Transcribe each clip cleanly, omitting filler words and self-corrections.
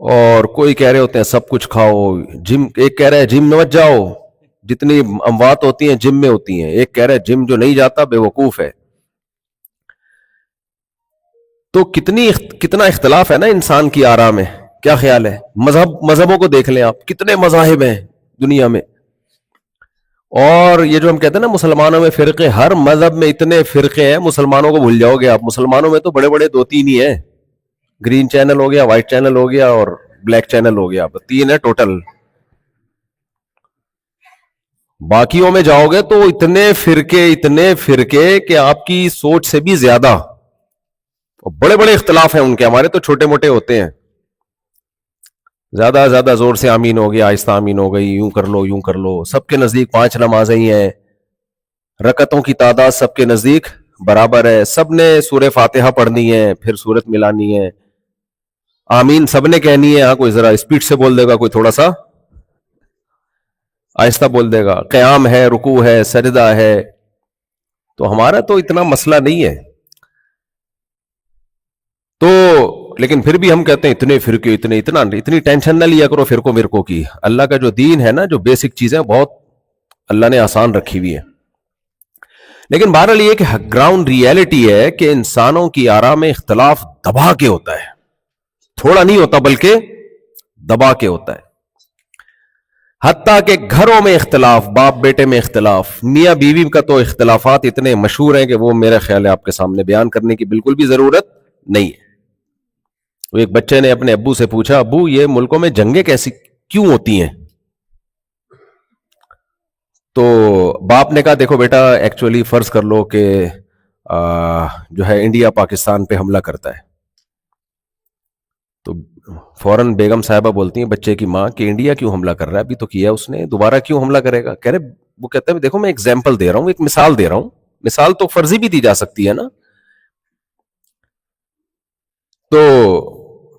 اور کوئی کہہ رہے ہوتے ہیں سب کچھ کھاؤ, جم, ایک کہہ رہا ہے جم میں مت جاؤ, جتنی اموات ہوتی ہیں جم میں ہوتی ہیں, ایک کہہ رہا ہے جم جو نہیں جاتا بے وقوف ہے. تو کتنا اختلاف ہے نا انسان کی آرا میں. کیا خیال ہے؟ مذہبوں کو دیکھ لیں آپ, کتنے مذاہب ہیں دنیا میں. اور یہ جو ہم کہتے ہیں نا مسلمانوں میں فرقے, ہر مذہب میں اتنے فرقے ہیں, مسلمانوں کو بھول جاؤ گے آپ. مسلمانوں میں تو بڑے بڑے 2-3 ہی ہیں, گرین چینل ہو گیا, وائٹ چینل ہو گیا اور بلیک چینل ہو گیا, 3 ہے ٹوٹل. باقیوں میں جاؤ گے تو اتنے فرقے کہ آپ کی سوچ سے بھی زیادہ, بڑے بڑے اختلاف ہیں ان کے. ہمارے تو چھوٹے موٹے ہوتے ہیں. زیادہ زور سے آمین ہو گیا, آہستہ آمین ہو گئی, یوں کر لو. سب کے نزدیک 5 نمازیں ہی ہیں, رکعتوں کی تعداد سب کے نزدیک برابر ہے, سب نے سورہ فاتحہ پڑھنی ہے, پھر سورت ملانی ہے, آمین سب نے کہنی ہے. ہاں کوئی ذرا اسپیڈ سے بول دے گا, کوئی تھوڑا سا آہستہ بول دے گا. قیام ہے, رکوع ہے, سجدہ ہے. تو ہمارا تو اتنا مسئلہ نہیں ہے. تو لیکن پھر بھی ہم کہتے ہیں اتنے فرقے, اتنی ٹینشن نہ لیا کرو فرقوں مرکوں کی. اللہ کا جو دین ہے نا, جو بیسک چیزیں بہت اللہ نے آسان رکھی ہوئی ہے. لیکن بہرحال یہ کہ گراؤنڈ ریئلٹی ہے کہ انسانوں کی آرا میں اختلاف دبا کے ہوتا ہے, تھوڑا نہیں ہوتا بلکہ دبا کے ہوتا ہے. حتیٰ کہ گھروں میں اختلاف, باپ بیٹے میں اختلاف, میاں بیوی کا تو اختلافات اتنے مشہور ہیں کہ وہ میرا خیال ہے آپ کے سامنے بیان کرنے کی بالکل بھی ضرورت نہیں ہے. ایک بچے نے اپنے ابو سے پوچھا, ابو یہ ملکوں میں جنگیں کیسی کیوں ہوتی ہیں؟ تو باپ نے کہا دیکھو بیٹا, ایکچولی فرض کر لو کہ جو ہے انڈیا پاکستان پہ حملہ کرتا ہے, تو فوراً بیگم صاحبہ بولتی ہیں بچے کی ماں کہ انڈیا کیوں حملہ کر رہا ہے, ابھی تو کیا اس نے, دوبارہ کیوں حملہ کرے گا؟ کہہ رہے, وہ کہتے ہیں دیکھو میں ایگزامپل دے رہا ہوں, ایک مثال دے رہا ہوں, مثال تو فرضی بھی دی جا سکتی ہے نا. تو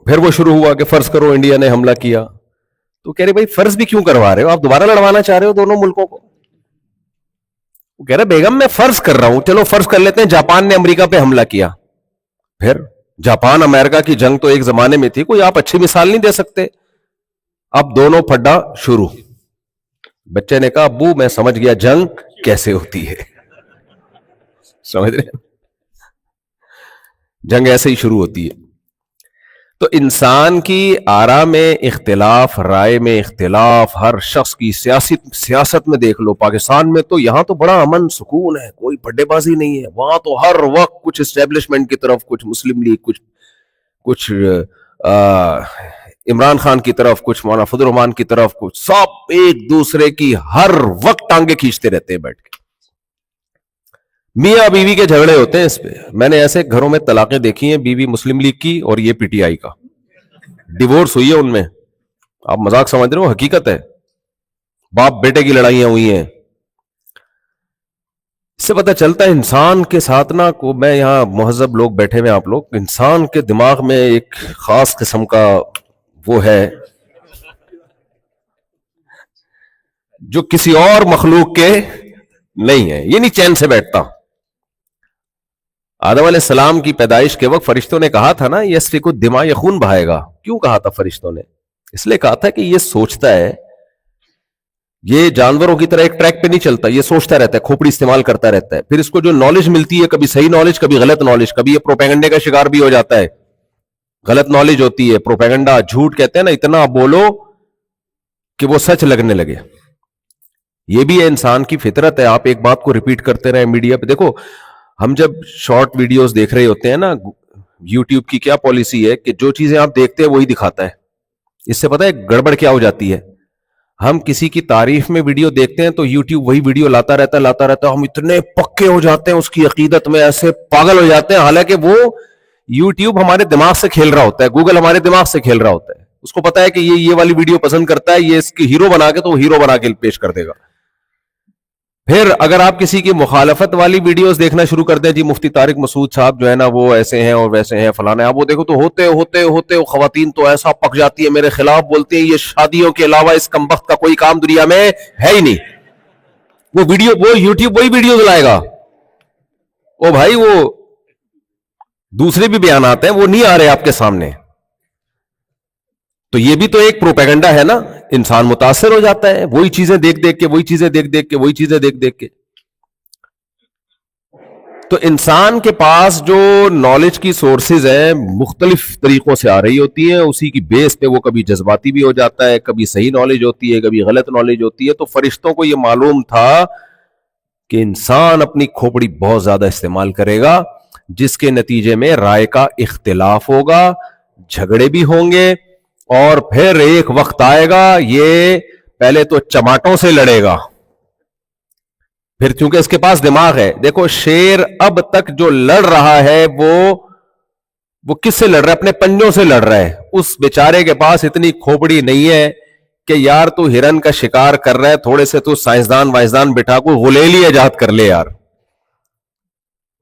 پھر وہ شروع ہوا کہ فرض کرو انڈیا نے حملہ کیا, تو کہہ رہے بھائی فرض بھی کیوں کروا رہے ہو, آپ دوبارہ لڑوانا چاہ رہے ہو دونوں ملکوں کو؟ وہ کہہ رہے بیگم میں فرض کر رہا ہوں, چلو فرض کر لیتے ہیں جاپان نے امریکہ پہ حملہ کیا, پھر جاپان امریکہ کی جنگ تو ایک زمانے میں تھی, کوئی آپ اچھی مثال نہیں دے سکتے, اب دونوں پھڈا شروع. بچے نے کہا ابو میں سمجھ گیا جنگ کیسے ہوتی ہے, سمجھ رہے, جنگ ایسے ہی شروع ہوتی ہے. تو انسان کی آرا میں اختلاف, رائے میں اختلاف, ہر شخص کی سیاست میں دیکھ لو, پاکستان میں تو یہاں تو بڑا امن سکون ہے, کوئی پڈے بازی نہیں ہے, وہاں تو ہر وقت کچھ اسٹیبلشمنٹ کی طرف, کچھ مسلم لیگ, کچھ عمران خان کی طرف, کچھ مولانا فضل الرحمان کی طرف, کچھ سب ایک دوسرے کی ہر وقت ٹانگیں کھینچتے رہتے ہیں بیٹھ کے. میاں بیوی کے جھگڑے ہوتے ہیں اس پہ. میں نے ایسے گھروں میں طلاقیں دیکھی ہیں, بیوی مسلم لیگ کی اور یہ پی ٹی آئی کا, ڈیورس ہوئی ہے ان میں. آپ مذاق سمجھ رہے ہو, حقیقت ہے. باپ بیٹے کی لڑائیاں ہوئی ہیں. اس سے پتہ چلتا ہے انسان کے ساتھ نا, کو میں یہاں مہذب لوگ بیٹھے ہوئے, آپ لوگ, انسان کے دماغ میں ایک خاص قسم کا وہ ہے جو کسی اور مخلوق کے نہیں ہے, یہ نہیں چین سے بیٹھتا. آدم علیہ السلام کی پیدائش کے وقت فرشتوں نے کہا تھا نا یسفک الدماء, یہ خون بہائے گا. کیوں کہا تھا فرشتوں نے؟ اس لیے کہا تھا کہ یہ سوچتا ہے, یہ جانوروں کی طرح ایک ٹریک پہ نہیں چلتا, یہ سوچتا رہتا ہے, کھوپڑی استعمال کرتا رہتا ہے. پھر اس کو جو نالج ملتی ہے, کبھی صحیح نالج, کبھی غلط نالج, کبھی یہ پروپیگنڈے کا شکار بھی ہو جاتا ہے, غلط نالج ہوتی ہے, پروپیگنڈا, جھوٹ کہتے ہیں نا, اتنا بولو کہ وہ سچ لگنے لگے. یہ بھی ہے انسان کی فطرت ہے. آپ ایک بات کو ریپیٹ کرتے رہے میڈیا پہ. دیکھو ہم جب شارٹ ویڈیوز دیکھ رہے ہوتے ہیں نا, یوٹیوب کی کیا پالیسی ہے کہ جو چیزیں آپ دیکھتے ہیں وہی دکھاتا ہے. اس سے پتہ ہے گڑبڑ کیا ہو جاتی ہے, ہم کسی کی تعریف میں ویڈیو دیکھتے ہیں تو یوٹیوب وہی ویڈیو لاتا رہتا ہے, ہم اتنے پکے ہو جاتے ہیں اس کی عقیدت میں, ایسے پاگل ہو جاتے ہیں, حالانکہ وہ یوٹیوب ہمارے دماغ سے کھیل رہا ہوتا ہے, گوگل ہمارے دماغ سے کھیل رہا ہوتا ہے. اس کو پتا ہے کہ یہ والی ویڈیو پسند کرتا ہے, یہ اس کی ہیرو بنا کے, تو وہ ہیرو بنا کے پیش کر دے گا. پھر اگر آپ کسی کی مخالفت والی ویڈیوز دیکھنا شروع کر دیں, جی مفتی طارق مسعود صاحب جو ہے نا وہ ایسے ہیں اور ویسے ہیں فلانا, آپ وہ دیکھو تو ہوتے ہوتے ہوتے خواتین تو ایسا پک جاتی ہے, میرے خلاف بولتے ہیں, یہ شادیوں کے علاوہ اس کمبخت کا کوئی کام دنیا میں ہے ہی نہیں. وہ یوٹیوب وہی ویڈیوز لائے گا. او بھائی وہ دوسرے بھی بیانات ہیں, وہ نہیں آ رہے آپ کے سامنے. تو یہ بھی تو ایک پروپیگنڈا ہے نا, انسان متاثر ہو جاتا ہے وہی چیزیں دیکھ دیکھ کے, وہی چیزیں دیکھ دیکھ کے, وہی چیزیں دیکھ دیکھ کے. تو انسان کے پاس جو نالج کی سورسز ہیں مختلف طریقوں سے آ رہی ہوتی ہیں, اسی کی بیس پہ وہ کبھی جذباتی بھی ہو جاتا ہے, کبھی صحیح نالج ہوتی ہے, کبھی غلط نالج ہوتی ہے. تو فرشتوں کو یہ معلوم تھا کہ انسان اپنی کھوپڑی بہت زیادہ استعمال کرے گا, جس کے نتیجے میں رائے کا اختلاف ہوگا, جھگڑے بھی ہوں گے, اور پھر ایک وقت آئے گا یہ پہلے تو چماٹوں سے لڑے گا, پھر چونکہ اس کے پاس دماغ ہے. دیکھو شیر اب تک جو لڑ رہا ہے وہ کس سے لڑ رہا ہے؟ اپنے پنجوں سے لڑ رہا ہے. اس بیچارے کے پاس اتنی کھوپڑی نہیں ہے کہ یار تو ہرن کا شکار کر رہا ہے, تھوڑے سے تو سائنسدان وائنسدان بٹھا کو غلیلی ایجاد کر لے یار,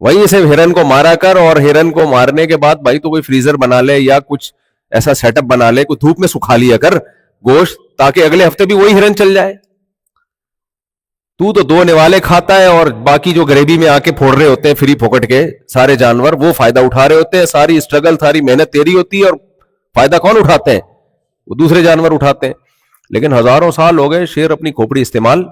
وہیں سے ہرن کو مارا کر, اور ہرن کو مارنے کے بعد بھائی تو کوئی فریزر بنا لے یا کچھ ایسا سیٹ اپ بنا لے, کوئی دھوپ میں سکھا لیا کر گوشت, تاکہ اگلے ہفتے بھی وہی ہرن چل جائے. تو دو نوالے کھاتا ہے اور باقی جو گریبی میں آ کے پھوڑ رہے ہوتے ہیں فری پھوکٹ کے سارے جانور, وہ فائدہ اٹھا رہے ہوتے ہیں. ساری اسٹرگل ساری محنت تیری ہوتی ہے, اور فائدہ کون اٹھاتے ہیں؟ وہ دوسرے جانور اٹھاتے ہیں. لیکن ہزاروں سال ہو گئے شیر اپنی کھوپڑی استعمال,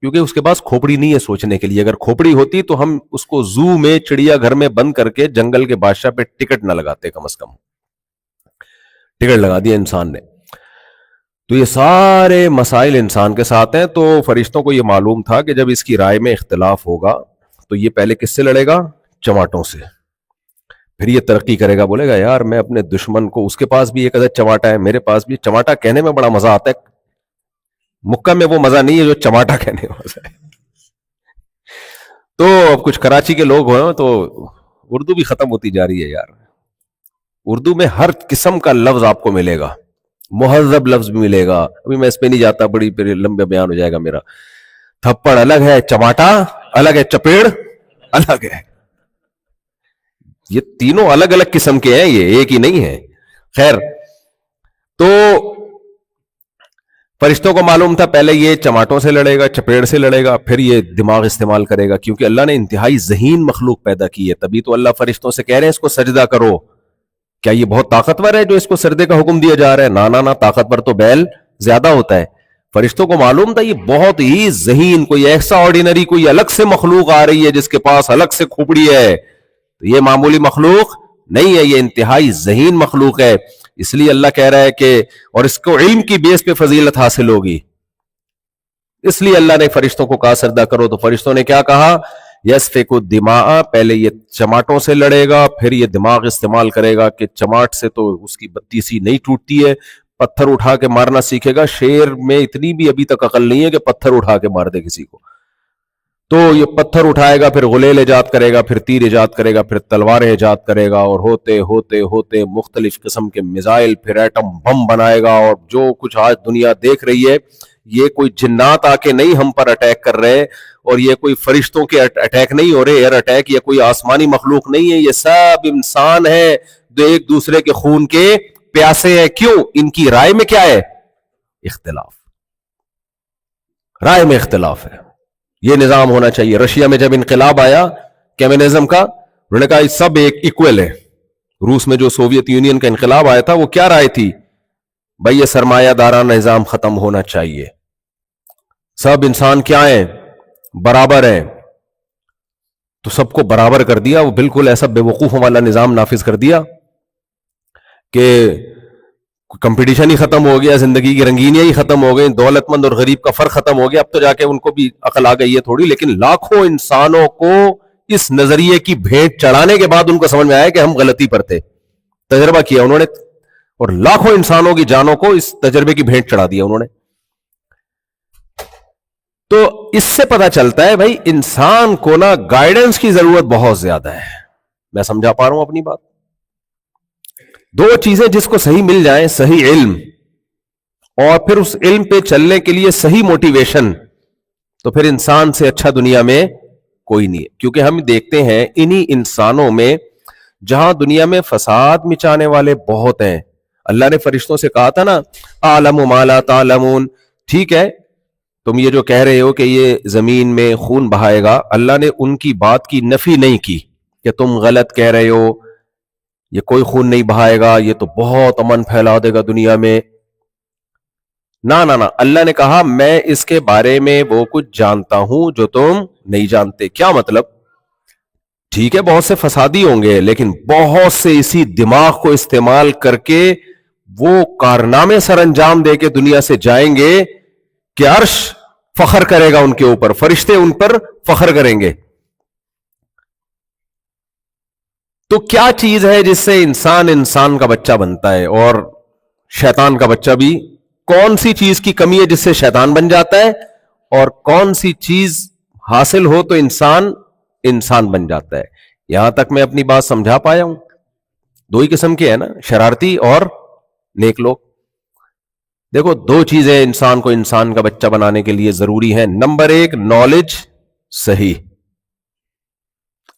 کیونکہ اس کے پاس کھوپڑی نہیں ہے سوچنے کے لیے. اگر کھوپڑی ہوتی تو ہم اس کو زو میں, چڑیا گھر میں بند کر کے جنگل کے بادشاہ پہ ٹکٹ نہ لگاتے, کم از کم ٹکٹ لگا دیا انسان نے. تو یہ سارے مسائل انسان کے ساتھ ہیں. تو فرشتوں کو یہ معلوم تھا کہ جب اس کی رائے میں اختلاف ہوگا تو یہ پہلے کس سے لڑے گا؟ چماٹوں سے. پھر یہ ترقی کرے گا, بولے گا یار میں اپنے دشمن کو, اس کے پاس بھی ایک عدد چماٹا ہے, میرے پاس بھی. چماٹا کہنے میں بڑا مزہ آتا ہے, مکہ میں وہ مزہ نہیں ہے جو چماٹا کہنے میں مزہ ہے. تو اب کچھ کراچی کے لوگ ہوں تو اردو بھی ختم ہوتی جا رہی ہے یار. اردو میں ہر قسم کا لفظ آپ کو ملے گا, مہذب لفظ بھی ملے گا. ابھی میں اس پہ نہیں جاتا, بڑی پھر لمبے بیان ہو جائے گا میرا. تھپڑ الگ ہے, چماٹا الگ ہے, چپیڑ الگ ہے. یہ تینوں الگ الگ قسم کے ہیں, یہ ایک ہی نہیں ہے. خیر, تو فرشتوں کو معلوم تھا پہلے یہ چماٹوں سے لڑے گا, چپیڑ سے لڑے گا, پھر یہ دماغ استعمال کرے گا, کیونکہ اللہ نے انتہائی ذہین مخلوق پیدا کی ہے. تبھی تو اللہ فرشتوں سے کہہ رہے ہیں اس کو سجدہ کرو. کیا یہ بہت طاقتور ہے جو اس کو سجدے کا حکم دیا جا رہا ہے؟ نہ طاقتور تو بیل زیادہ ہوتا ہے. فرشتوں کو معلوم تھا یہ بہت ہی ذہین, کوئی ایسا آرڈینری کوئی الگ سے مخلوق آ رہی ہے جس کے پاس الگ سے کھوپڑی ہے. تو یہ معمولی مخلوق نہیں ہے, یہ انتہائی ذہین مخلوق ہے. اس لیے اللہ کہہ رہا ہے کہ اور اس کو علم کی بیس پہ فضیلت حاصل ہوگی, اس لیے اللہ نے فرشتوں کو کہا سجدہ کرو. تو فرشتوں نے کیا کہا؟ یسفک الدماء, پہلے یہ چماٹوں سے لڑے گا, پھر یہ دماغ استعمال کرے گا کہ چماٹ سے تو اس کی بتی سی نہیں ٹوٹتی ہے, پتھر اٹھا کے مارنا سیکھے گا. شیر میں اتنی بھی ابھی تک عقل نہیں ہے کہ پتھر اٹھا کے مار دے کسی کو. تو یہ پتھر اٹھائے گا, پھر غلیل ایجاد کرے گا, پھر تیر ایجاد کرے گا, پھر تلواریں ایجاد کرے گا, اور ہوتے ہوتے ہوتے مختلف قسم کے میزائل, پھر ایٹم بم بنائے گا. اور جو کچھ آج دنیا دیکھ رہی ہے, یہ کوئی جنات آ کے نہیں ہم پر اٹیک کر رہے, اور یہ کوئی فرشتوں کے اٹیک نہیں ہو رہے, ایئر اٹیک, یا کوئی آسمانی مخلوق نہیں ہے. یہ سب انسان ہے جو ایک دوسرے کے خون کے پیاسے ہیں. کیوں؟ ان کی رائے میں کیا ہے؟ اختلاف. رائے میں اختلاف ہے. یہ نظام ہونا چاہیے. رشیا میں جب انقلاب آیا کمیونزم کا, انہوں نے کہا سب ایک ایکول ہے. روس میں جو سوویت یونین کا انقلاب آیا تھا وہ کیا رائے تھی؟ بھائی یہ سرمایہ دارانہ نظام ختم ہونا چاہیے, سب انسان کیا ہیں؟ برابر ہیں. تو سب کو برابر کر دیا. وہ بالکل ایسا بے وقوفوں والا نظام نافذ کر دیا کہ کمپٹیشن ہی ختم ہو گیا, زندگی کی رنگینیاں ہی ختم ہو گئی, دولت مند اور غریب کا فرق ختم ہو گیا. اب تو جا کے ان کو بھی عقل آ گئی ہے تھوڑی, لیکن لاکھوں انسانوں کو اس نظریے کی بھیٹ چڑھانے کے بعد ان کو سمجھ میں آیا کہ ہم غلطی پر تھے. تجربہ کیا انہوں نے, اور لاکھوں انسانوں کی جانوں کو اس تجربے کی بھیٹ چڑھا دیا انہوں نے. تو اس سے پتا چلتا ہے بھائی انسان کو نا گائیڈنس کی ضرورت بہت زیادہ ہے. میں سمجھا پا رہا ہوں اپنی بات؟ دو چیزیں جس کو صحیح مل جائیں, صحیح علم اور پھر اس علم پہ چلنے کے لیے صحیح موٹیویشن, تو پھر انسان سے اچھا دنیا میں کوئی نہیں ہے. کیونکہ ہم دیکھتے ہیں انہی انسانوں میں جہاں دنیا میں فساد مچانے والے بہت ہیں. اللہ نے فرشتوں سے کہا تھا نا اعلم ما لا تعلمون, ٹھیک ہے تم یہ جو کہہ رہے ہو کہ یہ زمین میں خون بہائے گا, اللہ نے ان کی بات کی نفی نہیں کی کہ تم غلط کہہ رہے ہو یہ کوئی خون نہیں بہائے گا, یہ تو بہت امن پھیلا دے گا دنیا میں. نہ نہ نہ, اللہ نے کہا میں اس کے بارے میں وہ کچھ جانتا ہوں جو تم نہیں جانتے. کیا مطلب؟ ٹھیک ہے بہت سے فسادی ہوں گے, لیکن بہت سے اسی دماغ کو استعمال کر کے وہ کارنامے سر انجام دے کے دنیا سے جائیں گے کہ عرش فخر کرے گا ان کے اوپر, فرشتے ان پر فخر کریں گے. تو کیا چیز ہے جس سے انسان کا بچہ بنتا ہے اور شیطان کا بچہ بھی؟ کون سی چیز کی کمی ہے جس سے شیطان بن جاتا ہے, اور کون سی چیز حاصل ہو تو انسان بن جاتا ہے؟ یہاں تک میں اپنی بات سمجھا پایا ہوں؟ دو ہی قسم کے ہیں نا, شرارتی اور نیک لوگ. دیکھو دو چیزیں انسان کو انسان کا بچہ بنانے کے لیے ضروری ہیں. نمبر ایک, نالج صحیح.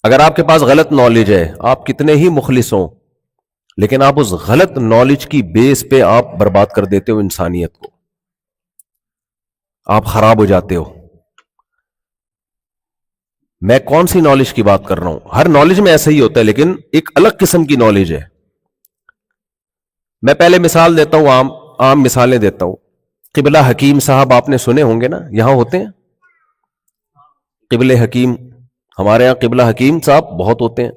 اگر آپ کے پاس غلط نالج ہے, آپ کتنے ہی مخلص ہوں, لیکن آپ اس غلط نالج کی بیس پہ آپ برباد کر دیتے ہو انسانیت کو, آپ خراب ہو جاتے ہو. میں کون سی نالج کی بات کر رہا ہوں؟ ہر نالج میں ایسا ہی ہوتا ہے, لیکن ایک الگ قسم کی نالج ہے. میں پہلے مثال دیتا ہوں, عام مثالیں دیتا ہوں. قبلہ حکیم صاحب آپ نے سنے ہوں گے نا, یہاں ہوتے ہیں قبلہ حکیم. ہمارے یہاں قبلہ حکیم صاحب بہت ہوتے ہیں,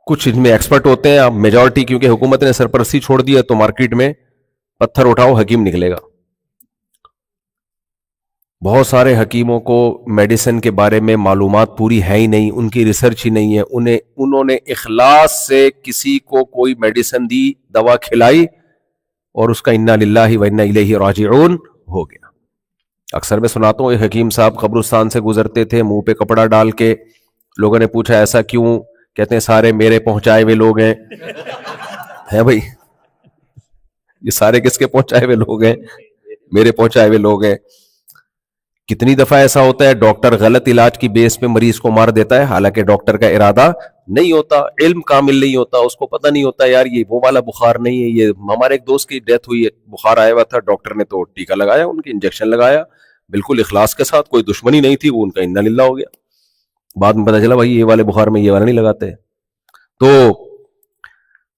کچھ ان میں ایکسپرٹ ہوتے ہیں. اب میجورٹی کیونکہ حکومت نے سرپرستی چھوڑ دی ہے تو مارکیٹ میں پتھر اٹھاؤ حکیم نکلے گا. بہت سارے حکیموں کو میڈیسن کے بارے میں معلومات پوری ہے ہی نہیں, ان کی ریسرچ ہی نہیں ہے. انہوں نے اخلاص سے کسی کو کوئی میڈیسن دی, دوا کھلائی, اور اس کا انا للہ و انا الیہ راجعون ہو گیا. اکثر میں سناتا ہوں, ایک حکیم صاحب قبرستان سے گزرتے تھے منہ پہ کپڑا ڈال کے. لوگوں نے پوچھا ایسا کیوں؟ کہتے ہیں سارے میرے پہنچائے ہوئے لوگ ہیں. ہے بھائی, یہ سارے کس کے پہنچائے ہوئے لوگ ہیں؟ میرے پہنچائے ہوئے لوگ ہیں. کتنی دفعہ ایسا ہوتا ہے ڈاکٹر غلط علاج کی بیس پہ مریض کو مار دیتا ہے, حالانکہ ڈاکٹر کا ارادہ نہیں ہوتا, علم کامل نہیں ہوتا, اس کو پتہ نہیں ہوتا یار یہ وہ والا بخار نہیں ہے. یہ ہمارے ایک دوست کی ڈیتھ ہوئی ہے, بخار آیا ہوا تھا, ڈاکٹر نے تو ٹیکا لگایا, ان کی انجیکشن لگایا بالکل اخلاص کے ساتھ, کوئی دشمنی نہیں تھی, وہ ان کا انا للہ ہو گیا. بعد میں پتا چلا بھائی یہ والے بخار میں یہ والا نہیں لگاتے. تو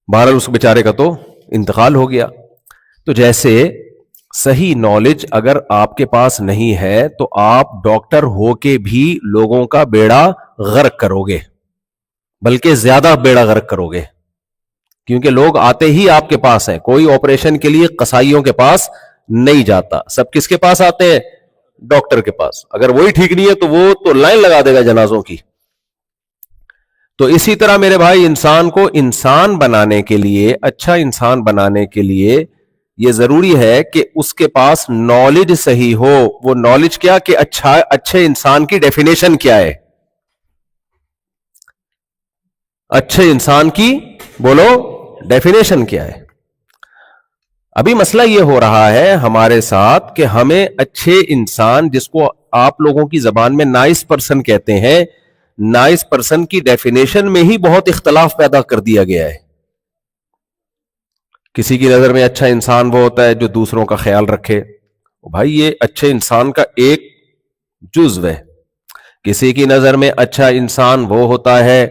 بہرحال اس بیچارے کا تو انتقال ہو گیا. تو جیسے صحیح نالج اگر آپ کے پاس نہیں ہے تو آپ ڈاکٹر ہو کے بھی لوگوں کا بیڑا غرق کرو گے, بلکہ زیادہ بیڑا غرق کرو گے, کیونکہ لوگ آتے ہی آپ کے پاس ہیں. کوئی آپریشن کے لیے قصائیوں کے پاس نہیں جاتا, سب کس کے پاس آتے ہیں؟ ڈاکٹر کے پاس. اگر وہی ٹھیک نہیں ہے تو وہ تو لائن لگا دے گا جنازوں کی. تو اسی طرح میرے بھائی, انسان کو انسان بنانے کے لیے, اچھا انسان بنانے کے لیے یہ ضروری ہے کہ اس کے پاس نالج صحیح ہو. وہ نالج کیا کہ اچھے انسان کی ڈیفینیشن کیا ہے؟ اچھے انسان کی بولو ڈیفینیشن کیا ہے؟ ابھی مسئلہ یہ ہو رہا ہے ہمارے ساتھ کہ ہمیں اچھے انسان, جس کو آپ لوگوں کی زبان میں نائس پرسن کہتے ہیں, نائس پرسن کی ڈیفینیشن میں ہی بہت اختلاف پیدا کر دیا گیا ہے. کسی کی نظر میں اچھا انسان وہ ہوتا ہے جو دوسروں کا خیال رکھے. بھائی یہ اچھے انسان کا ایک جزو ہے. کسی کی نظر میں اچھا انسان وہ ہوتا ہے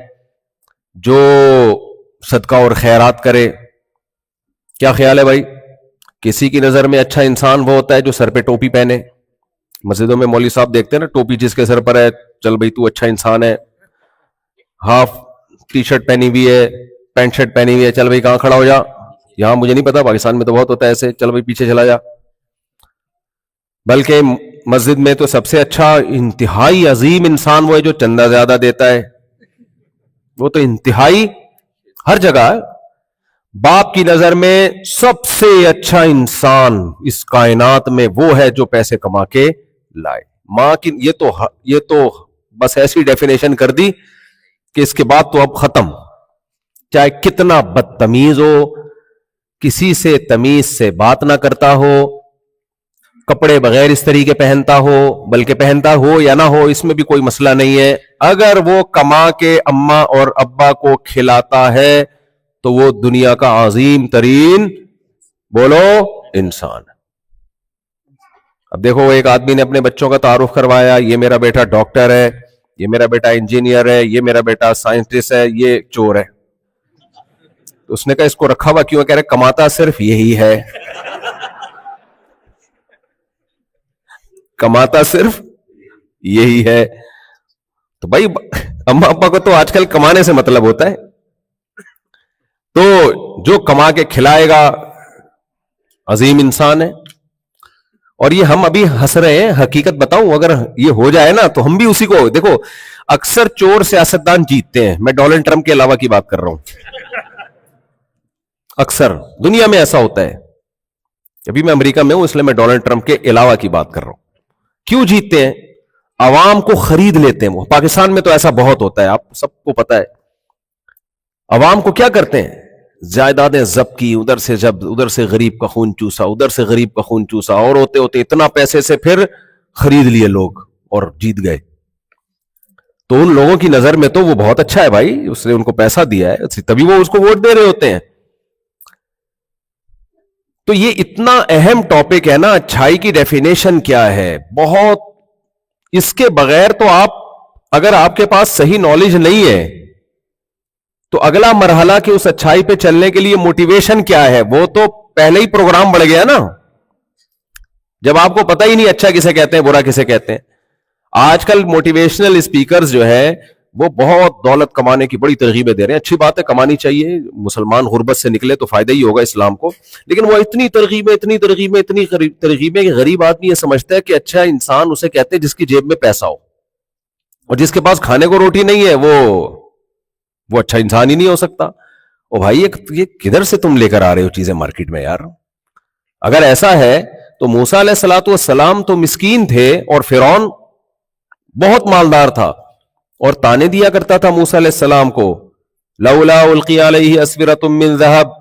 جو صدقہ اور خیرات کرے. کیا خیال ہے بھائی؟ کسی کی نظر میں اچھا انسان وہ ہوتا ہے جو سر پہ ٹوپی پہنے. مسجدوں میں مولوی صاحب دیکھتے ہیں نا, ٹوپی جس کے سر پر ہے, چل بھائی تو اچھا انسان ہے. ہاف ٹی شرٹ پہنی ہوئی ہے, پینٹ شرٹ پہنی ہوئی ہے, چل بھائی کہاں کھڑا ہو جا. یہاں مجھے نہیں پتا, پاکستان میں تو بہت ہوتا ہے ایسے, چل بھائی پیچھے چلا جا. بلکہ مسجد میں تو سب سے اچھا انتہائی عظیم انسان وہ ہے جو چندہ زیادہ دیتا ہے. وہ تو انتہائی ہر جگہ. باپ کی نظر میں سب سے اچھا انسان اس کائنات میں وہ ہے جو پیسے کما کے لائے. ماں کی یہ تو بس ایسی ڈیفینیشن کر دی کہ اس کے بعد تو اب ختم. چاہے کتنا بدتمیز ہو, کسی سے تمیز سے بات نہ کرتا ہو, کپڑے بغیر اس طریقے پہنتا ہو, بلکہ پہنتا ہو یا نہ ہو اس میں بھی کوئی مسئلہ نہیں ہے, اگر وہ کما کے اماں اور ابا کو کھلاتا ہے تو وہ دنیا کا عظیم ترین بولو انسان. اب دیکھو ایک آدمی نے اپنے بچوں کا تعارف کروایا, یہ میرا بیٹا ڈاکٹر ہے, یہ میرا بیٹا انجینئر ہے, یہ میرا بیٹا سائنٹسٹ ہے, یہ چور ہے. تو اس نے کہا اس کو رکھا ہوا کیوں ہے؟ کہہ رہے کماتا صرف یہی ہے. کماتا صرف یہی ہے. تو بھائی اما ابا کو تو آج کل کمانے سے مطلب ہوتا ہے. تو جو کما کے کھلائے گا عظیم انسان ہے. اور یہ ہم ابھی ہنس رہے ہیں, حقیقت بتاؤں اگر یہ ہو جائے نا تو ہم بھی اسی کو, دیکھو اکثر چور سیاستدان جیتتے ہیں. میں ڈونلڈ ٹرمپ کے علاوہ کی بات کر رہا ہوں. اکثر دنیا میں ایسا ہوتا ہے. ابھی میں امریکہ میں ہوں اس لیے میں ڈونلڈ ٹرمپ کے علاوہ کی بات کر رہا ہوں. کیوں جیتتے ہیں؟ عوام کو خرید لیتے ہیں. وہ پاکستان میں تو ایسا بہت ہوتا ہے, آپ سب کو پتا ہے. عوام کو کیا کرتے ہیں؟ جائیدادیں ضبط کی, ادھر سے غریب کا خون چوسا, ادھر سے غریب کا خون چوسا, اور ہوتے ہوتے اتنا پیسے سے پھر خرید لیے لوگ اور جیت گئے. تو ان لوگوں کی نظر میں تو وہ بہت اچھا ہے بھائی, اس نے ان کو پیسہ دیا ہے تبھی وہ اس کو ووٹ دے رہے ہوتے ہیں. تو یہ اتنا اہم ٹاپک ہے نا, اچھائی کی ڈیفینیشن کیا ہے, بہت. اس کے بغیر تو اگر آپ کے پاس صحیح نالج نہیں ہے تو اگلا مرحلہ کہ اس اچھائی پہ چلنے کے لیے موٹیویشن کیا ہے, وہ تو پہلے ہی پروگرام بڑھ گیا نا. جب آپ کو پتہ ہی نہیں اچھا کسے کہتے ہیں برا کسے کہتے ہیں. آج کل موٹیویشنل اسپیکرز جو ہے وہ بہت دولت کمانے کی بڑی ترغیبیں دے رہے ہیں. اچھی بات ہے, کمانی چاہیے, مسلمان غربت سے نکلے تو فائدہ ہی ہوگا اسلام کو. لیکن وہ اتنی ترغیبیں کہ غریب آدمی یہ سمجھتا ہے کہ اچھا انسان اسے کہتے ہیں جس کی جیب میں پیسہ ہو, اور جس کے پاس کھانے کو روٹی نہیں ہے وہ اچھا انسان ہی نہیں ہو سکتا. او بھائی یہ کدھر سے تم لے کر آ رہے ہو چیزیں مارکیٹ میں یار؟ اگر ایسا ہے تو موسیٰ علیہ الصلوۃ والسلام تو مسکین تھے اور فرعون بہت مالدار تھا اور تانے دیا کرتا تھا موسیٰ علیہ السلام کو, لولا القی علیہ اسورۃ من ذہب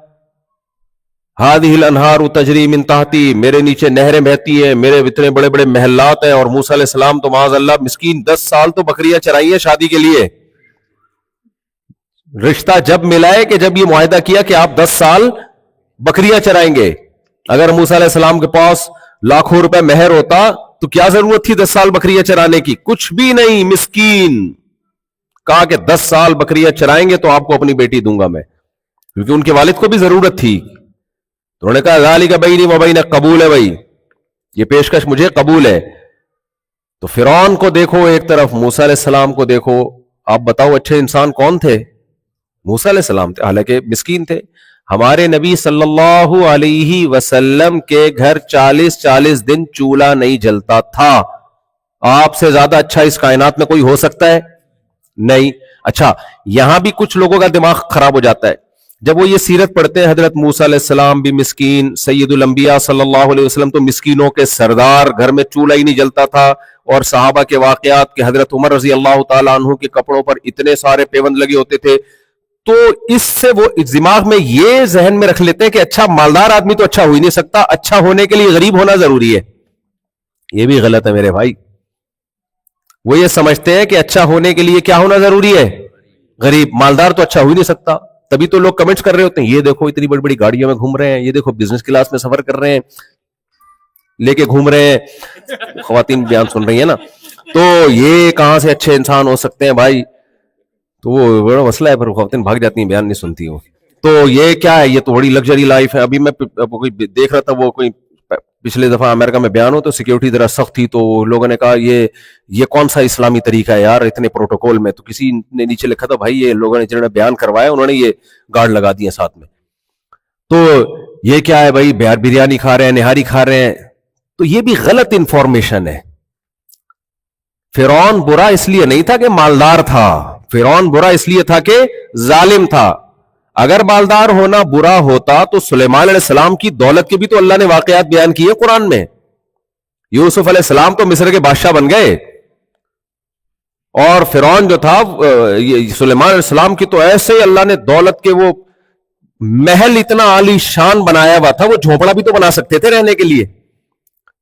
هذه الانہار تجری من تحتی, میرے نیچے نہریں بہتی ہیں, میرے اتنے بڑے بڑے محلات ہیں. اور موسیٰ علیہ السلام تو معاذ اللہ مسکین 10 سال تو بکریاں چرائی ہیں شادی کے لیے. رشتہ جب ملا ہے کہ جب یہ معاہدہ کیا کہ آپ 10 سال بکریاں چرائیں گے. اگر موسیٰ علیہ السلام کے پاس لاکھوں روپے مہر ہوتا تو کیا ضرورت تھی 10 سال بکریاں چرانے کی؟ کچھ بھی نہیں. مسکین کہا کہ 10 سال بکریاں چرائیں گے تو آپ کو اپنی بیٹی دوں گا میں, کیونکہ ان کے والد کو بھی ضرورت تھی. تو انہوں نے کہا ذالک بینی و بینک, قبول ہے بھائی, یہ پیشکش مجھے قبول ہے. تو فرعون کو دیکھو ایک طرف, موسیٰ علیہ السلام کو دیکھو. آپ بتاؤ اچھے انسان کون تھے؟ موسیٰ علیہ السلام تھے, حالانکہ مسکین تھے. ہمارے نبی صلی اللہ علیہ وسلم کے گھر 40 دن چولہا نہیں جلتا تھا. آپ سے زیادہ اچھا اس کائنات میں کوئی ہو سکتا ہے؟ نہیں. اچھا یہاں بھی کچھ لوگوں کا دماغ خراب ہو جاتا ہے جب وہ یہ سیرت پڑھتے ہیں. حضرت موسیٰ علیہ السلام بھی مسکین, سید الانبیاء صلی اللہ علیہ وسلم تو مسکینوں کے سردار, گھر میں چولہا ہی نہیں جلتا تھا. اور صحابہ کے واقعات کہ حضرت عمر رضی اللہ تعالیٰ عنہ کے کپڑوں پر اتنے سارے پیوند لگے ہوتے تھے. تو اس سے وہ دماغ میں یہ ذہن میں رکھ لیتے ہیں کہ اچھا مالدار آدمی تو اچھا ہو ہی نہیں سکتا, اچھا ہونے کے لیے غریب ہونا ضروری ہے. یہ بھی غلط ہے میرے بھائی. وہ یہ سمجھتے ہیں کہ اچھا ہونے کے لیے کیا ہونا ضروری ہے؟ غریب. مالدار تو اچھا ہو ہی نہیں سکتا. تبھی تو لوگ کمنٹس کر رہے ہوتے ہیں, یہ دیکھو اتنی بڑی بڑی گاڑیوں میں گھوم رہے ہیں, یہ دیکھو بزنس کلاس میں سفر کر رہے ہیں, لے کے گھوم رہے ہیں. خواتین بیان سن رہی ہیں نا, تو یہ کہاں سے اچھے انسان ہو سکتے ہیں بھائی؟ تو وہ بڑا مسئلہ ہے, پر خواتین بھاگ جاتی ہیں, بیان نہیں سنتی ہو. تو یہ کیا ہے؟ یہ تو بڑی لگژری لائف ہے. ابھی میں کوئی دیکھ رہا تھا, وہ کوئی پچھلے دفعہ امریکہ میں بیان ہو تو سیکیورٹی ذرا سخت تھی, تو لوگوں نے کہا یہ کون سا اسلامی طریقہ ہے یار اتنے پروٹوکول میں؟ تو کسی نے نیچے لکھا تھا بھائی یہ لوگوں نے جنہوں نے بیان کروایا انہوں نے یہ گارڈ لگا دیے ساتھ میں. تو یہ کیا ہے بھائی؟ بریانی کھا رہے ہیں, نہاری کھا رہے ہیں. تو یہ بھی غلط انفارمیشن ہے. فرعون برا اس لیے نہیں تھا کہ مالدار تھا, فرعون برا اس لیے تھا کہ ظالم تھا. اگر مالدار ہونا برا ہوتا تو سلیمان علیہ السلام کی دولت کے بھی تو اللہ نے واقعات بیان کیے قرآن میں. یوسف علیہ السلام تو مصر کے بادشاہ بن گئے, اور فرعون جو تھا سلیمان علیہ السلام کی تو ایسے اللہ نے دولت کے وہ محل اتنا عالی شان بنایا ہوا تھا, وہ جھونپڑا بھی تو بنا سکتے تھے رہنے کے لیے.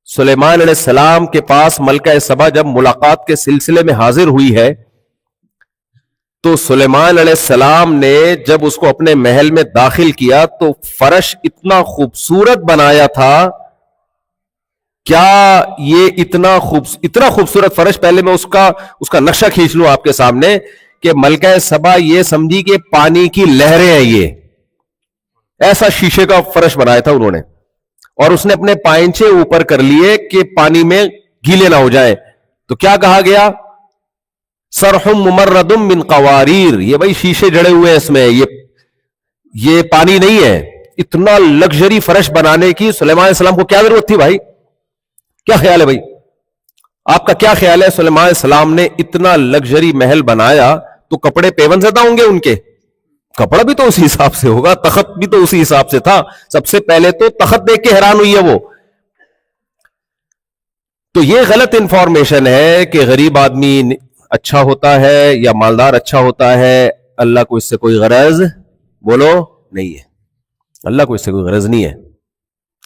سلیمان علیہ السلام کے پاس ملکہ سبا جب ملاقات کے سلسلے میں حاضر ہوئی ہے تو سلیمان علیہ السلام نے جب اس کو اپنے محل میں داخل کیا تو فرش اتنا خوبصورت بنایا تھا. کیا یہ اتنا خوبصورت فرش, پہلے میں اس کا نقشہ کھینچ لوں آپ کے سامنے کہ ملکہ سبا یہ سمجھی کہ پانی کی لہریں ہیں, یہ ایسا شیشے کا فرش بنایا تھا انہوں نے, اور اس نے اپنے پائنچے اوپر کر لیے کہ پانی میں گیلے نہ ہو جائیں. تو کیا کہا گیا؟ سرحم ممردم من قواریر, یہ بھائی شیشے جڑے ہوئے ہیں اس میں, یہ پانی نہیں ہے. اتنا لگژری فرش بنانے کی سلیمان علیہ السلام کو کیا ضرورت تھی بھائی؟ کیا خیال ہے بھائی, آپ کا کیا خیال ہے؟ سلیمان علیہ السلام نے اتنا لگژری محل بنایا تو کپڑے پیون زدہ ہوں گے ان کے؟ کپڑا بھی تو اسی حساب سے ہوگا, تخت بھی تو اسی حساب سے تھا. سب سے پہلے تو تخت دیکھ کے حیران ہوئی ہے وہ. تو یہ غلط انفارمیشن ہے کہ غریب آدمی اچھا ہوتا ہے یا مالدار اچھا ہوتا ہے. اللہ کو اس سے کوئی غرض بولو نہیں ہے. اللہ کو اس سے کوئی غرض نہیں ہے.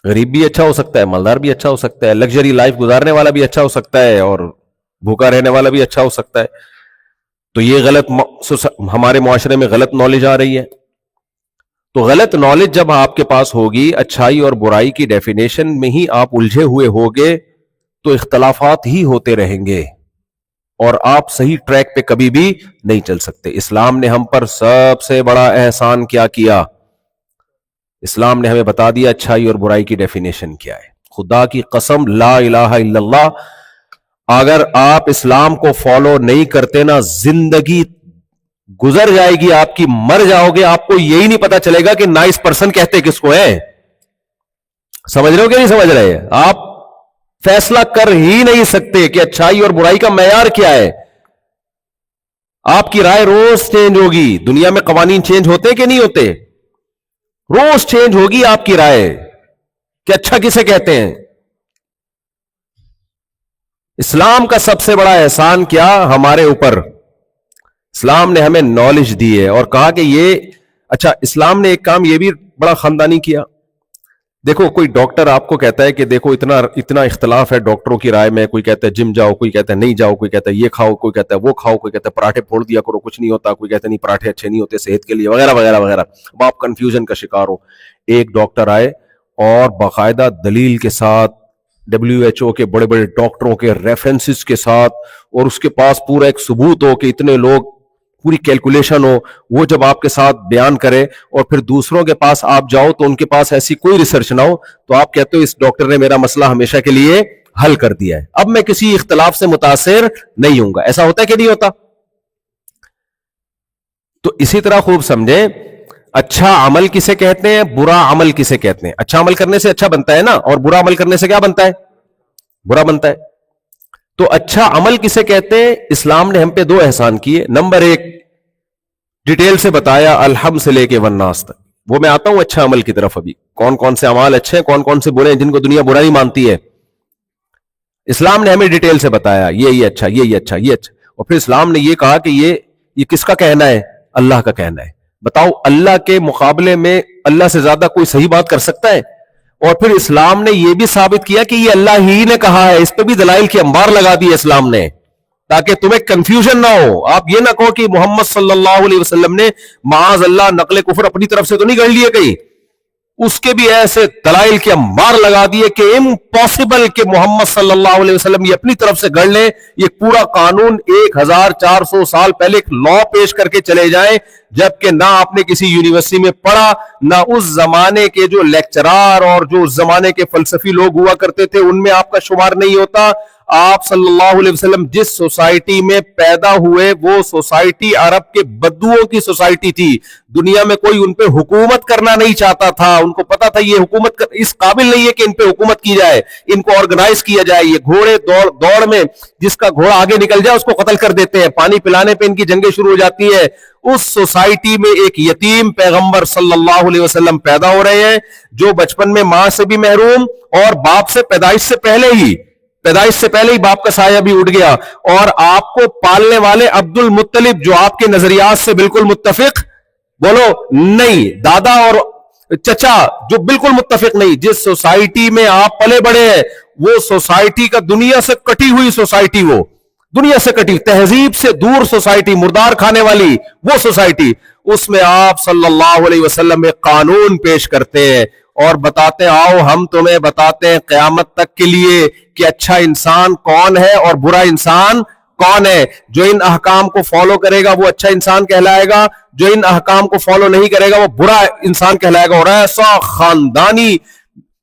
غریب بھی اچھا ہو سکتا ہے, مالدار بھی اچھا ہو سکتا ہے, لگژری لائف گزارنے والا بھی اچھا ہو سکتا ہے, اور بھوکا رہنے والا بھی اچھا ہو سکتا ہے. تو یہ غلط ہمارے معاشرے میں غلط نالج آ رہی ہے. تو غلط نالج جب آپ کے پاس ہوگی, اچھائی اور برائی کی ڈیفینیشن میں ہی آپ الجھے ہوئے ہوگے, تو اختلافات ہی ہوتے رہیں گے اور آپ صحیح ٹریک پہ کبھی بھی نہیں چل سکتے. اسلام نے ہم پر سب سے بڑا احسان کیا کیا؟ اسلام نے ہمیں بتا دیا اچھائی اور برائی کی ڈیفینیشن کیا ہے. خدا کی قسم, لا الہ الا اللہ, اگر آپ اسلام کو فالو نہیں کرتے نا, زندگی گزر جائے گی آپ کی, مر جاؤ گے, آپ کو یہی نہیں پتا چلے گا کہ نائس پرسن کہتے کس کو ہے. سمجھ رہے ہو کہ نہیں سمجھ رہے؟ آپ فیصلہ کر ہی نہیں سکتے کہ اچھائی اور برائی کا معیار کیا ہے. آپ کی رائے روز چینج ہوگی. دنیا میں قوانین چینج ہوتے کہ نہیں ہوتے؟ روز چینج ہوگی آپ کی رائے کہ اچھا کسے کہتے ہیں. اسلام کا سب سے بڑا احسان کیا ہمارے اوپر؟ اسلام نے ہمیں نالج دی ہے اور کہا کہ یہ اچھا. اسلام نے ایک کام یہ بھی بڑا خاندانی کیا. دیکھو, کوئی ڈاکٹر آپ کو کہتا ہے کہ دیکھو اتنا اختلاف ہے ڈاکٹروں کی رائے میں, کوئی کہتا ہے جم جاؤ, کوئی کہتا ہے نہیں جاؤ, کوئی کہتا ہے یہ کھاؤ, کوئی کہتا ہے وہ کھاؤ, کوئی کہتا ہے پراٹھے پھوڑ دیا کرو کچھ نہیں ہوتا, کوئی کہتا ہے نہیں پراٹھے اچھے نہیں ہوتے صحت کے لیے, وغیرہ وغیرہ وغیرہ. اب آپ کنفیوژن کا شکار ہو. ایک ڈاکٹر آئے اور باقاعدہ دلیل کے ساتھ, WHO کے بڑے بڑے ڈاکٹروں کے ریفرنسز کے ساتھ, اور اس کے پاس پورا ایک ثبوت ہو کہ اتنے لوگ, پوری کیلکولیشن ہو, وہ جب آپ کے ساتھ بیان کرے اور پھر دوسروں کے پاس آپ جاؤ تو ان کے پاس ایسی کوئی ریسرچ نہ ہو, تو آپ کہتے ہو اس ڈاکٹر نے میرا مسئلہ ہمیشہ کے لیے حل کر دیا ہے, اب میں کسی اختلاف سے متاثر نہیں ہوں گا. ایسا ہوتا ہے کہ نہیں ہوتا؟ تو اسی طرح خوب سمجھیں, اچھا عمل کسے کہتے ہیں, برا عمل کسے کہتے ہیں. اچھا عمل کرنے سے اچھا بنتا ہے نا, اور برا عمل کرنے سے کیا بنتا ہے؟ برا بنتا ہے. تو اچھا عمل کسے کہتے ہیں؟ اسلام نے ہم پہ دو احسان کیے. نمبر ایک, ڈیٹیل سے بتایا الحم سے لے کے والناس تک. وہ میں آتا ہوں اچھا عمل کی طرف. ابھی کون کون سے اعمال اچھے ہیں, کون کون سے برے ہیں, جن کو دنیا برا نہیں مانتی ہے. اسلام نے ہمیں ڈیٹیل سے بتایا یہ اچھا, یہ اچھا, یہ اچھا. اور پھر اسلام نے یہ کہا کہ یہ کس کا کہنا ہے؟ اللہ کا کہنا ہے. بتاؤ, اللہ کے مقابلے میں اللہ سے زیادہ کوئی صحیح بات کر سکتا ہے؟ اور پھر اسلام نے یہ بھی ثابت کیا کہ یہ اللہ ہی نے کہا ہے. اس پہ بھی دلائل کی انبار لگا دی اسلام نے, تاکہ تمہیں کنفیوژن نہ ہو. آپ یہ نہ کہو کہ محمد صلی اللہ علیہ وسلم نے معاذ اللہ نقل کفر اپنی طرف سے تو نہیں گڑھ لیے کہیں. اس کے بھی ایسے دلائل کے انبار لگا دیے کہ امپاسبل کہ محمد صلی اللہ علیہ وسلم یہ اپنی طرف سے گڑھ لیں. یہ پورا قانون 1400 سال پہلے ایک لا پیش کر کے چلے جائیں, جبکہ نہ آپ نے کسی یونیورسٹی میں پڑھا, نہ اس زمانے کے جو لیکچرار اور جو اس زمانے کے فلسفی لوگ ہوا کرتے تھے ان میں آپ کا شمار نہیں ہوتا. آپ صلی اللہ علیہ وسلم جس سوسائٹی میں پیدا ہوئے وہ سوسائٹی عرب کے بدوؤں کی سوسائٹی تھی. دنیا میں کوئی ان پہ حکومت کرنا نہیں چاہتا تھا. ان کو پتا تھا یہ حکومت اس قابل نہیں ہے کہ ان پہ حکومت کی جائے, ان کو آرگنائز کیا جائے. یہ گھوڑے دوڑ میں جس کا گھوڑا آگے نکل جائے اس کو قتل کر دیتے ہیں, پانی پلانے پہ ان کی جنگیں شروع ہو جاتی ہے. اس سوسائٹی میں ایک یتیم پیغمبر صلی اللہ علیہ وسلم پیدا ہو رہے ہیں, جو بچپن میں ماں سے بھی محروم اور باپ سے پیدائش سے پہلے ہی باپ کا سایہ بھی اٹھ گیا. اور آپ کو پالنے والے عبد المطلب, جو آپ کے نظریات سے بالکل متفق, بولو نہیں, دادا اور چچا جو بالکل متفق نہیں. جس سوسائٹی میں آپ پلے بڑے ہیں وہ سوسائٹی کا دنیا سے کٹی ہوئی سوسائٹی, وہ دنیا سے کٹی, تہذیب سے دور سوسائٹی, مردار کھانے والی وہ سوسائٹی. اس میں آپ صلی اللہ علیہ وسلم ایک قانون پیش کرتے ہیں اور بتاتے ہیں آؤ ہم تمہیں بتاتے ہیں قیامت تک کے لیے کہ اچھا انسان کون ہے اور برا انسان کون ہے؟ جو ان احکام کو فالو کرے گا وہ اچھا انسان کہلائے گا، جو ان احکام کو فالو نہیں کرے گا وہ برا انسان کہلائے گا. اور ایسا خاندانی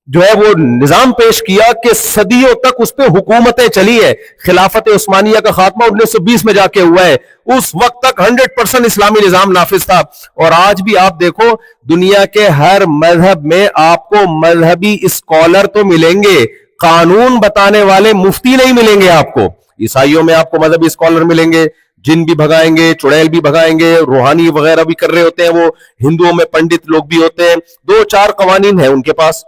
جو ہے وہ نظام پیش کیا کہ صدیوں تک اس پہ حکومتیں چلی ہے. خلافت عثمانیہ کا خاتمہ 1920 میں جا کے ہوا ہے. اس وقت تک 100% اسلامی نظام نافذ تھا. اور آج بھی آپ دیکھو دنیا کے ہر مذہب میں آپ کو مذہبی اسکالر تو ملیں گے، قانون بتانے والے مفتی نہیں ملیں گے آپ کو. عیسائیوں میں آپ کو مذہبی اسکالر ملیں گے، جن بھی بھگائیں گے، چڑیل بھی بھگائیں گے، روحانی وغیرہ بھی کر رہے ہوتے ہیں وہ. ہندوؤں میں پنڈت لوگ بھی ہوتے ہیں، 2-4 قوانین ہیں ان کے پاس.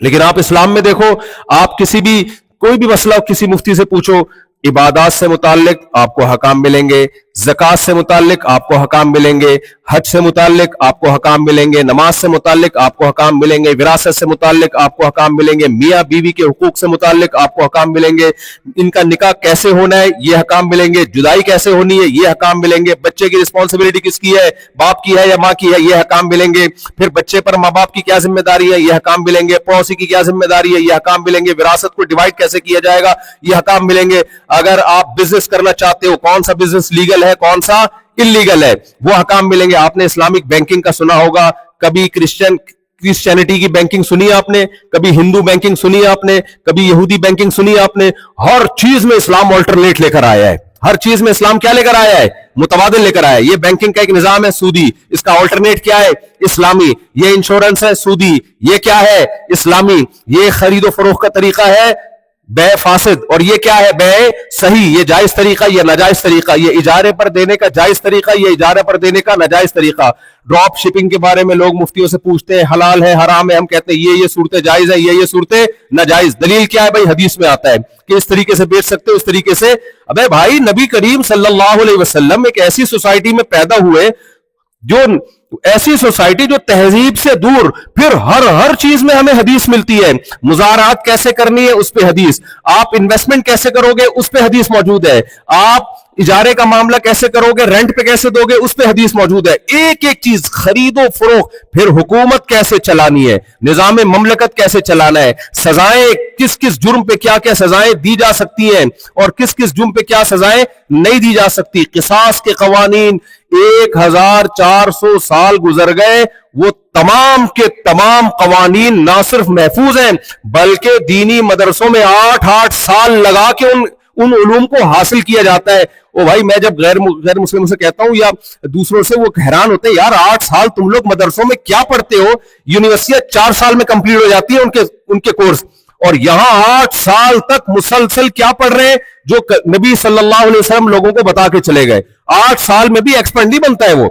لیکن آپ اسلام میں دیکھو، آپ کسی بھی کوئی بھی مسئلہ کسی مفتی سے پوچھو، عبادات سے متعلق آپ کو حکام ملیں گے، زکات سے متعلق آپ کو حکام ملیں گے، حج سے متعلق آپ کو حکام ملیں گے، نماز سے متعلق آپ کو حکام ملیں گے، وراثت سے متعلق آپ کو حکام ملیں گے، میاں بیوی کے حقوق سے متعلق آپ کو حکام ملیں گے، ان کا نکاح کیسے ہونا ہے یہ حکام ملیں گے، جدائی کیسے ہونی ہے یہ حکام ملیں گے، بچے کی رسپانسبلٹی کس کی ہے، باپ کی ہے یا ماں کی ہے یہ حکام ملیں گے، پھر بچے پر ماں باپ کی کیا ذمہ داری ہے یہ حکام ملیں گے، پڑوسی کی کیا ذمہ داری ہے یہ حکام ملیں گے، وراثت کو ڈیوائڈ کیسے کیا جائے گا یہ حکام ملیں گے. اگر آپ بزنس کرنا چاہتے ہو، کون سا بزنس لیگل ہے کون سا انلیگل ہے وہ حکام ملیں گے. آپ نے اسلامک بینکنگ کا سنا ہوگا، کبھی کرسچینٹی کی بینکنگ سنی آپ نے، کبھی ہندو بینکنگ سنی آپ نے، کبھی یہودی بینکنگ سنی آپ نے. ہر چیز میں اسلام آلٹرنیٹ لے کر آیا ہے. ہر چیز میں اسلام کیا لے کر آیا ہے؟ متبادل لے کر آیا ہے. یہ بینکنگ کا ایک نظام ہے سودی، اس کا آلٹرنیٹ کیا ہے؟ اسلامی. یہ انشورنس ہے سودی، یہ کیا ہے؟ اسلامی. یہ خرید و فروخت کا طریقہ ہے بے فاسد، اور یہ کیا ہے؟ بے صحیح. یہ جائز طریقہ، یہ ناجائز طریقہ. یہ اجارے پر دینے کا جائز طریقہ، یہ اجارے پر دینے کا ناجائز طریقہ. ڈراپ شپنگ کے بارے میں لوگ مفتیوں سے پوچھتے ہیں حلال ہے حرام ہے، ہم کہتے ہیں یہ صورتیں جائز ہے، یہ صورتیں ناجائز. دلیل کیا ہے بھائی؟ حدیث میں آتا ہے کہ اس طریقے سے بیچ سکتے ہو، اس طریقے سے. ابے بھائی نبی کریم صلی اللہ علیہ وسلم ایک ایسی سوسائٹی میں پیدا ہوئے، جو ایسی سوسائٹی جو تہذیب سے دور، پھر ہر چیز میں ہمیں حدیث ملتی ہے. مزارات کیسے کرنی ہے اس پہ حدیث، آپ انویسٹمنٹ کیسے کرو گے اس پہ حدیث موجود ہے، آپ اجارے کا معاملہ کیسے کرو گے، رینٹ پہ کیسے دو گے اس پہ حدیث موجود ہے. ایک ایک چیز، خرید و فروخت، پھر حکومت کیسے چلانی ہے، نظام مملکت کیسے چلانا ہے، سزائیں کس کس جرم پہ کیا کیا سزائیں دی جا سکتی ہیں اور کس کس جرم پہ کیا سزائیں نہیں دی جا سکتی. قصاص کے قوانین 1400 سال گزر گئے، وہ تمام کے تمام قوانین نہ صرف محفوظ ہیں بلکہ دینی مدرسوں میں 8 سال لگا کے ان علوم کو حاصل کیا جاتا ہے. او بھائی میں جب غیر مسلم سے کہتا ہوں یا دوسروں سے، وہ حیران ہوتے ہیں یار 8 سال تم لوگ مدرسوں میں کیا پڑھتے ہو؟ یونیورسٹیاں 4 سال میں کمپلیٹ ہو جاتی ہے ان کے کورس، اور یہاں 8 سال تک مسلسل کیا پڑھ رہے ہیں جو نبی صلی اللہ علیہ وسلم لوگوں کو بتا کے چلے گئے. 8 سال میں بھی ایکسپینڈ نہیں بنتا ہے وہ.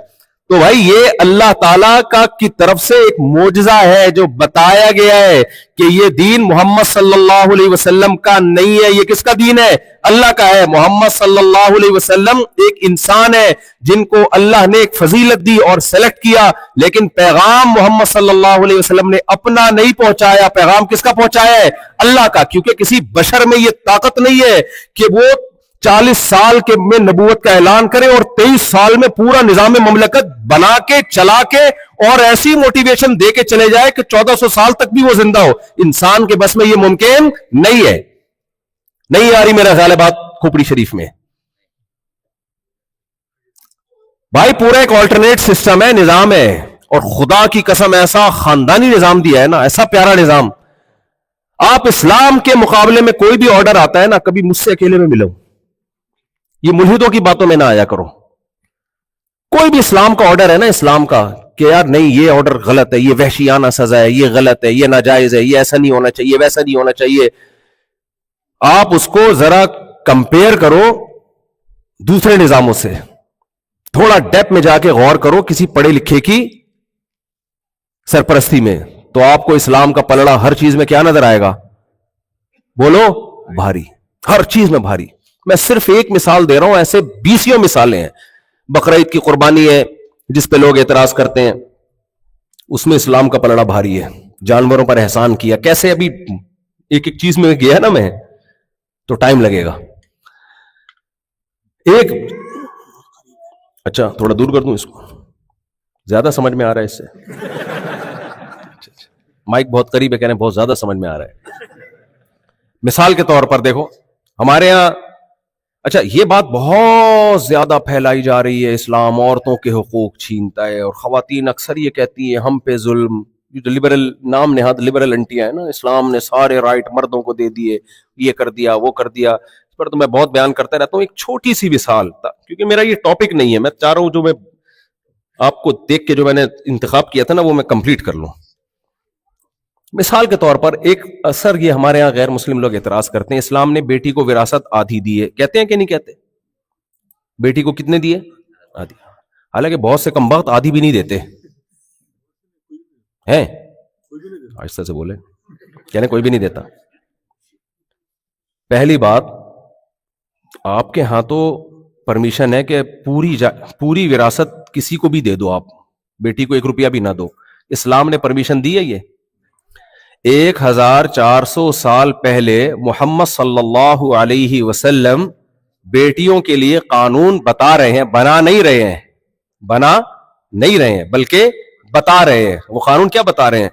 تو بھائی یہ اللہ تعالیٰ کی طرف سے ایک معجزہ ہے جو بتایا گیا ہے کہ یہ دین محمد صلی اللہ علیہ وسلم کا نہیں ہے. یہ کس کا دین ہے؟ اللہ کا ہے. محمد صلی اللہ علیہ وسلم ایک انسان ہے جن کو اللہ نے ایک فضیلت دی اور سلیکٹ کیا، لیکن پیغام محمد صلی اللہ علیہ وسلم نے اپنا نہیں پہنچایا. پیغام کس کا پہنچایا ہے؟ اللہ کا. کیونکہ کسی بشر میں یہ طاقت نہیں ہے کہ وہ 40 سال کے میں نبوت کا اعلان کرے اور 23 سال میں پورا نظام مملکت بنا کے چلا کے اور ایسی موٹیویشن دے کے چلے جائے کہ 1400 سال تک بھی وہ زندہ ہو. انسان کے بس میں یہ ممکن نہیں ہے. نہیں آ رہی میرا خیال ہے بات کھوپڑی شریف میں؟ بھائی پورا ایک آلٹرنیٹ سسٹم ہے، نظام ہے، اور خدا کی قسم ایسا خاندانی نظام دیا ہے نا، ایسا پیارا نظام. آپ اسلام کے مقابلے میں کوئی بھی آرڈر آتا ہے نا، کبھی مجھ سے اکیلے میں ملو، یہ ملحدوں کی باتوں میں نہ آیا کرو. کوئی بھی اسلام کا آرڈر ہے نا، اسلام کا، کہ یار نہیں یہ آرڈر غلط ہے، یہ وحشیانہ سزا ہے، یہ غلط ہے، یہ ناجائز ہے، یہ ایسا نہیں ہونا چاہیے، ویسا نہیں ہونا چاہیے. آپ اس کو ذرا کمپیئر کرو دوسرے نظاموں سے، تھوڑا ڈیپ میں جا کے غور کرو کسی پڑھے لکھے کی سرپرستی میں، تو آپ کو اسلام کا پلڑا ہر چیز میں کیا نظر آئے گا؟ بولو، بھاری. ہر چیز میں بھاری. میں صرف ایک مثال دے رہا ہوں، ایسے 20 مثالیں ہیں. بقرعید کی قربانی ہے جس پہ لوگ اعتراض کرتے ہیں، اس میں اسلام کا پلڑا بھاری ہے. جانوروں پر احسان کیا کیسے؟ ابھی ایک ایک چیز میں گیا نا میں، تو ٹائم لگے گا. ایک اچھا تھوڑا دور کر دوں اس کو، زیادہ سمجھ میں آ رہا ہے اس سے؟ مائک بہت قریب ہے، کہہ رہے ہیں بہت زیادہ سمجھ میں آ رہا ہے. مثال کے طور پر دیکھو، ہمارے ہاں اچھا یہ بات بہت زیادہ پھیلائی جا رہی ہے، اسلام عورتوں کے حقوق چھینتا ہے، اور خواتین اکثر یہ کہتی ہیں ہم پہ ظلم. جو لبرل نام نہاد لبرل انٹیاں ہیں نا، اسلام نے سارے رائٹ مردوں کو دے دیے، یہ کر دیا وہ کر دیا. اس پر تو میں بہت بیان کرتا رہتا ہوں. ایک چھوٹی سی مثال، کیونکہ میرا یہ ٹاپک نہیں ہے، میں چاہ رہا ہوں جو میں آپ کو دیکھ کے جو میں نے انتخاب کیا تھا نا وہ میں کمپلیٹ کر لوں. مثال کے طور پر ایک اثر یہ ہمارے ہاں غیر مسلم لوگ اعتراض کرتے ہیں، اسلام نے بیٹی کو وراثت آدھی دی ہے، کہتے ہیں کہ نہیں کہتے؟ بیٹی کو کتنے دیے؟ آدھی. حالانکہ بہت سے کمبخت آدھی بھی نہیں دیتے ہیں. آہستہ سے بولے، کہنے کوئی بھی نہیں دیتا. پہلی بات، آپ کے ہاں تو پرمیشن ہے کہ پوری وراثت کسی کو بھی دے دو، آپ بیٹی کو 1 روپیہ بھی نہ دو. اسلام نے پرمیشن دی ہے یہ؟ 1400 سال پہلے محمد صلی اللہ علیہ وسلم بیٹیوں کے لیے قانون بتا رہے ہیں، بنا نہیں رہے ہیں بلکہ بتا رہے ہیں. وہ قانون کیا بتا رہے ہیں؟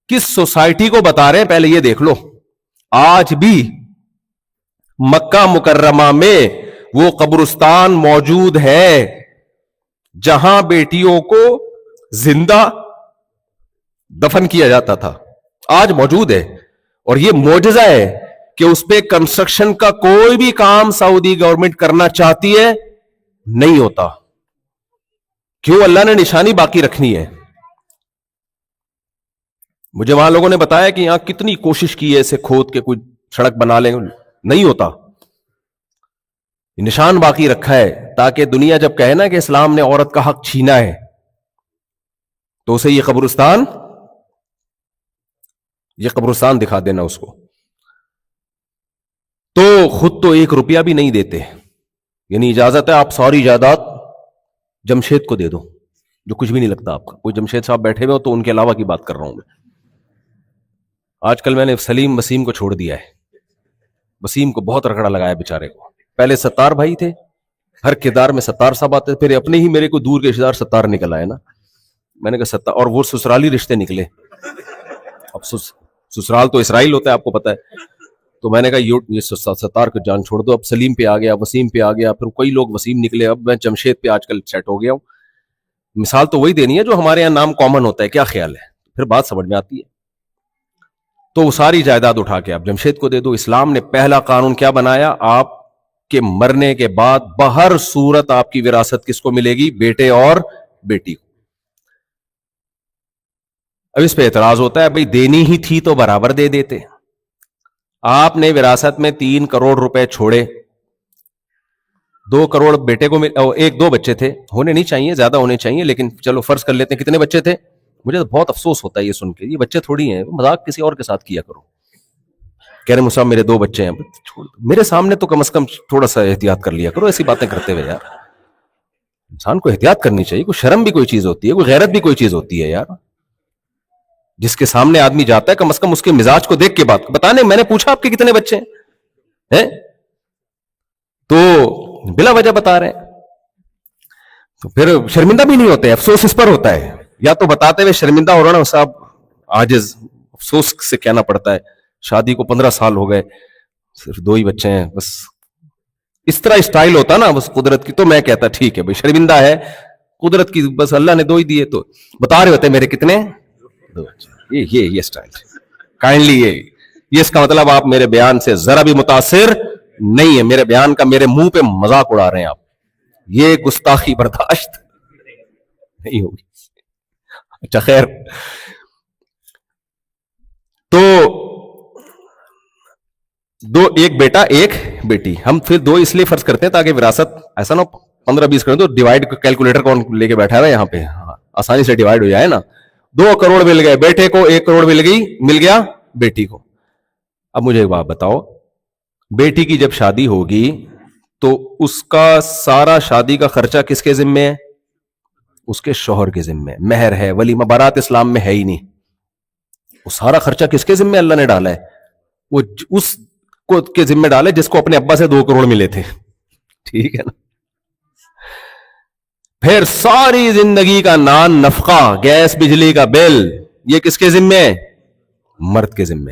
کس سوسائٹی کو بتا رہے ہیں؟ پہلے یہ دیکھ لو. آج بھی مکہ مکرمہ میں وہ قبرستان موجود ہے جہاں بیٹیوں کو زندہ دفن کیا جاتا تھا، آج موجود ہے. اور یہ معجزہ ہے کہ اس پہ کنسٹرکشن کا کوئی بھی کام سعودی گورنمنٹ کرنا چاہتی ہے نہیں ہوتا. کیوں؟ اللہ نے نشانی باقی رکھنی ہے. مجھے وہاں لوگوں نے بتایا کہ یہاں کتنی کوشش کی ہے اسے کھود کے کوئی سڑک بنا لیں، نہیں ہوتا. نشان باقی رکھا ہے تاکہ دنیا جب کہے نا کہ اسلام نے عورت کا حق چھینا ہے تو اسے یہ قبرستان دکھا دینا اس کو. تو خود تو 1 روپیہ بھی نہیں دیتے، یعنی اجازت ہے آپ ساری جائیداد جمشید کو دے دو، جو کچھ بھی نہیں لگتا آپ کا. کوئی جمشید صاحب بیٹھے ہوئے ہو تو ان کے علاوہ کی بات کر رہا ہوں میں. آج کل میں نے سلیم وسیم کو چھوڑ دیا ہے. وسیم کو بہت رگڑا لگایا بیچارے کو. پہلے ستار بھائی تھے، ہر کردار میں ستار صاحب آتے، پھر اپنے ہی میرے کو دور کے رشتے دار ستار نکل آئے نا. میں نے کہا ستار، اور وہ سسرالی رشتے نکلے. اب سسرال تو اسرائیل ہوتا ہے آپ کو پتا ہے. تو میں نے کہا یہ ستار کو جان چھوڑ دو. اب سلیم پہ آ گیا، وسیم پہ آ گیا، پھر کئی لوگ وسیم نکلے. اب میں جمشید پہ آج کل سیٹ ہو گیا ہوں. مثال تو وہی دینی ہے جو ہمارے یہاں نام کامن ہوتا ہے. کیا خیال ہے؟ پھر بات سمجھ میں آتی ہے. تو وہ ساری جائیداد اٹھا کے آپ جمشید کو دے دو. اسلام نے پہلا قانون کیا بنایا؟ آپ کے مرنے کے بعد بہر صورت آپ کی وراثت کس کو ملے گی؟ بیٹے اور بیٹی کو. اب اس پہ اعتراض ہوتا ہے، بھئی دینی ہی تھی تو برابر دے دیتے. آپ نے وراثت میں 3 کروڑ روپے چھوڑے، 2 کروڑ بیٹے کو 2 بچے تھے، ہونے نہیں چاہیے، زیادہ ہونے چاہیے، لیکن چلو فرض کر لیتے ہیں. کتنے بچے تھے؟ مجھے تو بہت افسوس ہوتا ہے یہ سن کے، یہ بچے تھوڑی ہیں، مذاق کسی اور کے ساتھ کیا کرو. کہہ رہے مصعب میرے 2 بچے ہیں. میرے سامنے تو کم از کم تھوڑا سا احتیاط کر لیا کرو ایسی باتیں کرتے ہوئے. یار انسان کو احتیاط کرنی چاہیے. کوئی شرم بھی کوئی چیز ہوتی ہے، کوئی غیرت بھی کوئی چیز ہوتی ہے. یار جس کے سامنے آدمی جاتا ہے کم از کم اس کے مزاج کو دیکھ کے بات بتانے. میں نے پوچھا آپ کے کتنے بچے ہیں تو بلا وجہ بتا رہے ہیں، تو پھر شرمندہ بھی نہیں ہوتے. افسوس اس پر ہوتا ہے، یا تو بتاتے ہوئے شرمندہ ہو رہا نا صاحب، عاجز افسوس سے کہنا پڑتا ہے شادی کو 15 سال ہو گئے، صرف 2 ہی بچے ہیں بس. اس طرح اسٹائل ہوتا نا بس قدرت کی. تو میں کہتا ٹھیک ہے بھائی شرمندہ ہے قدرت کی، بس اللہ نے 2 ہی دیے تو بتا رہے ہوتے میرے کتنے 2 بچے. یہ اسٹائل کائنڈلی یہ اس کا مطلب آپ میرے بیان سے ذرا بھی متاثر نہیں ہے. میرے بیان کا میرے منہ پہ مذاق اڑا رہے ہیں آپ. یہ گستاخی برداشت نہیں ہوگی. اچھا خیر، تو 2، ایک بیٹا ایک بیٹی. ہم پھر 2 اس لیے فرض کرتے ہیں تاکہ وراثت ایسا نہ 15-20 کریں تو ڈیوائڈ کیلکولیٹر کون لے کے بیٹھا ہے یہاں پہ، آسانی سے ڈیوائڈ ہو جائے نا. 2 کروڑ مل گئے بیٹے کو، 1 کروڑ مل گیا بیٹی کو. اب مجھے ایک بات بتاؤ، بیٹی کی جب شادی ہوگی تو اس کا سارا شادی کا خرچہ کس کے ذمے ہے؟ اس کے شوہر کے ذمے. مہر ہے، ولیمہ، بارات اسلام میں ہے ہی نہیں. وہ سارا خرچہ کس کے ذمے اللہ نے ڈالا ہے؟ وہ اس کو کے ذمے ڈالے جس کو اپنے ابا سے 2 کروڑ ملے تھے. ٹھیک ہے نا؟ پھر ساری زندگی کا نان نفقہ، گیس بجلی کا بل، یہ کس کے ذمے ہے؟ مرد کے ذمے.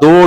2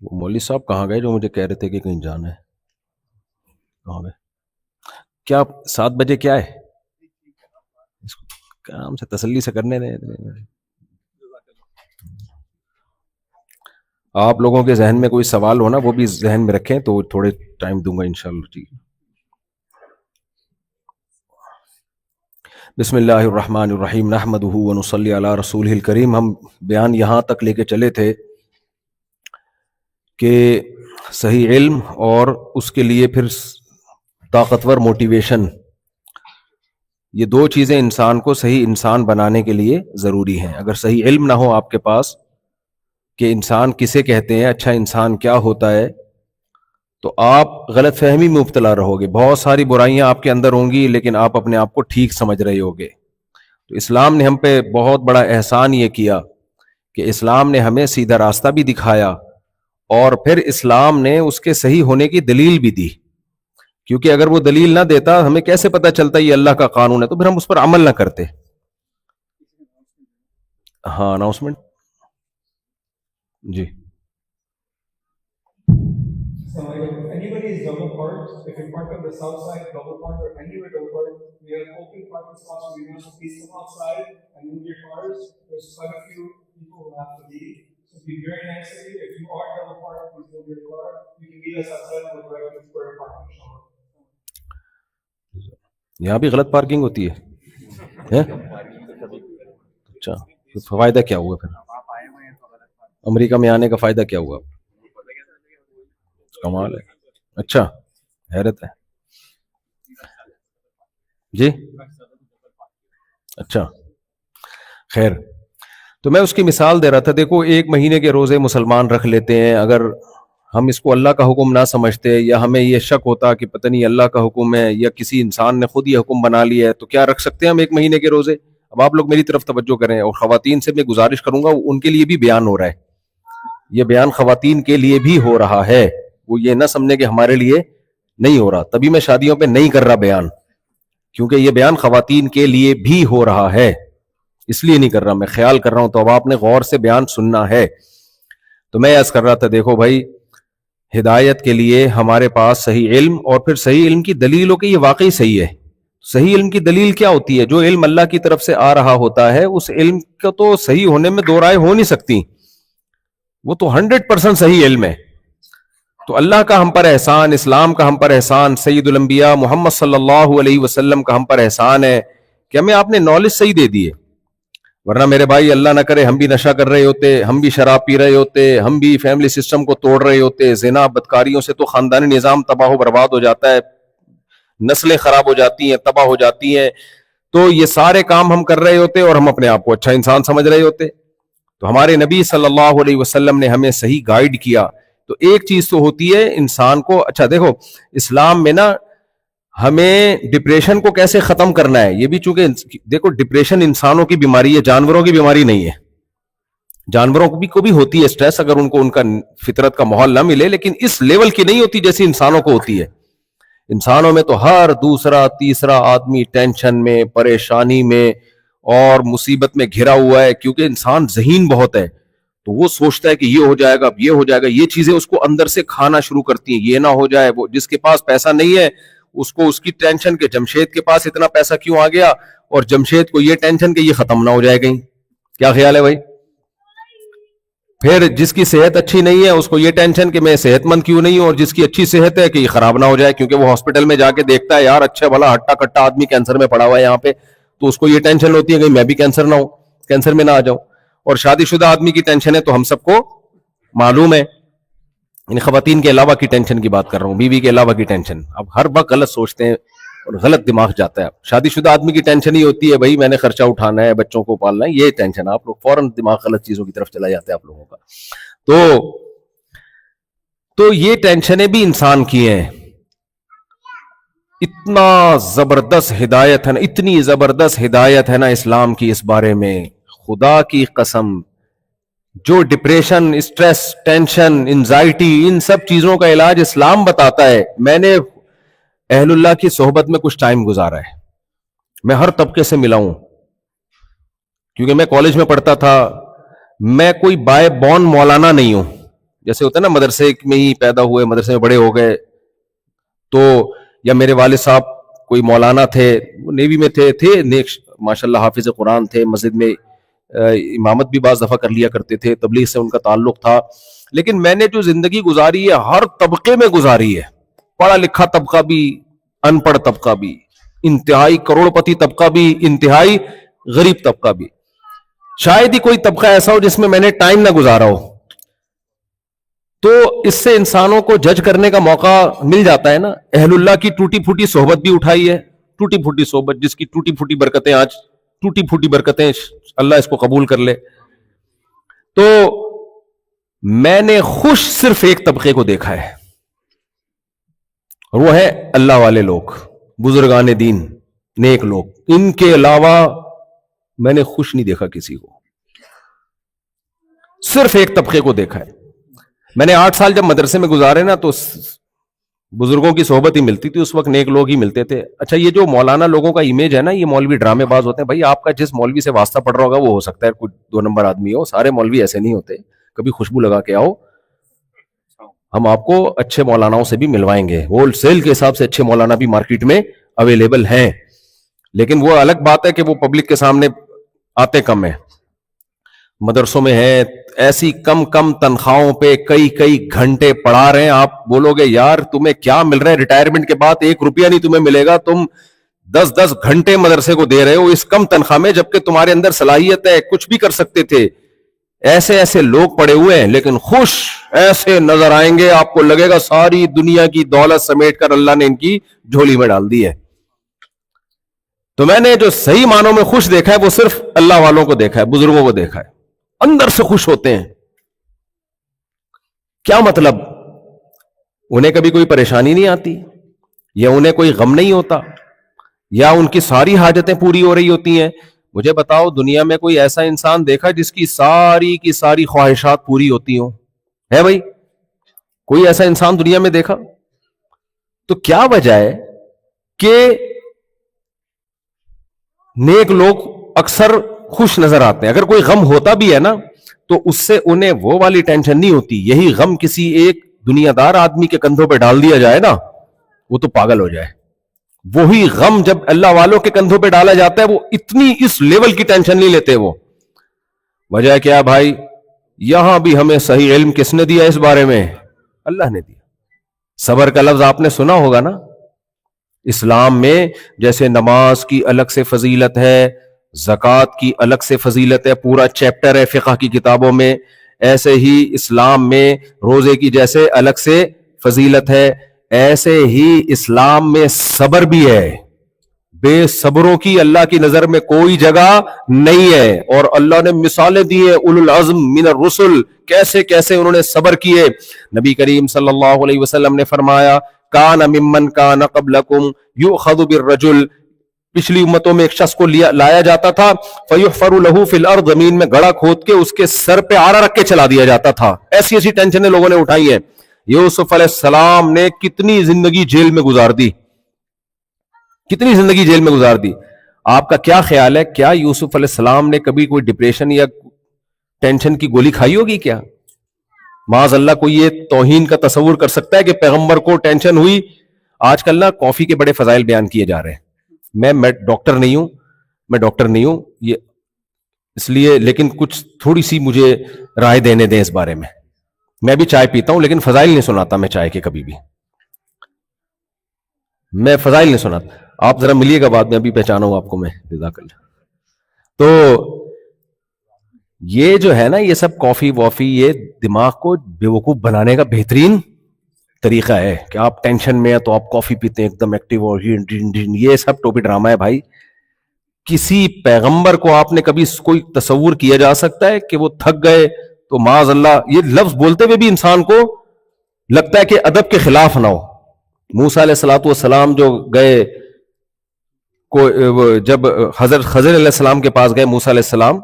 وہ مولوی صاحب کہاں گئے جو مجھے کہہ رہے تھے کہ کہیں جانا ہے؟ کہاں گئے؟ کیا 7 بجے کیا ہے؟ اس کو کام سے تسلی سے کرنے دیں. آپ لوگوں کے ذہن میں کوئی سوال ہونا وہ بھی ذہن میں رکھیں تو تھوڑے ٹائم دوں گا انشاءاللہ. ٹھیک. بسم اللہ الرحمن الرحیم نحمدہ ونصلی علی رسولہ الکریم. ہم بیان یہاں تک لے کے چلے تھے کہ صحیح علم اور اس کے لیے پھر طاقتور موٹیویشن، یہ 2 چیزیں انسان کو صحیح انسان بنانے کے لیے ضروری ہیں. اگر صحیح علم نہ ہو آپ کے پاس کہ انسان کسے کہتے ہیں، اچھا انسان کیا ہوتا ہے، تو آپ غلط فہمی میں مبتلا رہو گے. بہت ساری برائیاں آپ کے اندر ہوں گی لیکن آپ اپنے آپ کو ٹھیک سمجھ رہے ہوگے. تو اسلام نے ہم پہ بہت بڑا احسان یہ کیا کہ اسلام نے ہمیں سیدھا راستہ بھی دکھایا اور پھر اسلام نے اس کے صحیح ہونے کی دلیل بھی دی. کیونکہ اگر وہ دلیل نہ دیتا ہمیں کیسے پتہ چلتا یہ اللہ کا قانون ہے، تو پھر ہم اس پر عمل نہ کرتے. ہاں اناؤنسمنٹ جی. Anybody is double parked. If you park on the south side, double park, or anywhere double park, we have open parking spots where you don't have to please come outside and move your cars. There's quite a few people who have to leave. So be very nice to you. If you are double parked, please move your car. You can meet us outside with directions for your parking shop. یہاں بھی غلط parking ہوتی ہے؟ اچھا فائدہ کیا ہوا پھر؟ امریکہ میں آنے کا فائدہ کیا ہوا؟ کمال ہے. اچھا حیرت ہے جی. اچھا خیر. تو میں اس کی مثال دے رہا تھا. دیکھو 1 مہینے کے روزے مسلمان رکھ لیتے ہیں. اگر ہم اس کو اللہ کا حکم نہ سمجھتے یا ہمیں یہ شک ہوتا کہ پتہ نہیں اللہ کا حکم ہے یا کسی انسان نے خود یہ حکم بنا لیا ہے، تو کیا رکھ سکتے ہیں ہم 1 مہینے کے روزے؟ اب آپ لوگ میری طرف توجہ کریں اور خواتین سے میں گزارش کروں گا، ان کے لیے بھی بیان ہو رہا ہے. یہ بیان خواتین کے لیے بھی ہو رہا ہے. وہ یہ نہ سمجھے کہ ہمارے لیے نہیں ہو رہا. تبھی میں شادیوں پہ نہیں کر رہا بیان، کیونکہ یہ بیان خواتین کے لیے بھی ہو رہا ہے. اس لیے نہیں کر رہا، میں خیال کر رہا ہوں. تو اب آپ نے غور سے بیان سننا ہے. تو میں عرض کر رہا تھا دیکھو بھائی، ہدایت کے لیے ہمارے پاس صحیح علم اور پھر صحیح علم کی دلیل ہو کہ یہ واقعی صحیح ہے. صحیح علم کی دلیل کیا ہوتی ہے؟ جو علم اللہ کی طرف سے آ رہا ہوتا ہے اس علم کا تو صحیح ہونے میں 2 رائے ہو نہیں سکتی. وہ تو 100% صحیح علم ہے. تو اللہ کا ہم پر احسان، اسلام کا ہم پر احسان، سید الانبیاء محمد صلی اللہ علیہ وسلم کا ہم پر احسان ہے کہ ہمیں آپ نے نالج صحیح دے دی ہے. ورنہ میرے بھائی اللہ نہ کرے ہم بھی نشہ کر رہے ہوتے، ہم بھی شراب پی رہے ہوتے، ہم بھی فیملی سسٹم کو توڑ رہے ہوتے. زنا بدکاریوں سے تو خاندانی نظام تباہ و برباد ہو جاتا ہے، نسلیں خراب ہو جاتی ہیں، تباہ ہو جاتی ہیں. تو یہ سارے کام ہم کر رہے ہوتے اور ہم اپنے آپ کو اچھا انسان سمجھ رہے ہوتے. تو ہمارے نبی صلی اللہ علیہ وسلم نے ہمیں صحیح گائیڈ کیا. تو ایک چیز تو ہوتی ہے انسان کو، اچھا دیکھو اسلام میں نا ہمیں ڈپریشن کو کیسے ختم کرنا ہے یہ بھی، چونکہ دیکھو ڈپریشن انسانوں کی بیماری ہے، جانوروں کی بیماری نہیں ہے. جانوروں کو بھی ہوتی ہے سٹریس اگر ان کو ان کا فطرت کا ماحول نہ ملے، لیکن اس لیول کی نہیں ہوتی جیسی انسانوں کو ہوتی ہے. انسانوں میں تو ہر دوسرا تیسرا آدمی ٹینشن میں، پریشانی میں اور مصیبت میں گھرا ہوا ہے، کیونکہ انسان ذہین بہت ہے. تو وہ سوچتا ہے کہ یہ ہو جائے گا، اب یہ ہو جائے گا. یہ چیزیں اس کو اندر سے کھانا شروع کرتی ہیں، یہ نہ ہو جائے. وہ جس کے پاس پیسہ نہیں ہے اس کو اس کی ٹینشن کہ جمشید کے پاس اتنا پیسہ کیوں آ گیا، اور جمشید کو یہ ٹینشن کہ یہ ختم نہ ہو جائے کہیں. کیا خیال ہے بھائی؟ پھر جس کی صحت اچھی نہیں ہے اس کو یہ ٹینشن کہ میں صحت مند کیوں نہیں ہوں، اور جس کی اچھی صحت ہے کہ یہ خراب نہ ہو جائے، کیونکہ وہ ہاسپٹل میں جا کے دیکھتا ہے یار اچھا بھلا ہٹا کٹا آدمی کینسر میں پڑا ہوا ہے یہاں پہ، تو اس کو یہ ٹینشن ہوتی ہے کہ میں بھی کینسر نہ ہوں، کینسر میں نہ آ جاؤں. اور شادی شدہ آدمی کی ٹینشن ہے تو ہم سب کو معلوم ہے، یعنی خواتین کے علاوہ کی ٹینشن کی بات کر رہا ہوں، بیوی کے علاوہ کی ٹینشن. اب ہر وقت غلط سوچتے ہیں اور غلط دماغ جاتا ہے. شادی شدہ آدمی کی ٹینشن ہی ہوتی ہے بھائی میں نے خرچہ اٹھانا ہے، بچوں کو پالنا ہے، یہ ٹینشن. آپ لوگ فوراً دماغ غلط چیزوں کی طرف چلا جاتا ہے آپ لوگوں کا. تو یہ ٹینشنیں بھی انسان کی ہیں. اتنا زبردست ہدایت ہے نا، اتنی زبردست ہدایت ہے نا اسلام کی اس بارے میں، خدا کی قسم. جو ڈپریشن، اسٹریس، ٹینشن، انزائٹی، ان سب چیزوں کا علاج اسلام بتاتا ہے. میں نے اہل اللہ کی صحبت میں کچھ ٹائم گزارا ہے، میں ہر طبقے سے ملا ہوں، کیونکہ میں کالج میں پڑھتا تھا. میں کوئی بائے بورن مولانا نہیں ہوں. جیسے ہوتا ہے نا مدرسے میں ہی پیدا ہوئے, مدرسے میں بڑے ہو گئے, تو یا میرے والد صاحب کوئی مولانا تھے, وہ نیوی میں تھے نیک ماشاءاللہ حافظ قرآن تھے, مسجد میں امامت بھی بعض دفعہ کر لیا کرتے تھے, تبلیغ سے ان کا تعلق تھا. لیکن میں نے جو زندگی گزاری ہے ہر طبقے میں گزاری ہے, پڑھا لکھا طبقہ بھی, ان پڑھ طبقہ بھی, انتہائی کروڑ پتی طبقہ بھی, انتہائی غریب طبقہ بھی. شاید ہی کوئی طبقہ ایسا ہو جس میں نے ٹائم نہ گزارا ہو. تو اس سے انسانوں کو جج کرنے کا موقع مل جاتا ہے نا. اہل اللہ کی ٹوٹی پھوٹی صحبت بھی اٹھائی ہے, ٹوٹی پھوٹی صحبت, جس کی ٹوٹی پھوٹی برکتیں آج ٹوٹی پھوٹی برکتیں اللہ اس کو قبول کر لے. تو میں نے خوش صرف ایک طبقے کو دیکھا ہے, اور وہ ہے اللہ والے لوگ, بزرگان دین, نیک لوگ. ان کے علاوہ میں نے خوش نہیں دیکھا کسی کو, صرف ایک طبقے کو دیکھا ہے. میں نے 8 سال جب مدرسے میں گزارے نا, تو بزرگوں کی صحبت ہی ملتی تھی, اس وقت نیک لوگ ہی ملتے تھے. اچھا, یہ جو مولانا لوگوں کا امیج ہے نا, یہ مولوی ڈرامے باز ہوتے ہیں. بھائی آپ کا جس مولوی سے واسطہ پڑ رہا ہوگا وہ ہو سکتا ہے کوئی 2 نمبر آدمی ہو, سارے مولوی ایسے نہیں ہوتے. کبھی خوشبو لگا کے آؤ, ہم آپ کو اچھے مولاناؤں سے بھی ملوائیں گے. ہول سیل کے حساب سے اچھے مولانا بھی مارکیٹ میں اویلیبل ہیں, لیکن وہ الگ بات ہے کہ وہ پبلک کے سامنے آتے کم ہیں. مدرسوں میں ہیں ایسی کم تنخواہوں پہ کئی گھنٹے پڑھا رہے ہیں. آپ بولو گے یار تمہیں کیا مل رہا ہے, ریٹائرمنٹ کے بعد 1 روپیہ نہیں تمہیں ملے گا, تم 10 گھنٹے مدرسے کو دے رہے ہو اس کم تنخواہ میں, جبکہ تمہارے اندر صلاحیت ہے, کچھ بھی کر سکتے تھے. ایسے لوگ پڑے ہوئے ہیں لیکن خوش ایسے نظر آئیں گے, آپ کو لگے گا ساری دنیا کی دولت سمیٹ کر اللہ نے ان کی جھولی میں ڈال دی ہے. تو میں نے جو صحیح معنوں میں خوش دیکھا ہے وہ صرف اللہ والوں کو دیکھا ہے, بزرگوں کو دیکھا ہے. اندر سے خوش ہوتے ہیں. کیا مطلب؟ انہیں کبھی کوئی پریشانی نہیں آتی, یا انہیں کوئی غم نہیں ہوتا, یا ان کی ساری حاجتیں پوری ہو رہی ہوتی ہیں. مجھے بتاؤ دنیا میں کوئی ایسا انسان دیکھا جس کی ساری خواہشات پوری ہوتی ہوں؟ ہے بھائی کوئی ایسا انسان دنیا میں دیکھا؟ تو کیا وجہ ہے کہ نیک لوگ اکثر خوش نظر آتے ہیں؟ اگر کوئی غم ہوتا بھی ہے نا تو اس سے انہیں وہ والی ٹینشن نہیں ہوتی. یہی غم کسی ایک دنیا دار آدمی کے کندھوں پہ ڈال دیا جائے نا, وہ تو پاگل ہو جائے. وہی غم جب اللہ والوں کے کندھوں پہ ڈالا جاتا ہے وہ اتنی اس لیول کی ٹینشن نہیں لیتے. وہ وجہ کیا بھائی؟ یہاں بھی ہمیں صحیح علم کس نے دیا اس بارے میں؟ اللہ نے دیا. صبر کا لفظ آپ نے سنا ہوگا نا. اسلام میں جیسے نماز کی الگ سے فضیلت ہے, زکوٰۃ کی الگ سے فضیلت ہے, پورا چیپٹر ہے فقہ کی کتابوں میں, ایسے ہی اسلام میں روزے کی جیسے الگ سے فضیلت ہے, ایسے ہی اسلام میں صبر بھی ہے. بے صبروں کی اللہ کی نظر میں کوئی جگہ نہیں ہے. اور اللہ نے مثالیں دی ہیں اولو العزم من الرسل, کیسے کیسے انہوں نے صبر کیے. نبی کریم صلی اللہ علیہ وسلم نے فرمایا کان ممن کان قبلکم یؤخذ بالرجل, پچھلی امتوں میں ایک شخص کو لایا جاتا تھا, فیحفر له فی الارض, زمین میں گڑھا کھود کے اس کے سر پہ آرا رکھ کے چلا دیا جاتا تھا. ایسی ٹینشنیں لوگوں نے اٹھائی ہیں. یوسف علیہ السلام نے کتنی زندگی جیل میں گزار دی, کتنی زندگی جیل میں گزار دی. آپ کا کیا خیال ہے, کیا یوسف علیہ السلام نے کبھی کوئی ڈپریشن یا ٹینشن کی گولی کھائی ہوگی کیا؟ معاذ اللہ کوئی یہ توہین کا تصور کر سکتا ہے کہ پیغمبر کو ٹینشن ہوئی؟ آج کل نا کافی کے بڑے فضائل بیان کیے جا رہے ہیں. میں ڈاکٹر نہیں ہوں یہ اس لیے, لیکن کچھ تھوڑی سی مجھے رائے دینے دیں اس بارے میں. میں بھی چائے پیتا ہوں لیکن فضائل نہیں سناتا میں چائے کے, کبھی بھی میں فضائل نہیں سناتا. آپ ذرا ملیے گا بعد میں, ابھی پہچانا ہوں آپ کو میں, جزاک اللہ. تو یہ جو ہے نا یہ سب کافی وافی, یہ دماغ کو بیوقوف بنانے کا بہترین طریقہ ہے کہ آپ ٹینشن میں ہیں تو آپ کافی پیتے ہیں ایک دم ایکٹیو, اور یہ سب ٹوپی ڈرامہ ہے بھائی. کسی پیغمبر کو آپ نے کبھی کوئی تصور کیا جا سکتا ہے کہ وہ تھک گئے تو معاذ اللہ یہ لفظ بولتے ہوئے بھی انسان کو لگتا ہے کہ ادب کے خلاف نہ ہو؟ موسیٰ علیہ الصلوۃ والسلام جو گئے, جب حضرت خضر علیہ السلام کے پاس گئے موسیٰ علیہ السلام,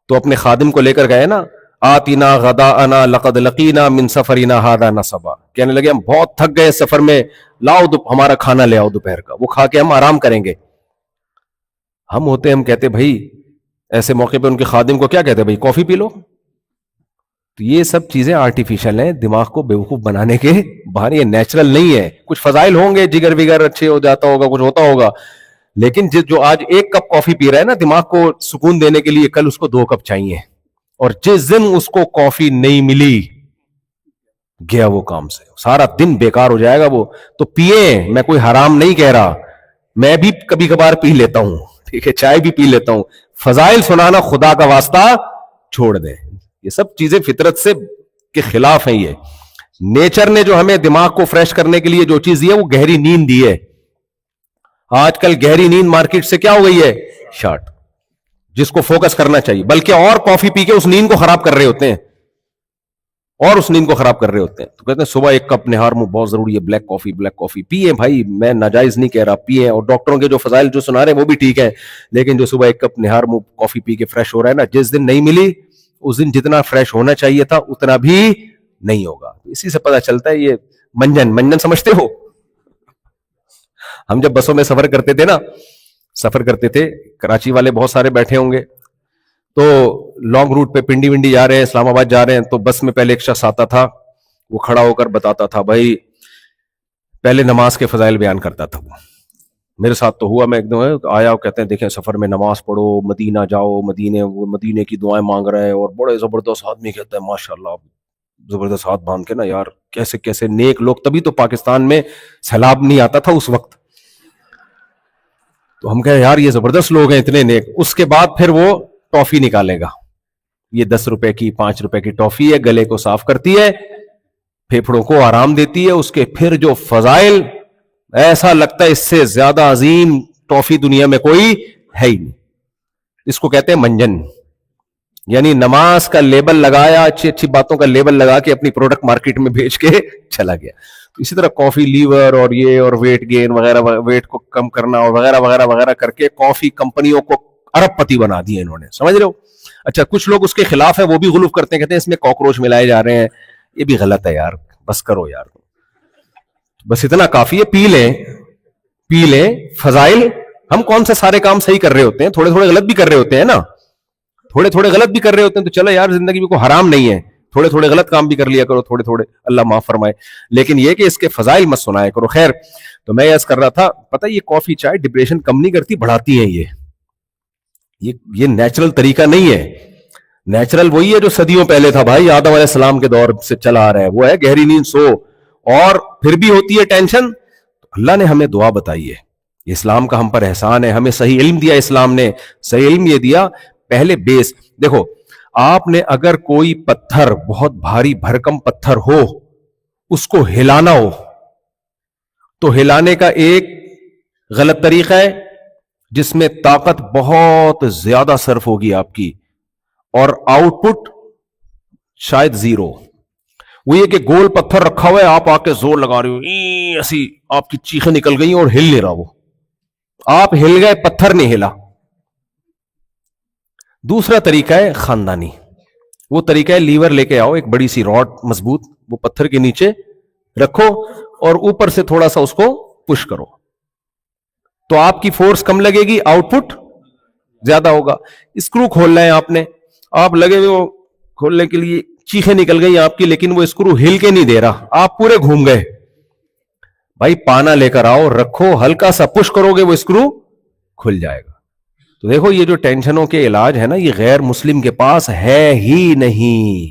تو اپنے خادم کو لے کر گئے نا, آتنا غداءنا لقد لقینا من سفرنا ھذا نصبا, کہنے لگے ہم بہت تھک گئے سفر میں, لاؤ ہمارا کھانا لے آؤ دوپہر کا, وہ کھا کے ہم آرام کریں گے. ہم کہتے بھائی ایسے موقع پہ ان کے خادم کو کیا کہتے, بھائی کافی پی لو, تو یہ سب چیزیں آرٹیفیشل ہیں, دماغ کو بیوقوف بنانے کے بہانے, یہ نیچرل نہیں ہے. کچھ فضائل ہوں گے, جگر وگر اچھے ہو جاتا ہوگا, کچھ ہوتا ہوگا, لیکن جو آج 1 کپ کافی پی رہا ہے نا دماغ کو سکون دینے کے لیے, کل اس کو 2 کپ چاہیے. اور جس دن اس کو کافی نہیں ملی, گیا وہ کام سے, سارا دن بیکار ہو جائے گا وہ. تو پیئیں, میں کوئی حرام نہیں کہہ رہا, میں بھی کبھی کبھار پی لیتا ہوں, ٹھیک ہے, چائے بھی پی لیتا ہوں. فضائل سنانا خدا کا واسطہ چھوڑ دیں. یہ سب چیزیں فطرت سے کے خلاف ہیں. یہ نیچر نے جو ہمیں دماغ کو فریش کرنے کے لیے جو چیز دی ہے وہ گہری نیند دی ہے. آج کل گہری نیند مارکیٹ سے کیا ہو گئی ہے, شارٹ, جس کو فوکس کرنا چاہیے, بلکہ اور کافی پی کے اس نیند کو خراب کر رہے ہوتے ہیں, اور اس نیند کو خراب کر رہے ہوتے ہیں. تو کہتے ہیں صبح 1 کپ نہار منہ بہت ضروری ہے, بلیک کافی پیئے بھائی, میں ناجائز نہیں کہہ رہا, پیئے. اور ڈاکٹروں کے جو فضائل جو سنا رہے ہیں وہ بھی ٹھیک ہے, لیکن جو صبح 1 کپ نہار منہ کافی پی کے فریش ہو رہا ہے نا, جس دن نہیں ملی اس دن جتنا فریش ہونا چاہیے تھا اتنا بھی نہیں ہوگا. اسی سے پتا چلتا ہے یہ منجن سمجھتے ہو. ہم جب بسوں میں سفر کرتے تھے, کراچی والے بہت سارے بیٹھے ہوں گے, تو لانگ روٹ پہ پنڈی ونڈی جا رہے ہیں, اسلام آباد جا رہے ہیں, تو بس میں پہلے ایک شخص آتا تھا, وہ کھڑا ہو کر بتاتا تھا, بھائی پہلے نماز کے فضائل بیان کرتا تھا. وہ میرے ساتھ تو ہوا, میں ایک دم آیا, کہتے ہیں دیکھیں سفر میں نماز پڑھو, مدینہ جاؤ, مدینے کی دعائیں مانگ رہے ہیں, اور بڑے زبردست آدمی کہتا ہے ماشاءاللہ, زبردست ہاتھ باندھ کے نا, یار کیسے کیسے نیک لوگ. تبھی تو پاکستان میں سیلاب نہیں آتا تھا اس وقت, تو ہم کہے یار یہ زبردست لوگ ہیں اتنے نیک. اس کے بعد پھر وہ ٹافی نکالے گا, یہ 10 روپے کی 5 روپے کی ٹافی ہے, گلے کو صاف کرتی ہے, پھیپھڑوں کو آرام دیتی ہے. اس کے پھر جو فضائل, ایسا لگتا ہے اس سے زیادہ عظیم ٹافی دنیا میں کوئی ہے ہی نہیں. اس کو کہتے ہیں منجن, یعنی نماز کا لیبل لگایا, اچھی اچھی باتوں کا لیبل لگا کے اپنی پروڈکٹ مارکیٹ میں بیچ کے چلا گیا. تو اسی طرح کافی لیور اور یہ اور ویٹ گین وغیرہ, ویٹ کو کم کرنا اور وغیرہ وغیرہ وغیرہ کر کے کافی کمپنیوں کو ارب پتی بنا دیے انہوں نے, سمجھ رہے ہو. اچھا کچھ لوگ اس کے خلاف ہیں, وہ بھی غلوف کرتے ہیں, کہتے ہیں اس میں کاکروچ ملائے جا رہے ہیں. یہ بھی غلط ہے یار, بس کرو یار, بس اتنا کافی ہے, پی لیں فضائل. ہم کون سے سارے کام صحیح کر رہے ہوتے ہیں, تھوڑے تھوڑے غلط بھی کر رہے ہوتے ہیں نا, تھوڑے تھوڑے غلط بھی کر رہے ہوتے ہیں. تو چلو یار, زندگی میں کوئی حرام نہیں ہے, تھوڑے تھوڑے غلط کام بھی کر لیا کرو, تھوڑے تھوڑے, اللہ معاف فرمائے, لیکن یہ کہ اس کے فضائل مت سنایا کرو. خیر, تو میں عرض کر رہا تھا, پتہ یہ کافی چائے ڈپریشن کم نہیں کرتی, بڑھاتی ہیں. یہ نیچرل طریقہ نہیں ہے. نیچرل وہی ہے جو صدیوں پہلے تھا بھائی, آدم علیہ السلام کے دور سے چلا آ رہا ہے, وہ ہے گہری نیند سو. اور پھر بھی ہوتی ہے ٹینشن, اللہ نے ہمیں دعا بتائی ہے, اسلام کا ہم پر احسان ہے, ہمیں صحیح علم دیا. اسلام نے صحیح علم یہ دیا, پہلے بیس دیکھو. آپ نے اگر کوئی پتھر, بہت بھاری بھرکم پتھر ہو, اس کو ہلانا ہو, تو ہلانے کا ایک غلط طریقہ ہے جس میں طاقت بہت زیادہ صرف ہوگی آپ کی, اور آؤٹ پٹ شاید زیرو. وہ یہ کہ گول پتھر رکھا ہوا ہے, آپ آ کے زور لگا رہے ہو, ایسی آپ کی چیخیں نکل گئی اور ہل نہیں رہا, وہ آپ ہل گئے, پتھر نہیں ہلا. دوسرا طریقہ ہے خاندانی, وہ طریقہ ہے لیور لے کے آؤ, ایک بڑی سی راڈ مضبوط, وہ پتھر کے نیچے رکھو اور اوپر سے تھوڑا سا اس کو پش کرو, تو آپ کی فورس کم لگے گی, آؤٹ پٹ زیادہ ہوگا. اسکرو کھولنا ہے آپ نے, آپ لگے ہوئے وہ کھولنے کے لیے, چیخیں نکل گئی آپ کی, لیکن وہ اسکرو ہل کے نہیں دے رہا, آپ پورے گھوم گئے. بھائی پانا لے کر آؤ, رکھو, ہلکا سا پش کرو گے, وہ اسکرو کھل جائے گا. تو دیکھو یہ جو ٹینشنوں کے علاج ہے نا, یہ غیر مسلم کے پاس ہے ہی نہیں.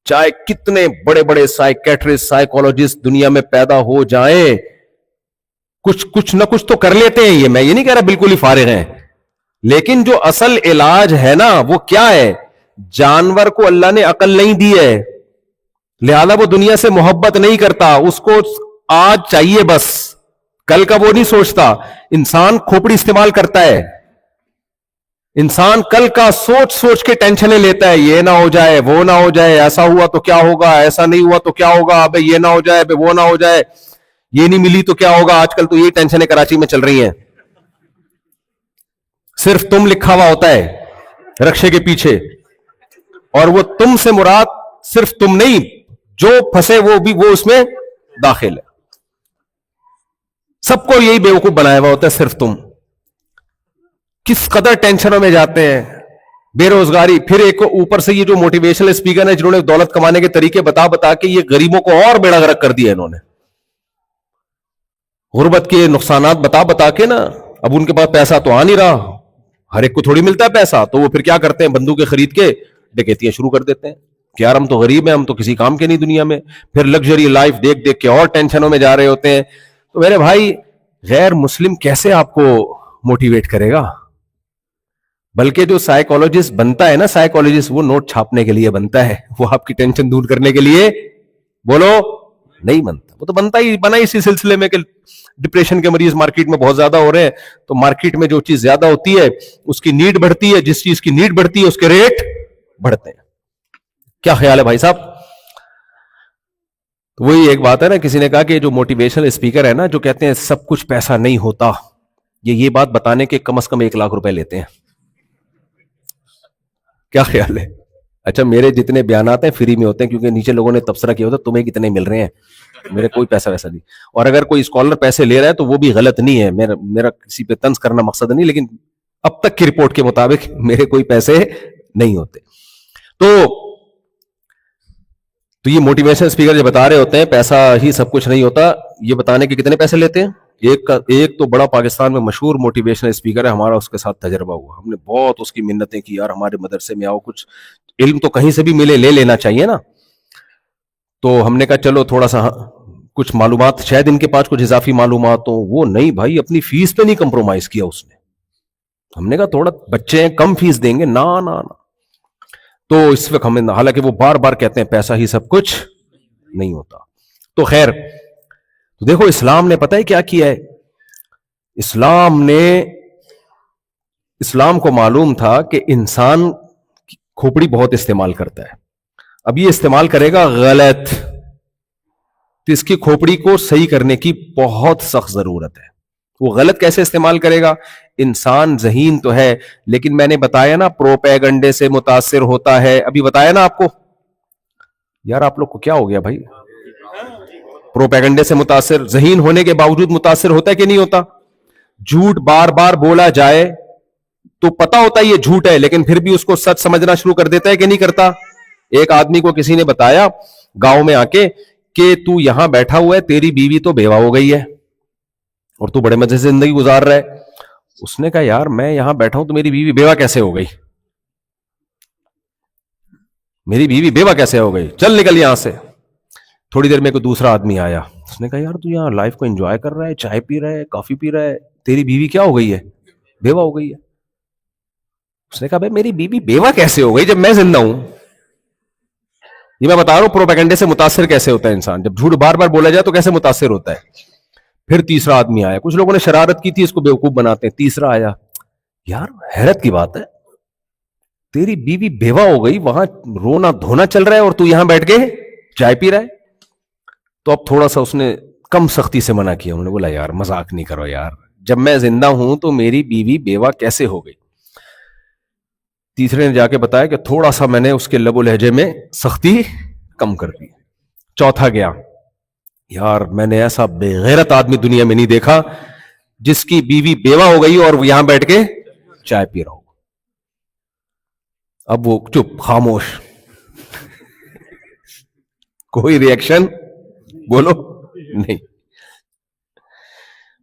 چاہے کتنے بڑے بڑے سائیکیٹرسٹ, سائیکولوجسٹ دنیا میں پیدا ہو جائیں, کچھ نہ کچھ تو کر لیتے ہیں. یہ میں یہ نہیں کہہ رہا بالکل ہی فارغ ہیں, لیکن جو اصل علاج ہے نا وہ کیا ہے؟ جانور کو اللہ نے عقل نہیں دی ہے, لہذا وہ دنیا سے محبت نہیں کرتا, اس کو آج چاہیے بس, کل کا وہ نہیں سوچتا. انسان کھوپڑی استعمال کرتا ہے, انسان کل کا سوچ سوچ کے ٹینشنیں لیتا ہے, یہ نہ ہو جائے, وہ نہ ہو جائے, ایسا ہوا تو کیا ہوگا, ایسا نہیں ہوا تو کیا ہوگا, ابے یہ نہ ہو جائے, ابے وہ نہ ہو جائے, یہ نہیں ملی تو کیا ہوگا. آج کل تو یہ ٹینشنیں کراچی میں چل رہی ہیں, صرف تم لکھا ہوا ہوتا ہے رکشے کے پیچھے, اور وہ تم سے مراد صرف تم نہیں, جو پھنسے وہ بھی وہ اس میں داخل ہے. سب کو یہی بیوقوف بنایا ہوا ہوتا ہے, صرف تم. کس قدر ٹینشنوں میں جاتے ہیں, بے روزگاری. پھر ایک اوپر سے یہ جو موٹیویشنل اسپیکر ہیں جنہوں نے دولت کمانے کے طریقے بتا بتا کے یہ غریبوں کو اور بیڑا غرق کر دیا انہوں نے, غربت کے نقصانات بتا بتا کے نا. اب ان کے پاس پیسہ تو آ نہیں رہا, ہر ایک کو تھوڑی ملتا ہے پیسہ, تو وہ پھر کیا کرتے ہیں, بندوقیں خرید کے ڈکیتیاں شروع کر دیتے ہیں کہ یار ہم تو غریب ہیں, ہم تو کسی کام کے نہیں دنیا میں. پھر لگژری لائف دیکھ دیکھ کے اور ٹینشنوں میں جا رہے ہوتے ہیں. تو میرے بھائی غیر مسلم کیسے آپ کو موٹیویٹ کرے گا؟ بلکہ جو سائیکولوجسٹ بنتا ہے نا, سائیکولوجسٹ, وہ نوٹ چھاپنے کے لیے بنتا ہے, وہ آپ کی ٹینشن دور کرنے کے لیے بولو نہیں بنتا. وہ تو بنتا ہی بنا اسی سلسلے میں کہ ڈپریشن کے مریض مارکیٹ میں بہت زیادہ ہو رہے ہیں, تو مارکیٹ میں جو چیز زیادہ ہوتی ہے اس کی نیڈ بڑھتی ہے, جس چیز کی نیڈ بڑھتی ہے اس کے ریٹ بڑھتے ہیں. کیا خیال ہے بھائی صاحب؟ تو وہی ایک بات ہے نا, کسی نے کہا کہ جو موٹیویشنل اسپیکر ہے نا, جو کہتے ہیں سب کچھ پیسہ نہیں ہوتا, یہ بات بتانے کے کم از کم 1 لاکھ روپے لیتے ہیں. کیا خیال ہے؟ اچھا میرے جتنے بیانات ہیں فری میں ہوتے ہیں, کیونکہ نیچے لوگوں نے تبصرہ کیا ہوتا ہے تمہیں کتنے مل رہے ہیں, میرے کوئی پیسہ ویسا نہیں. اور اگر کوئی اسکالر پیسے لے رہا ہے تو وہ بھی غلط نہیں ہے, میرا کسی پہ طنز کرنا مقصد نہیں, لیکن اب تک کی رپورٹ کے مطابق میرے کوئی پیسے نہیں ہوتے. تو یہ موٹیویشن اسپیکر جو بتا رہے ہوتے ہیں پیسہ ہی سب کچھ نہیں ہوتا, یہ بتانے کے کتنے پیسے لیتے ہیں. ایک تو بڑا پاکستان میں مشہور موٹیویشنل اسپیکر ہے, ہمارا اس کے ساتھ تجربہ ہوا, ہم نے بہت اس کی منتیں کی, یار ہمارے مدرسے میں آؤ, کچھ علم تو کہیں سے بھی ملے, لے لینا چاہیے نا. تو ہم نے کہا چلو تھوڑا سا کچھ معلومات, شاید ان کے پاس کچھ اضافی معلومات ہو. وہ نہیں بھائی, اپنی فیس پہ نہیں کمپرومائز کیا اس نے. ہم نے کہا تھوڑا بچے ہیں, کم فیس دیں گے, نا. تو اس وقت ہمیں, حالانکہ وہ بار بار کہتے ہیں پیسہ ہی سب کچھ نہیں ہوتا. تو خیر, تو دیکھو اسلام نے پتہ ہے کیا کیا ہے. اسلام کو معلوم تھا کہ انسان کھوپڑی بہت استعمال کرتا ہے. اب یہ استعمال کرے گا غلط, تو اس کی کھوپڑی کو صحیح کرنے کی بہت سخت ضرورت ہے. وہ غلط کیسے استعمال کرے گا؟ انسان ذہین تو ہے, لیکن میں نے بتایا نا پروپیگنڈے سے متاثر ہوتا ہے. ابھی بتایا نا آپ کو. یار آپ لوگ کو کیا ہو گیا بھائی؟ پروپیگنڈے سے متاثر, ذہین ہونے کے باوجود متاثر ہوتا ہے کہ نہیں ہوتا؟ جھوٹ بار بار بولا جائے تو پتا ہوتا ہے یہ جھوٹ ہے, لیکن پھر بھی اس کو سچ سمجھنا شروع کر دیتا ہے کہ نہیں کرتا. ایک آدمی کو کسی نے بتایا گاؤں میں آ کے کہ تو یہاں بیٹھا ہوا ہے, تیری بیوی تو بیوہ ہو گئی ہے اور تو بڑے مزے سے زندگی گزار رہا ہے. اس نے کہا یار میں یہاں بیٹھا ہوں تو میری بیوی بیوہ کیسے ہو گئی؟ میری بیوی بیوہ کیسے ہو گئی؟ چل نکل یہاں سے. تھوڑی دیر میں کوئی دوسرا آدمی آیا, اس نے کہا یار تو یہاں لائف کو انجوائے کر رہا ہے, چائے پی رہا ہے, کافی پی رہا ہے, تیری بیوی کیا ہو گئی ہے؟ بیوہ ہو گئی ہے. اس نے کہا بھائی میری بیوی بیوہ کیسے ہو گئی جب میں زندہ ہوں؟ یہ میں بتا رہا ہوں پروپیگنڈے سے متاثر کیسے ہوتا ہے انسان. جب جھوٹ بار بار بولا جائے تو کیسے متاثر ہوتا ہے. پھر تیسرا آدمی آیا, کچھ لوگوں نے شرارت کی تھی, اس کو بیوقوف بناتے ہیں. تیسرا آیا, یار حیرت کی بات ہے, تیری بیوی بیوہ ہو گئی, وہاں رونا دھونا چل رہا ہے اور تو یہاں بیٹھ کے چائے پی رہا ہے. تو اب تھوڑا سا اس نے کم سختی سے منع کیا. انہوں نے بولا یار مذاق نہیں کرو یار, جب میں زندہ ہوں تو میری بیوی بیوہ کیسے ہو گئی؟ تیسرے نے جا کے بتایا کہ تھوڑا سا میں نے اس کے لب و لہجے میں سختی کم کر دی. چوتھا گیا, یار میں نے ایسا بے غیرت آدمی دنیا میں نہیں دیکھا جس کی بیوی بیوہ ہو گئی اور یہاں بیٹھ کے چائے پی رہا ہو. اب وہ چپ, خاموش, کوئی ری ایکشن بولو نہیں.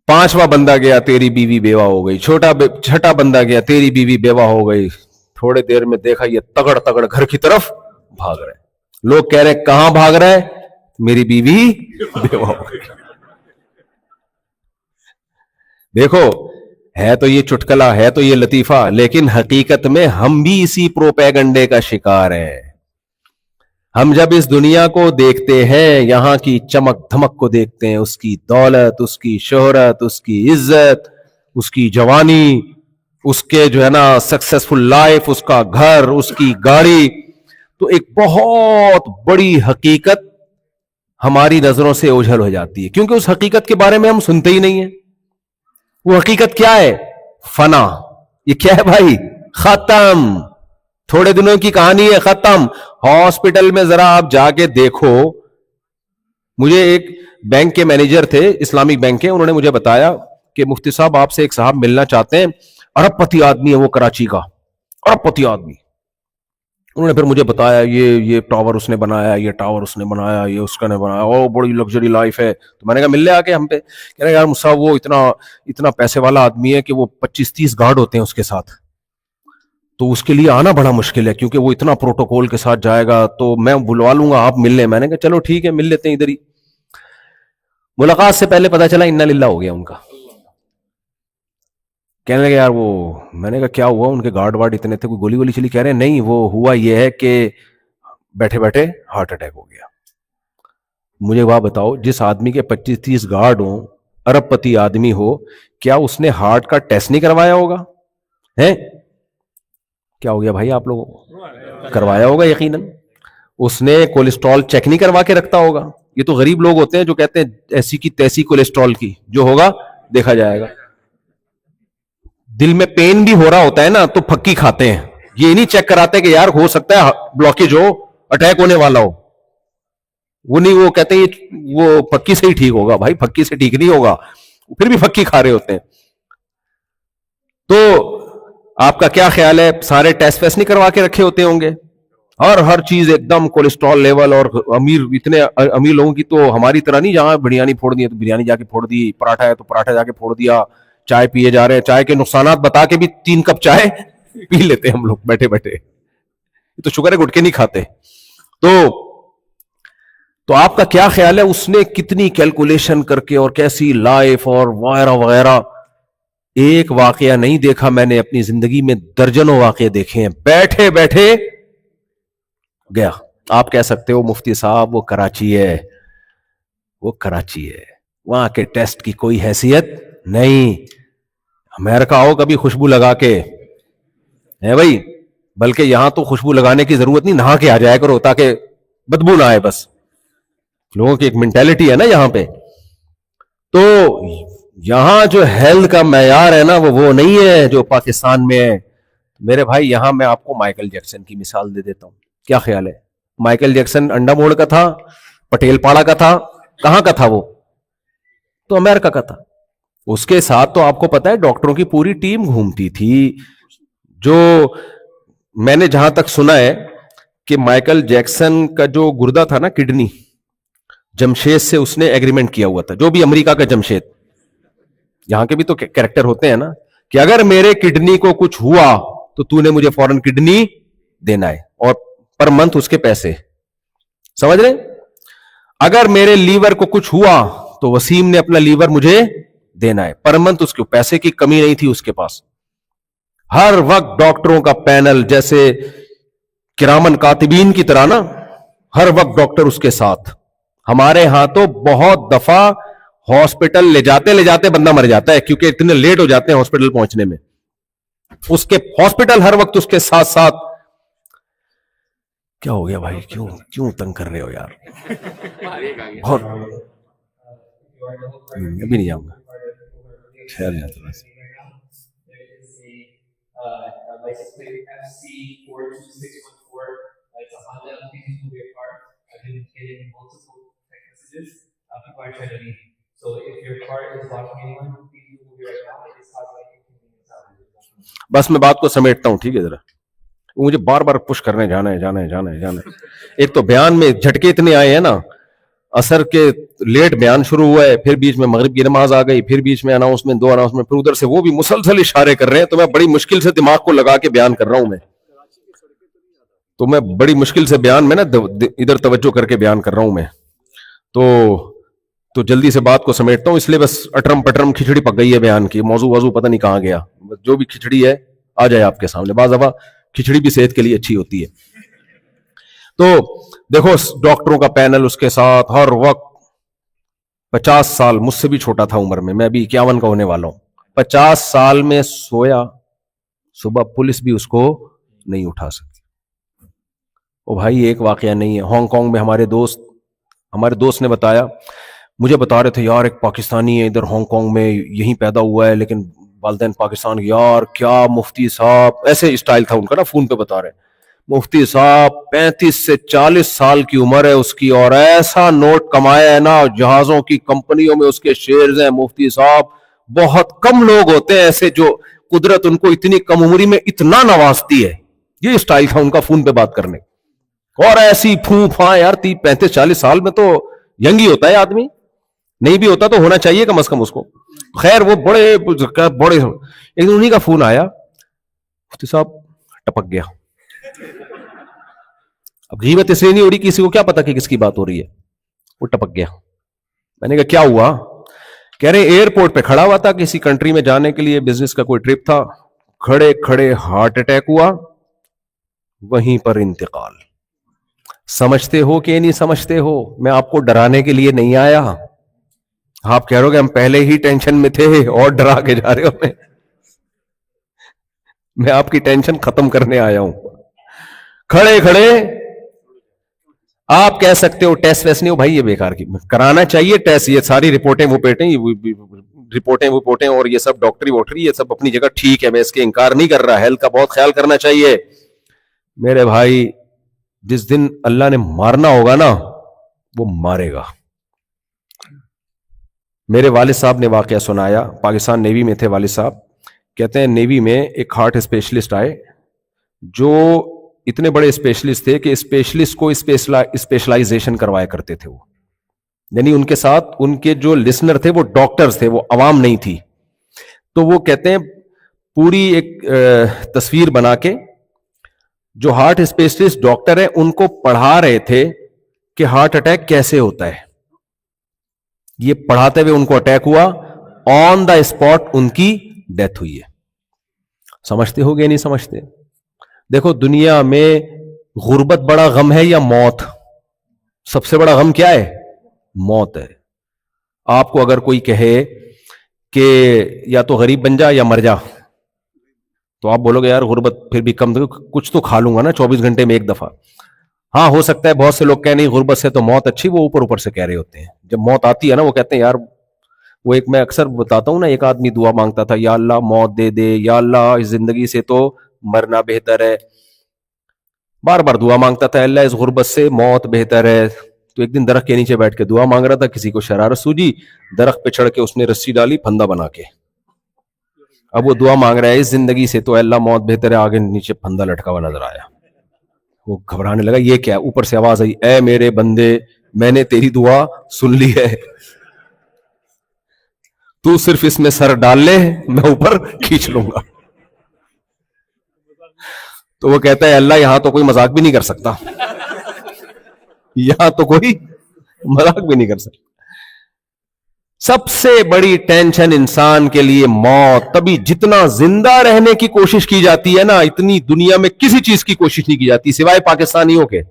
پانچواں بندہ گیا, تیری بیوی بیوہ ہو گئی. چھٹا بندہ گیا, تیری بیوی بیوہ ہو گئی. تھوڑے دیر میں دیکھا یہ تگڑ تگڑ گھر کی طرف بھاگ رہے. لوگ کہہ رہے کہاں بھاگ رہے؟ میری بیوی بیوہ ہو گئی. دیکھو ہے تو یہ چٹکلا, ہے تو یہ لطیفہ, لیکن حقیقت میں ہم بھی اسی پروپیگنڈے کا شکار ہیں. ہم جب اس دنیا کو دیکھتے ہیں, یہاں کی چمک دھمک کو دیکھتے ہیں, اس کی دولت, اس کی شہرت, اس کی عزت, اس کی جوانی, اس کے جو ہے نا سکسیسفل لائف, اس کا گھر, اس کی گاڑی, تو ایک بہت بڑی حقیقت ہماری نظروں سے اوجھل ہو جاتی ہے, کیونکہ اس حقیقت کے بارے میں ہم سنتے ہی نہیں ہیں. وہ حقیقت کیا ہے؟ فنا. یہ کیا ہے بھائی؟ ختم. تھوڑے دنوں کی کہانی ہے, ختم. ہاسپٹل میں ذرا آپ جا کے دیکھو. مجھے ایک بینک کے مینیجر تھے, اسلامک بینک کے, انہوں نے مجھے بتایا کہ مفتی صاحب آپ سے ایک صاحب ملنا چاہتے ہیں, ارب پتی آدمی ہے وہ, کراچی کا ارب پتی آدمی, انہوں نے پھر مجھے بتایا یہ ٹاور اس نے بنایا, یہ ٹاور اس نے بنایا, یہ اس کا نے بنایا, او بڑی لگژری لائف ہے. تو میں نے کہا مل لے آ کے ہم پہ. کہہ رہے یار مصعب وہ اتنا پیسے والا آدمی ہے کہ وہ 25-30 گارڈ ہوتے ہیں اس کے ساتھ, تو اس کے لیے آنا بڑا مشکل ہے کیونکہ وہ اتنا پروٹوکول کے ساتھ جائے گا, تو میں بلوا لوں گا, آپ مل لیں. میں نے کہا چلو ٹھیک ہے مل لیتے ہیں ادھر ہی. ملاقات سے پہلے پتا چلا انا للہ ہو گیا ان کا. کہنے لگے یار وہ, میں نے کہا کیا ہوا, ان کے گارڈ وارڈ اتنے تھے, کوئی گولی وولی چلی؟ کہہ رہے نہیں, وہ ہوا یہ ہے کہ بیٹھے بیٹھے ہارٹ اٹیک ہو گیا. مجھے وہ بتاؤ, جس آدمی کے 25-30 گارڈ ہوں, ارب پتی آدمی ہو, کیا اس نے ہارٹ کا ٹیسٹ نہیں کروایا ہوگا؟ ہے کیا ہو گیا بھائی آپ لوگوں کو؟ کروایا ہوگا یقیناً. اس نے کولیسٹرول چیک نہیں کروا کے رکھتا ہوگا. یہ تو غریب لوگ ہوتے ہیں جو کہتے ہیں ایسی کی تیسی کولیسٹرول کی, جو ہوگا دیکھا جائے گا. دل میں پین بھی ہو رہا ہوتا ہے نا تو پھکی کھاتے ہیں, یہ نہیں چیک کراتے کہ یار ہو سکتا ہے بلاکیج ہو, اٹیک ہونے والا ہو. وہ نہیں, وہ کہتے ہیں وہ پھکی سے ہی ٹھیک ہوگا. بھائی پھکی سے ٹھیک نہیں ہوگا, پھر بھی پھکی کھا رہے ہوتے ہیں. تو آپ کا کیا خیال ہے, سارے ٹیسٹ ویسٹ نہیں کروا کے رکھے ہوتے ہوں گے, اور ہر چیز ایک دم کولیسٹرول لیول. اور امیر, اتنے امیر لوگوں کی تو ہماری طرح نہیں, جہاں بریانی پھوڑ دی ہے تو بریانی جا کے پھوڑ دی, پراٹھا ہے تو پراٹھا جا کے پھوڑ دیا, چائے پیے جا رہے ہیں, چائے کے نقصانات بتا کے بھی 3 کپ چائے پی لیتے ہم لوگ بیٹھے بیٹھے. تو شکر ہے گٹکے نہیں کھاتے. تو آپ کا کیا خیال ہے, اس نے کتنی کیلکولیشن کر کے اور کیسی لائف اور وغیرہ وغیرہ. ایک واقعہ نہیں دیکھا میں نے اپنی زندگی میں, درجنوں واقعے دیکھے ہیں. بیٹھے بیٹھے گیا. آپ کہہ سکتے ہو مفتی صاحب وہ کراچی ہے, وہ کراچی ہے, وہاں کے ٹیسٹ کی کوئی حیثیت نہیں. امریکہ آؤ کبھی خوشبو لگا کے, ہے بھائی, بلکہ یہاں تو خوشبو لگانے کی ضرورت نہیں, نہا کے آ جایا کرو تاکہ بدبو نہ آئے. بس لوگوں کی ایک مینٹالٹی ہے نا یہاں پہ. تو یہاں جو ہیلتھ کا معیار ہے نا وہ نہیں ہے جو پاکستان میں ہے. میرے بھائی یہاں میں آپ کو مائیکل جیکسن کی مثال دے دیتا ہوں. کیا خیال ہے, مائیکل جیکسن انڈا موڑ کا تھا, پٹیل پاڑا کا تھا, کہاں کا تھا وہ؟ تو امریکہ کا تھا. اس کے ساتھ تو آپ کو پتا ہے ڈاکٹروں کی پوری ٹیم گھومتی تھی. جو میں نے جہاں تک سنا ہے کہ مائیکل جیکسن کا جو گردہ تھا نا, کڈنی, جمشید سے اس نے ایگریمنٹ کیا ہوا تھا, جو بھی امریکہ کا جمشید, یہاں کے بھی تو کریکٹر ہوتے ہیں نا, کہ اگر میرے کڈنی کو کچھ ہوا تو تو نے مجھے فوراً کڈنی دینا ہے, اور پر منتھ اس کے پیسے. سمجھ رہے؟ اگر میرے لیور کو کچھ ہوا تو وسیم نے اپنا لیور مجھے دینا ہے, پر منتھ اس کے پیسے کی کمی نہیں تھی اس کے پاس. ہر وقت ڈاکٹروں کا پینل, جیسے کرامن کاتبین کی طرح نا, ہر وقت ڈاکٹر اس کے ساتھ. ہمارے ہاں تو بہت دفعہ ہاسپٹل لے جاتے بندہ مر جاتا ہے, کیونکہ اتنے لیٹ ہو جاتے ہیں ہاسپٹل پہنچنے میں. اس کے ہاسپٹل ہر وقت اس کے ساتھ ساتھ. کیا ہو گیا بھائی, کیوں تنگ کر رہے ہو یار؟ بہت ابھی نہیں جاؤں گا. بس میں بات کو سمیٹتا ہوں, ٹھیک ہے ذرا. مجھے بار بار پش کرنے جانا ہے. ایک تو بیان میں جھٹکے اتنے آئے ہیں نا, اثر کے لیٹ بیان شروع ہوا ہے, پھر بیچ میں مغرب کی نماز آ گئی, پھر بیچ میں اناؤنسمنٹ, 2 اناؤنسمنٹ, پھر ادھر سے وہ بھی مسلسل اشارے کر رہے ہیں. تو میں بڑی مشکل سے دماغ کو لگا کے بیان کر رہا ہوں. میں بڑی مشکل سے بیان میں نا ادھر توجہ کر کے بیان کر رہا ہوں میں. تو جلدی سے بات کو سمیٹتا ہوں, اس لیے بس اٹرم پٹرم کھچڑی پک گئی ہے بیان کی. موضوع پتہ نہیں کہاں گیا. جو بھی کھچڑی ہے آ جائے آپ کے سامنے. بعض دفعہ کھچڑی بھی صحت کے لیے اچھی ہوتی ہے. تو دیکھو ڈاکٹروں کا پینل اس کے ساتھ ہر وقت. 50 سال, مجھ سے بھی چھوٹا تھا عمر میں 51 کا ہونے والا ہوں. 50 سال میں سویا, صبح پولیس بھی اس کو نہیں اٹھا سکتی. او بھائی ایک واقعہ نہیں ہے. ہانگ کانگ میں ہمارے دوست نے بتایا, مجھے بتا رہے تھے یار ایک پاکستانی ہے ادھر ہانگ کانگ میں, یہیں پیدا ہوا ہے لیکن والدین پاکستان. یار کیا مفتی صاحب, ایسے اسٹائل تھا ان کا نا, فون پہ بتا رہے مفتی صاحب 35 سے 40 سال کی عمر ہے اس کی, اور ایسا نوٹ کمایا ہے نا, جہازوں کی کمپنیوں میں اس کے شیئرز ہیں. مفتی صاحب بہت کم لوگ ہوتے ہیں ایسے جو قدرت ان کو اتنی کم عمری میں اتنا نوازتی ہے. یہ اسٹائل تھا ان کا فون پہ بات کرنے. اور ایسی پھوں پھاں یار 35-40 سال میں تو ینگ ہی ہوتا ہے آدمی, نہیں بھی ہوتا تو ہونا چاہیے کم از کم اس کو. خیر وہ بڑے ایک دن انہیں کا فون آیا, مفتی صاحب ٹپک گیا. اب غیبت اس لیے نہیں ہو رہی, کسی کو کیا پتا کہ کس کی بات ہو رہی ہے, وہ ٹپک گیا. میں نے کہا کیا ہوا؟ کہہ رہے ایئرپورٹ پہ کھڑا ہوا تھا, کسی کنٹری میں جانے کے لیے بزنس کا کوئی ٹرپ تھا, کھڑے کھڑے ہارٹ اٹیک ہوا, وہیں پر انتقال. سمجھتے ہو کہ نہیں سمجھتے ہو؟ میں آپ کو ڈرانے کے لیے نہیں آیا. آپ کہہ رہے ہو کہ ہم پہلے ہی ٹینشن میں تھے اور ڈرا کے جا رہے ہو. میں آپ کی ٹینشن ختم کرنے آیا ہوں. کھڑے کھڑے آپ کہہ سکتے ہو ٹیسٹ ویسٹ نہیں ہو بھائی, یہ بیکار کی, کرانا چاہیے ٹیسٹ. یہ ساری رپورٹیں رپورٹیں اور یہ سب ڈاکٹری ووٹری یہ سب اپنی جگہ ٹھیک ہے, میں اس کے انکار نہیں کر رہا. ہیلتھ کا بہت خیال کرنا چاہیے میرے بھائی. جس دن اللہ نے مارنا ہوگا نا وہ مارے گا. میرے والد صاحب نے واقعہ سنایا, پاکستان نیوی میں تھے والد صاحب. کہتے ہیں نیوی میں ایک ہارٹ اسپیشلسٹ آئے جو اتنے بڑے اسپیشلسٹ تھے کہ اسپیشلسٹ کو اسپیشلائزیشن کروایا کرتے تھے وہ. یعنی ان کے ساتھ ان کے جو لسنر تھے وہ ڈاکٹرز تھے, وہ عوام نہیں تھی. تو وہ کہتے ہیں پوری ایک تصویر بنا کے جو ہارٹ اسپیشلسٹ ڈاکٹر ہیں ان کو پڑھا رہے تھے کہ ہارٹ اٹیک کیسے ہوتا ہے. یہ پڑھاتے ہوئے ان کو اٹیک ہوا, آن دا اسپاٹ ان کی ڈیتھ ہوئی ہے. سمجھتے ہو گے نہیں سمجھتے؟ دیکھو دنیا میں غربت بڑا غم ہے یا موت؟ سب سے بڑا غم کیا ہے؟ موت ہے. آپ کو اگر کوئی کہے کہ یا تو غریب بن جا یا مر جا, تو آپ بولو گے یار غربت پھر بھی کم, کچھ تو کھا لوں گا نا 24 گھنٹے میں ایک دفعہ. ہاں ہو سکتا ہے بہت سے لوگ کہیں نہیں غربت سے تو موت اچھی, وہ اوپر سے کہہ رہے ہوتے ہیں. جب موت آتی ہے نا وہ کہتے ہیں یار, وہ ایک میں اکثر بتاتا ہوں نا, ایک آدمی دعا مانگتا تھا یا اللہ موت دے دے, یا اللہ اس زندگی سے تو مرنا بہتر ہے. بار بار دعا مانگتا تھا اللہ اس غربت سے موت بہتر ہے. تو ایک دن درخت کے نیچے بیٹھ کے دعا مانگ رہا تھا, کسی کو شرارت سوجی, درخت پہ چڑھ کے اس نے رسی ڈالی پھندا بنا کے. اب وہ دعا مانگ رہا ہے اس زندگی سے تو اللہ موت بہتر ہے, آگے نیچے پھندا لٹکا ہوا نظر آیا. وہ گھبرانے لگا, یہ کیا؟ اوپر سے آواز آئی, اے میرے بندے میں نے تیری دعا سن لی ہے, تو صرف اس میں سر ڈال لے, میں اوپر کھینچ لوں گا. تو وہ کہتا ہے اللہ یہاں تو کوئی مذاق بھی نہیں کر سکتا, یہاں تو کوئی مذاق بھی نہیں کر سکتا. سب سے بڑی ٹینشن انسان کے لیے موت. تبھی جتنا زندہ رہنے کی کوشش کی جاتی ہے نا, اتنی دنیا میں کسی چیز کی کوشش نہیں کی جاتی سوائے پاکستانیوں کے.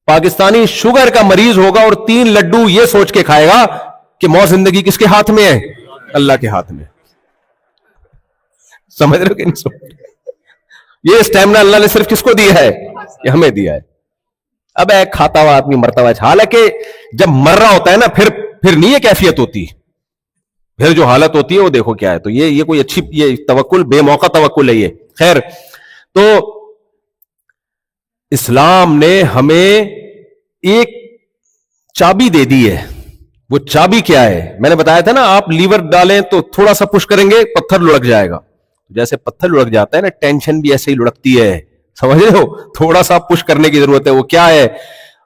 پاکستانی شوگر کا مریض ہوگا اور 3 لڈو یہ سوچ کے کھائے گا کہ موت زندگی کس کے ہاتھ میں ہے؟ اللہ کے ہاتھ میں. سمجھ رہے ہو کہ نہیں؟ یہ اسٹیمنا اللہ نے صرف کس کو دیا ہے؟ یہ ہمیں دیا ہے. اب ایک کھاتا ہوا آدمی مرتا ہوا, حالانکہ جب مر رہا ہوتا ہے نا پھر نہیں یہ کیفیت ہوتی, پھر جو حالت ہوتی ہے وہ دیکھو کیا ہے. تو یہ کوئی اچھی, یہ توکل بے موقع توکل ہے یہ. خیر, تو اسلام نے ہمیں ایک چابی دے دی ہے. وہ چابی کیا ہے؟ میں نے بتایا تھا نا, آپ لیور ڈالیں تو تھوڑا سا پش کریں گے پتھر لڑک جائے گا. جیسے پتھر لڑک جاتا ہے نا, ٹینشن بھی ایسے ہی لڑکتی ہے. سمجھ رہے ہو؟ تھوڑا سا پش کرنے کی ضرورت ہے. وہ کیا ہے؟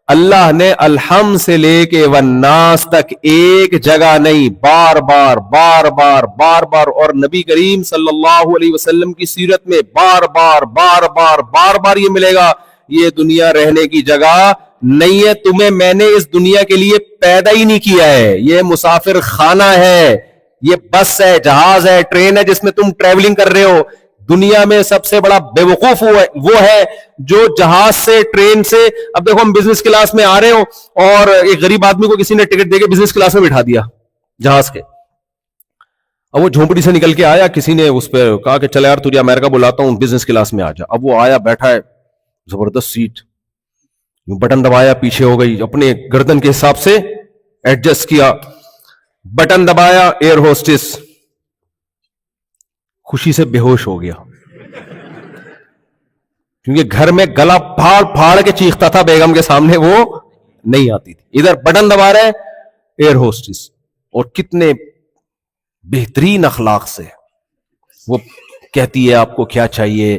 اللہ نے الحمد سے لے کے والناس تک ایک جگہ نہیں, بار بار بار بار بار بار, اور نبی کریم صلی اللہ علیہ وسلم کی سیرت میں بار بار بار بار بار بار یہ ملے گا, یہ دنیا رہنے کی جگہ نہیں ہے. تمہیں میں نے اس دنیا کے لیے پیدا ہی نہیں کیا ہے. یہ مسافر خانہ ہے, یہ بس ہے, جہاز ہے, ٹرین ہے جس میں تم ٹریولنگ کر رہے ہو. دنیا میں سب سے بڑا بے وقوف وہ ہے جو جہاز سے, ٹرین سے, اب دیکھو ہم بزنس کلاس میں آ رہے ہو اور ایک غریب آدمی کو کسی نے ٹکٹ دے کے بزنس کلاس میں بٹھا دیا جہاز کے. اب وہ جھونپڑی سے نکل کے آیا, کسی نے اس پہ کہا کہ چل یار تجھے امریکہ بلاتا ہوں بزنس کلاس میں آ جا. اب وہ آیا, بیٹھا ہے, زبردست سیٹ, بٹن دبایا, پیچھے ہو گئی, اپنے گردن کے حساب سے ایڈجسٹ کیا, بٹن دبایا, ایئر ہوسٹس خوشی سے بے ہوش ہو گیا, کیونکہ گھر میں گلا پھاڑ پھاڑ کے چیختا تھا بیگم کے سامنے, وہ نہیں آتی تھی. ادھر بٹن دبا رہے ایئر ہوسٹس, اور کتنے بہترین اخلاق سے وہ کہتی ہے آپ کو کیا چاہیے,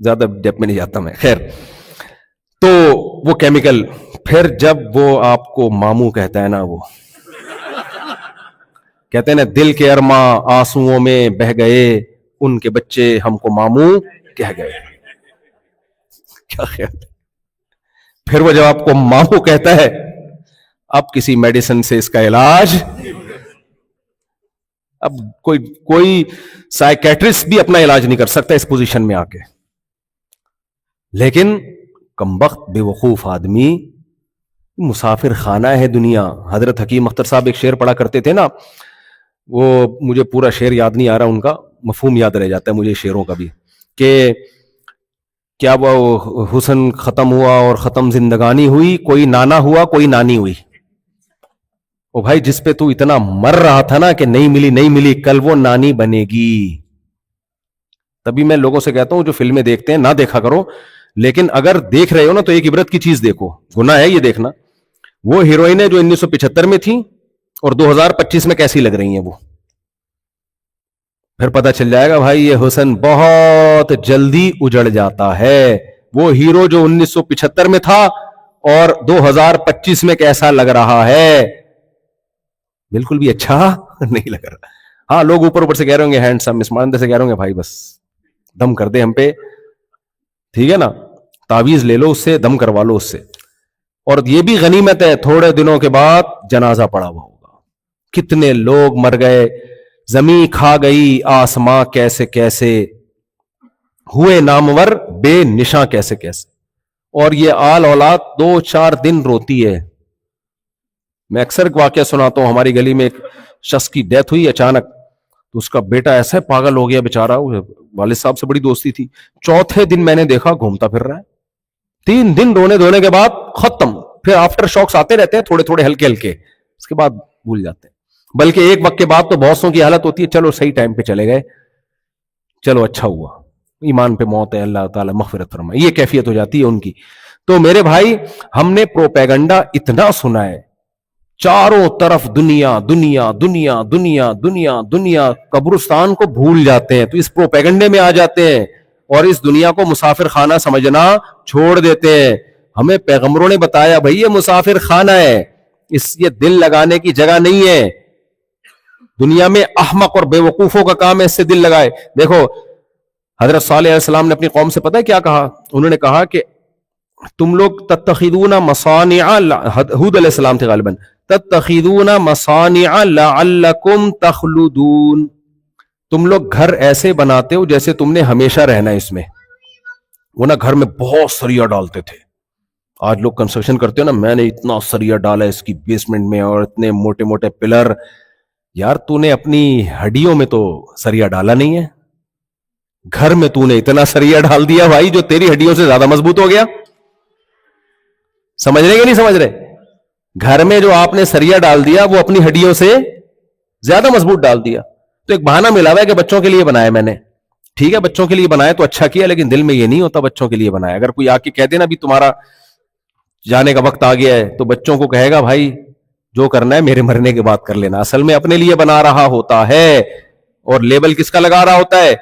زیادہ ڈیپ میں نہیں جاتا میں. خیر, تو وہ کیمیکل, پھر جب وہ آپ کو ماموں کہتا ہے نا, وہ کہتے ہیں نا دل کے ارماں آنسوؤں میں بہ گئے, ان کے بچے ہم کو ماموں کہہ گئے. کیا خیال ہے؟ پھر وہ جب آپ کو ماموں کہتا ہے, اب کسی میڈیسن سے اس کا علاج, اب کوئی سائیکیٹرسٹ بھی اپنا علاج نہیں کر سکتا اس پوزیشن میں آ کے. لیکن کمبخت بے وقوف آدمی, مسافر خانہ ہے دنیا. حضرت حکیم اختر صاحب ایک شعر پڑھا کرتے تھے نا, وہ مجھے پورا شعر یاد نہیں آ رہا, ان کا مفہوم یاد رہ جاتا ہے مجھے شعروں کا بھی, کہ کیا وہ حسن ختم ہوا اور ختم زندگانی ہوئی, کوئی نانا ہوا کوئی نانی ہوئی. او بھائی, جس پہ تو اتنا مر رہا تھا نا کہ نہیں ملی, کل وہ نانی بنے گی. تبھی میں لوگوں سے کہتا ہوں جو فلمیں دیکھتے ہیں نہ دیکھا کرو, لیکن اگر دیکھ رہے ہو نا تو ایک عبرت کی چیز دیکھو. گناہ ہے یہ دیکھنا وہ ہیروئنیں جو 1975 میں تھیں اور 2025 میں کیسی لگ رہی ہیں, وہ پھر پتہ چل جائے گا بھائی یہ حسن بہت جلدی اجڑ جاتا ہے. وہ ہیرو جو 1975 میں تھا اور 2025 میں کیسا لگ رہا ہے, بالکل بھی اچھا نہیں لگ رہا. ہاں, لوگ اوپر سے کہہ رہے ہوں گے ہینڈسم, اسمارندے سے کہہ رہے ہوں گے بھائی بس دم کر دے ہم پہ, ٹھیک ہے نا, تعویذ لے لو اس سے, دم کروا لو اس سے. اور یہ بھی غنیمت ہے, تھوڑے دنوں کے بعد جنازہ پڑا ہوا ہوگا. کتنے لوگ مر گئے, زمین کھا گئی آسماں کیسے کیسے, ہوئے نامور بے نشاں کیسے کیسے. اور یہ آل اولاد 2-4 دن روتی ہے. میں اکثر واقعہ سناتا ہوں, ہماری گلی میں ایک شخص کی ڈیتھ ہوئی اچانک, تو اس کا بیٹا ایسا پاگل ہو گیا بیچارہ, والد صاحب سے بڑی دوستی تھی. چوتھے دن میں نے دیکھا گھومتا پھر رہا ہے. 3 دن رونے دھونے کے بعد ختم. پھر آفٹر شاکس آتے رہتے ہیں تھوڑے تھوڑے ہلکے ہلکے, اس کے بعد بھول جاتے ہیں. بلکہ ایک وقت کے بعد تو بہتوں کی حالت ہوتی ہے چلو صحیح ٹائم پہ چلے گئے, چلو اچھا ہوا, ایمان پہ موت ہے, اللہ تعالیٰ مغفرت فرمائے, یہ کیفیت ہو جاتی ہے ان کی. تو میرے بھائی, ہم نے پروپیگنڈا اتنا سنا ہے, چاروں طرف دنیا دنیا دنیا دنیا دنیا دنیا, قبرستان کو بھول جاتے ہیں تو اس پروپیگنڈے میں آ جاتے ہیں اور اس دنیا کو مسافر خانہ سمجھنا چھوڑ دیتے ہیں. ہمیں پیغمبروں نے بتایا بھائی یہ مسافر خانہ ہے, یہ دل لگانے کی جگہ نہیں ہے. دنیا میں احمق اور بے وقوفوں کا کام ہے اس سے دل لگائے. دیکھو حضرت صالح علیہ السلام نے اپنی قوم سے پتہ ہے کیا کہا, انہوں نے کہا کہ تم لوگ تتخذون مصانع, ہود علیہ السلام تھے غالباً, تتخذون مصانع لعلکم تخلدون, تم لوگ گھر ایسے بناتے ہو جیسے تم نے ہمیشہ رہنا ہے اس میں. وہ نا گھر میں بہت سریا ڈالتے تھے. آج لوگ کنسٹرکشن کرتے ہو نا, میں نے اتنا سریا ڈالا اس کی بیسمنٹ میں اور اتنے موٹے موٹے پلر. یار تو نے اپنی ہڈیوں میں تو سریا ڈالا نہیں ہے, گھر میں تو نے اتنا سریا ڈال دیا بھائی جو تیری ہڈیوں سے زیادہ مضبوط ہو گیا. سمجھ رہے کہ نہیں سمجھ رہے؟ گھر میں جو آپ نے سریا ڈال دیا وہ اپنی ہڈیوں سے زیادہ مضبوط ڈال دیا. تو ایک بہانہ ملا ہوا ہے کہ بچوں کے لیے بنایا میں نے, ٹھیک ہے بچوں کے لیے بنایا تو اچھا کیا, لیکن دل میں یہ نہیں ہوتا بچوں کے لیے بنایا. اگر کوئی آ کے کہہ دے نا بھی تمہارا جانے کا وقت آ گیا ہے, تو بچوں کو کہے گا بھائی جو کرنا ہے میرے مرنے کے بعد کر لینا. اصل میں اپنے لیے بنا رہا ہوتا ہے, اور لیبل کس کا لگا رہا ہوتا ہے؟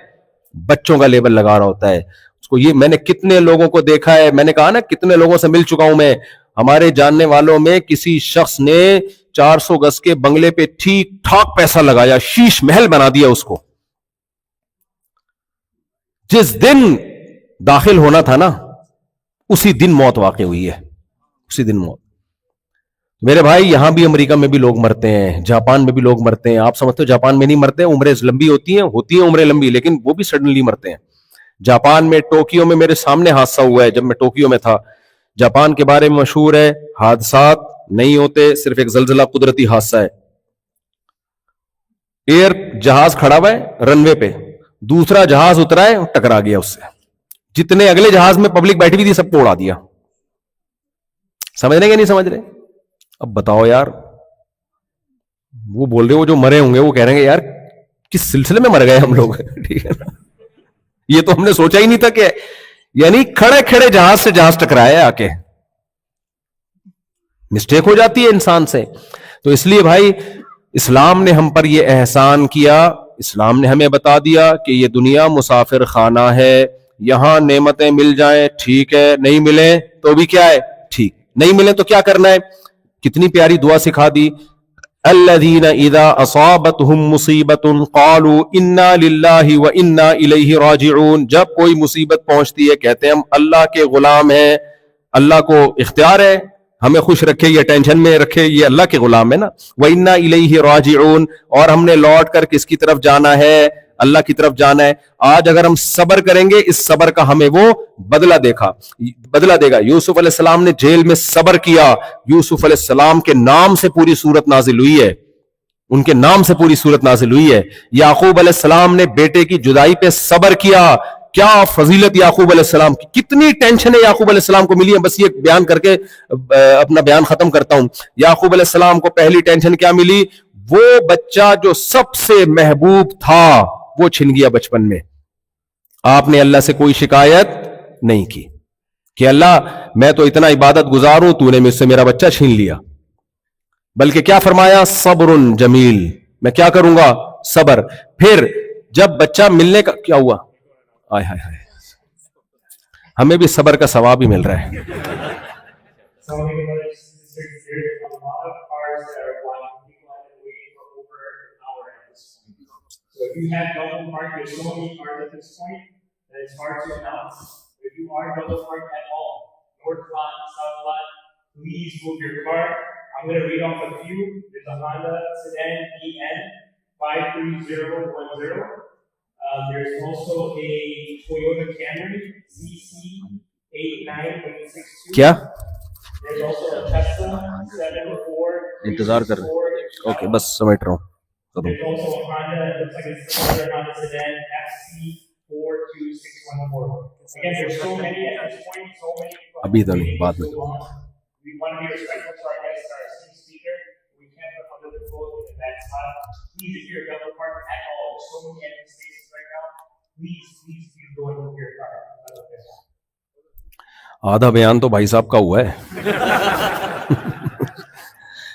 بچوں کا لیبل لگا رہا ہوتا ہے اس کو. یہ میں نے کتنے لوگوں کو دیکھا ہے, میں نے کہا نا کتنے لوگوں سے مل چکا ہوں میں. ہمارے جاننے والوں میں کسی شخص نے 400 گز کے بنگلے پہ ٹھیک ٹھاک پیسہ لگایا, شیش محل بنا دیا اس کو. جس دن داخل ہونا تھا نا اسی دن موت واقع ہوئی ہے, اسی دن موت. میرے بھائی یہاں بھی امریکہ میں بھی لوگ مرتے ہیں, جاپان میں بھی لوگ مرتے ہیں. آپ سمجھتے ہو جاپان میں نہیں مرتے, عمریں لمبی ہوتی ہیں عمریں لمبی, لیکن وہ بھی سڈنلی مرتے ہیں. جاپان میں ٹوکیو میں میرے سامنے حادثہ ہوا ہے جب میں ٹوکیو میں تھا. جاپان کے بارے میں مشہور ہے حادثات نہیں ہوتے, صرف ایک زلزلہ قدرتی حادثہ ہے. ایئر جہاز کھڑا ہوا ہے رن وے پہ, دوسرا جہاز اترا ہے ٹکرا گیا اس سے. جتنے اگلے جہاز میں پبلک بیٹھی ہوئی تھی سب کو اڑا دیا. سمجھ رہے کہ نہیں سمجھ رہے؟ اب بتاؤ یار, وہ بول رہے وہ جو مرے ہوں گے وہ کہہ رہے ہیں یار کس سلسلے میں مر گئے ہم لوگ, ٹھیک ہے نا. یہ تو ہم نے سوچا ہی نہیں تھا کہ یعنی کھڑے کھڑے جہاز سے جہاز ٹکرایا آ کے. مسٹیک ہو جاتی ہے انسان سے. تو اس لیے بھائی اسلام نے ہم پر یہ احسان کیا, اسلام نے ہمیں بتا دیا کہ یہ دنیا مسافر خانہ ہے, یہاں نعمتیں مل جائیں ٹھیک ہے, نہیں ملیں تو بھی کیا ہے ٹھیک, نہیں ملیں تو کیا کرنا ہے. کتنی پیاری دعا سکھا دی, الذین اذا اصابتہم مصیبت قالوا انا للہ وانا الیہ راجعون. جب کوئی مصیبت پہنچتی ہے کہتے ہیں ہم اللہ کے غلام ہیں, اللہ کو اختیار ہے ہمیں خوش رکھے یا ٹینشن میں رکھے, یہ اللہ کے غلام ہے نا. وَإِنَّا إِلَيْهِ رَاجِعُونَ, اور ہم نے لوٹ کر کس کی طرف جانا ہے, اللہ کی طرف جانا ہے. آج اگر ہم صبر کریں گے اس صبر کا ہمیں وہ بدلہ دے گا. یوسف علیہ السلام نے جیل میں صبر کیا, یوسف علیہ السلام کے نام سے پوری سورت نازل ہوئی ہے, ان کے نام سے پوری سورت نازل ہوئی ہے. یعقوب علیہ السلام نے بیٹے کی جدائی پہ صبر کیا, کیا فضیلت یعقوب علیہ السلام کی, کتنی ٹینشنیں یعقوب علیہ السلام کو ملی ہیں. بس یہ بیان کر کے اپنا بیان ختم کرتا ہوں. یعقوب علیہ السلام کو پہلی ٹینشن کیا ملی, وہ بچہ جو سب سے محبوب تھا وہ چھن گیا بچپن میں. آپ نے اللہ سے کوئی شکایت نہیں کی کہ اللہ میں تو اتنا عبادت گزار ہوں, تو نے مجھ سے میرا بچہ چھین لیا, بلکہ کیا فرمایا صبر جمیل, میں کیا کروں گا صبر. پھر جب بچہ ملنے کا کیا ہوا, آئے ہائے ہائے, ہمیں بھی صبر کا ثواب ہی مل رہا ہے. So if you have double park, there's so many cars at this point that it's hard to announce. If you are double park at all, north lot, south lot, please move your car. I'm going to read off a few. There's a Honda Sedan EN 53010. There's also a Toyota Camry CC 89162. کیا There's also a Tesla 74. انتظار کر رہے ہیں, okay بس سمیٹ رہا ہوں. There's also a Honda, it looks like it's another Honda Sedan FC42614. Again, there's so many at this point, so many. ابھی تو نہیں, بعد میں. We want to be respectful to our guests, our esteemed speaker. We can't put other people in the back spot. Please, if you're a double park at all, there's so many empty spaces right now. Please go and move your car. آدھا بیان تو بھائی صاحب کا ہوا ہے.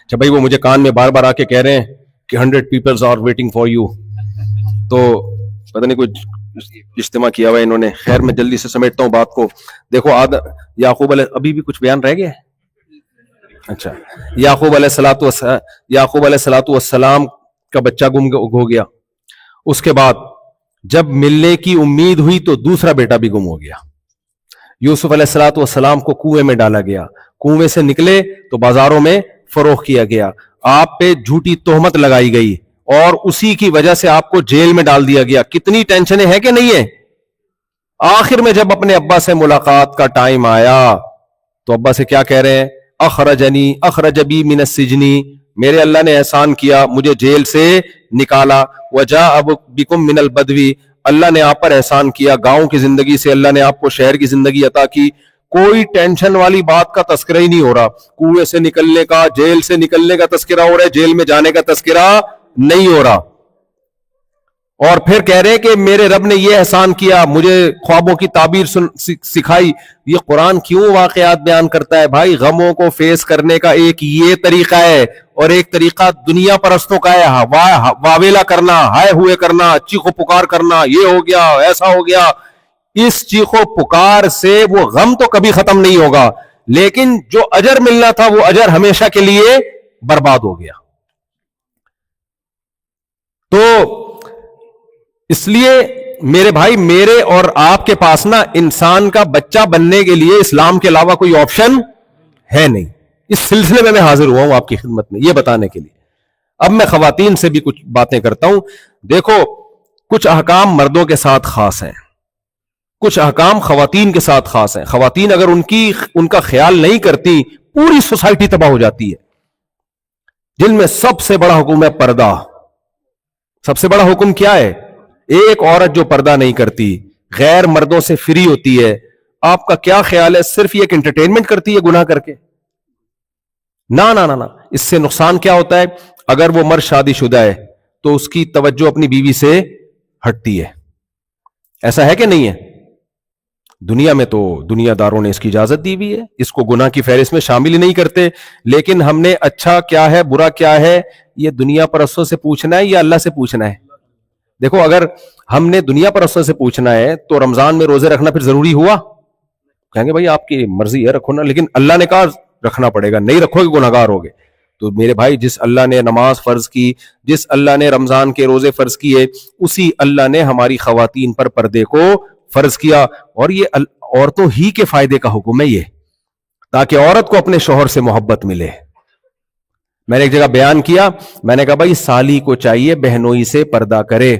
اچھا بھائی, وہ مجھے کان میں بار بار آ کے کہہ رہے ہیں کہ 100 peoples are waiting for you, تو پتہ نہیں کچھ اجتماع کیا ہوا ہے انہوں نے. خیر میں جلدی سے سمیٹتا ہوں بات کو. دیکھو یعقوب علیہ, ابھی بھی کچھ بیان رہ گیا ہے. اچھا, یعقوب علیہ الصلوۃ والسلام کا بچہ گم ہو گیا. اس کے بعد جب ملنے کی امید ہوئی تو دوسرا بیٹا بھی گم ہو گیا. یوسف علیہ الصلوۃ والسلام کو کنویں میں ڈالا گیا, کنویں سے نکلے تو بازاروں میں فروخت کیا گیا, آپ پہ جھوٹی تہمت لگائی گئی اور اسی کی وجہ سے آپ کو جیل میں ڈال دیا گیا. کتنی ٹینشنیں ہیں کہ نہیں ہے. آخر میں جب اپنے ابا سے ملاقات کا ٹائم آیا تو ابا سے کیا کہہ رہے ہیں, اخرج بی من السجن, میرے اللہ نے احسان کیا, مجھے جیل سے نکالا. وجاء بکم من البدو, اللہ نے آپ پر احسان کیا, گاؤں کی زندگی سے اللہ نے آپ کو شہر کی زندگی عطا کی. کوئی ٹینشن والی بات کا تذکرہ ہی نہیں ہو رہا. کنویں سے نکلنے کا, جیل سے نکلنے کا تذکرہ ہو رہا ہے, جیل میں جانے کا تذکرہ نہیں ہو رہا. اور پھر کہہ رہے کہ میرے رب نے یہ احسان کیا, مجھے خوابوں کی تعبیر سکھائی. یہ قرآن کیوں واقعات بیان کرتا ہے بھائی؟ غموں کو فیس کرنے کا ایک یہ طریقہ ہے, اور ایک طریقہ دنیا پرستوں کا ہے واویلا کرنا, ہائے ہوئے کرنا, چیخو پکار کرنا, یہ ہو گیا ایسا ہو گیا. اس چیخو پکار سے وہ غم تو کبھی ختم نہیں ہوگا, لیکن جو اجر ملنا تھا وہ اجر ہمیشہ کے لیے برباد ہو گیا. تو اس لیے میرے بھائی, میرے اور آپ کے پاس نا انسان کا بچہ بننے کے لیے اسلام کے علاوہ کوئی آپشن ہے نہیں. اس سلسلے میں حاضر ہوا ہوں آپ کی خدمت میں یہ بتانے کے لیے. اب میں خواتین سے بھی کچھ باتیں کرتا ہوں. دیکھو, کچھ احکام مردوں کے ساتھ خاص ہیں, کچھ احکام خواتین کے ساتھ خاص ہیں. خواتین اگر ان کا خیال نہیں کرتی, پوری سوسائٹی تباہ ہو جاتی ہے. جن میں سب سے بڑا حکم ہے پردہ. سب سے بڑا حکم کیا ہے؟ ایک عورت جو پردہ نہیں کرتی, غیر مردوں سے فری ہوتی ہے, آپ کا کیا خیال ہے صرف یہ ایک انٹرٹینمنٹ کرتی ہے گناہ کر کے؟ نہ نہ نہ, اس سے نقصان کیا ہوتا ہے؟ اگر وہ مرد شادی شدہ ہے تو اس کی توجہ اپنی بیوی سے ہٹتی ہے. ایسا ہے کہ نہیں ہے؟ دنیا میں تو دنیا داروں نے اس کی اجازت دی ہوئی ہے, اس کو گناہ کی فہرست میں شامل ہی نہیں کرتے. لیکن ہم نے اچھا کیا ہے برا کیا ہے یہ دنیا پرستوں سے پوچھنا ہے یا اللہ سے پوچھنا ہے؟ دیکھو اگر ہم نے دنیا پرستوں سے پوچھنا ہے تو رمضان میں روزے رکھنا پھر ضروری ہوا؟ کہیں گے بھائی آپ کی مرضی ہے رکھو نا، لیکن اللہ نے کہا رکھنا پڑے گا، نہیں رکھو گے گنہگار ہوگے. تو میرے بھائی جس اللہ نے نماز فرض کی، جس اللہ نے رمضان کے روزے فرض کیے، اسی اللہ نے ہماری خواتین پر پردے کو فرض کیا. اور یہ عورتوں ہی کے فائدے کا حکم ہے یہ، تاکہ عورت کو اپنے شوہر سے محبت ملے. میں نے ایک جگہ بیان کیا، میں نے کہا بھائی سالی کو چاہیے بہنوئی سے پردہ کرے.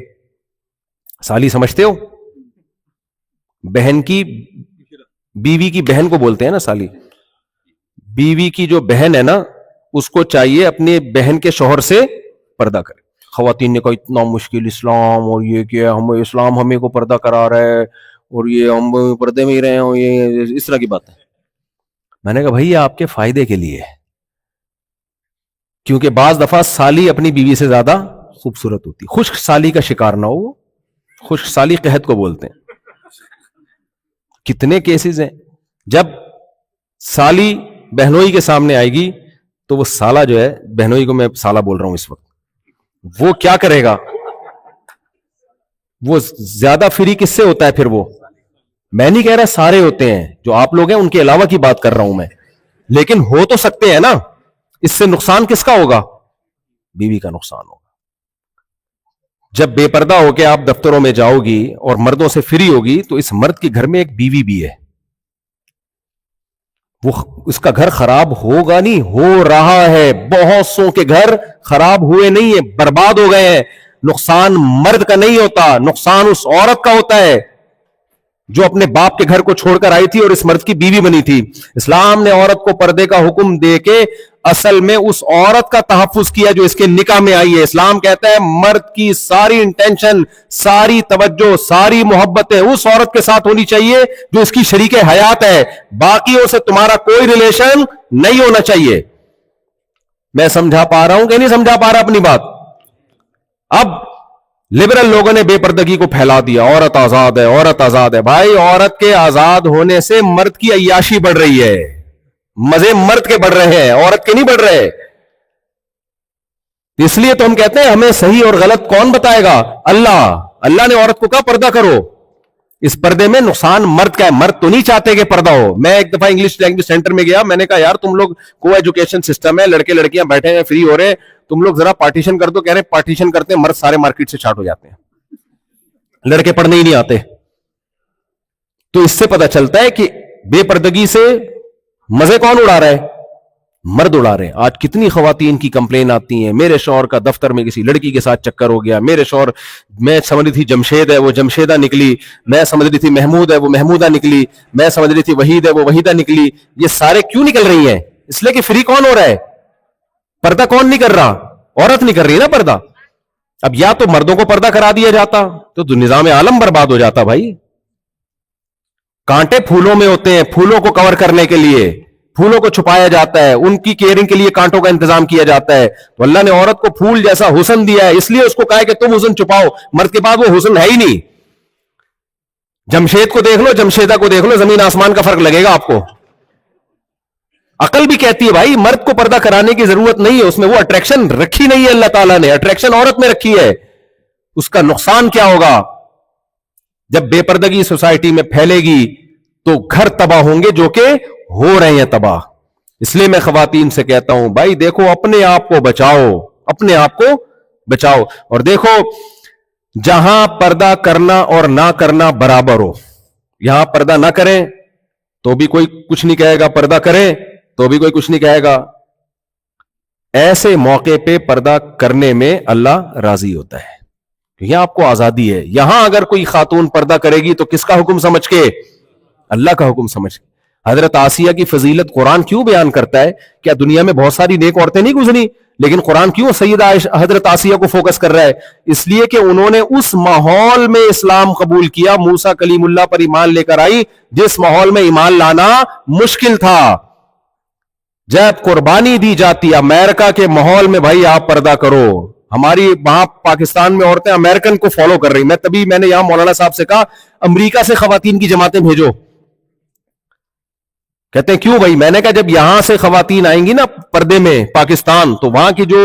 سالی سمجھتے ہو؟ بہن کی بیوی کی بہن کو بولتے ہیں نا سالی. بیوی کی جو بہن ہے نا اس کو چاہیے اپنے بہن کے شوہر سے پردہ کرے. خواتین نے کہا اتنا مشکل اسلام، اور یہ کہ ہم اسلام ہمیں کو پردہ کرا رہا ہے اور یہ ہم پردے میں ہی رہے ہیں، یہ اس طرح کی بات ہے. میں نے کہا بھائی یہ آپ کے فائدے کے لیے ہے، کیونکہ بعض دفعہ سالی اپنی بیوی سے زیادہ خوبصورت ہوتی. خشک سالی کا شکار نہ ہو. خشک سالی قحط کو بولتے ہیں. کتنے کیسز ہیں جب سالی بہنوئی کے سامنے آئے گی تو وہ سالہ جو ہے، بہنوئی کو میں سالہ بول رہا ہوں اس وقت، وہ کیا کرے گا؟ وہ زیادہ فری کس سے ہوتا ہے پھر؟ وہ میں نہیں کہہ رہا سارے ہوتے ہیں، جو آپ لوگ ہیں ان کے علاوہ کی بات کر رہا ہوں میں، لیکن ہو تو سکتے ہیں نا. اس سے نقصان کس کا ہوگا؟ بیوی کا نقصان ہوگا. جب بے پردہ ہو کے آپ دفتروں میں جاؤ گی اور مردوں سے فری ہوگی تو اس مرد کے گھر میں ایک بیوی بھی ہے، وہ اس کا گھر خراب ہوگا نہیں، ہو رہا ہے. بہت سو کے گھر خراب ہوئے نہیں ہیں، برباد ہو گئے ہیں. نقصان مرد کا نہیں ہوتا، نقصان اس عورت کا ہوتا ہے جو اپنے باپ کے گھر کو چھوڑ کر آئی تھی اور اس مرد کی بیوی بنی تھی. اسلام نے عورت کو پردے کا حکم دے کے اصل میں اس عورت کا تحفظ کیا جو اس کے نکاح میں آئی ہے. اسلام کہتا ہے مرد کی ساری انٹینشن، ساری توجہ، ساری محبتیں اس عورت کے ساتھ ہونی چاہیے جو اس کی شریک حیات ہے، باقیوں سے تمہارا کوئی ریلیشن نہیں ہونا چاہیے. میں سمجھا پا رہا ہوں کہ نہیں سمجھا پا رہا اپنی بات؟ اب لبرل لوگوں نے بے پردگی کو پھیلا دیا، عورت آزاد ہے، عورت آزاد ہے. بھائی عورت کے آزاد ہونے سے مرد کی عیاشی بڑھ رہی ہے، مزے مرد کے بڑھ رہے ہیں، عورت کے نہیں بڑھ رہے. اس لیے تو ہم کہتے ہیں ہمیں صحیح اور غلط کون بتائے گا؟ اللہ نے عورت کو کہا پردہ کرو. اس پردے میں نقصان مرد کا ہے، مرد تو نہیں چاہتے کہ پردہ ہو. میں ایک دفعہ انگلش لینگویج سینٹر میں گیا، میں نے کہا یار تم لوگ کو ایجوکیشن سسٹم ہے، لڑکے لڑکیاں بیٹھے ہیں فری ہو رہے ہیں، تم لوگ ذرا پارٹیشن کر دو. کہہ رہے پارٹیشن کرتے ہیں، مرد سارے مارکیٹ سے چاٹ ہو جاتے ہیں، لڑکے پڑھنے ہی نہیں آتے. تو اس سے پتہ چلتا ہے کہ بے پردگی سے مزے کون اڑا رہا ہے؟ مرد اڑا رہے ہیں. آج کتنی خواتین کی کمپلین آتی ہیں، میرے شوہر کا دفتر میں کسی لڑکی کے ساتھ چکر ہو گیا، میرے شوہر، میں سمجھ رہی تھی جمشید ہے وہ جمشیدہ نکلی، میں سمجھ رہی تھی محمود ہے وہ محمودہ نکلی، میں سمجھ رہی تھی وحید ہے وہ وحیدہ نکلی. یہ سارے کیوں نکل رہی ہیں؟ اس لیے کہ فری کون ہو رہا ہے؟ پردہ کون نہیں کر رہا؟ عورت نہیں کر رہی نا پردہ. اب یا تو مردوں کو پردہ کرا دیا جاتا تو نظام عالم برباد ہو جاتا. بھائی کانٹے پھولوں میں ہوتے ہیں، پھولوں کو کور کرنے کے لیے پھولوں کو چھپایا جاتا ہے، ان کی کیئرنگ کے لیے کانٹوں کا انتظام کیا جاتا ہے. تو اللہ نے عورت کو پھول جیسا حسن دیا ہے، اس لیے اس کو کہا ہے کہ تم حسن چھپاؤ. مرد کے بعد وہ حسن ہے ہی نہیں. جمشید کو دیکھ لو، جمشیدہ کو دیکھ لو، زمین آسمان کا فرق لگے گا آپ کو. عقل بھی کہتی ہے بھائی مرد کو پردہ کرانے کی ضرورت نہیں ہے، اس میں وہ اٹریکشن رکھی نہیں ہے. اللہ تعالیٰ نے اٹریکشن عورت میں رکھی ہے. اس کا نقصان کیا ہوگا؟ جب بے پردگی سوسائٹی میں پھیلے گی تو گھر تباہ ہوں گے جو کہ ہو رہے ہیں تباہ. اس لیے میں خواتین سے کہتا ہوں بھائی دیکھو اپنے آپ کو بچاؤ، اپنے آپ کو بچاؤ. اور دیکھو جہاں پردہ کرنا اور نہ کرنا برابر ہو، یہاں پردہ نہ کریں تو بھی کوئی کچھ نہیں کہے گا، پردہ کریں تو بھی کوئی کچھ نہیں کہے گا. ایسے موقع پہ پردہ کرنے میں اللہ راضی ہوتا ہے. یہاں آپ کو آزادی ہے. یہاں اگر کوئی خاتون پردہ کرے گی تو کس کا حکم سمجھ کے؟ اللہ کا حکم سمجھ کے. حضرت آسیہ کی فضیلت قرآن کیوں بیان کرتا ہے؟ کیا دنیا میں بہت ساری نیک عورتیں نہیں گزری، لیکن قرآن کیوں سیدہ حضرت آسیہ کو فوکس کر رہا ہے؟ اس لیے کہ انہوں نے اس ماحول میں اسلام قبول کیا، موسیٰ کلیم اللہ پر ایمان لے کر آئی جس ماحول میں ایمان لانا مشکل تھا. جب قربانی دی جاتی ہے امریکہ کے ماحول میں، بھائی آپ پردہ کرو. ہماری وہاں پاکستان میں عورتیں امریکن کو فالو کر رہی. میں نے یہاں مولانا صاحب سے کہا امریکہ سے خواتین کی جماعتیں بھیجو. کہتے ہیں کیوں بھائی؟ میں نے کہا جب یہاں سے خواتین آئیں گی نا پردے میں پاکستان، تو وہاں کی جو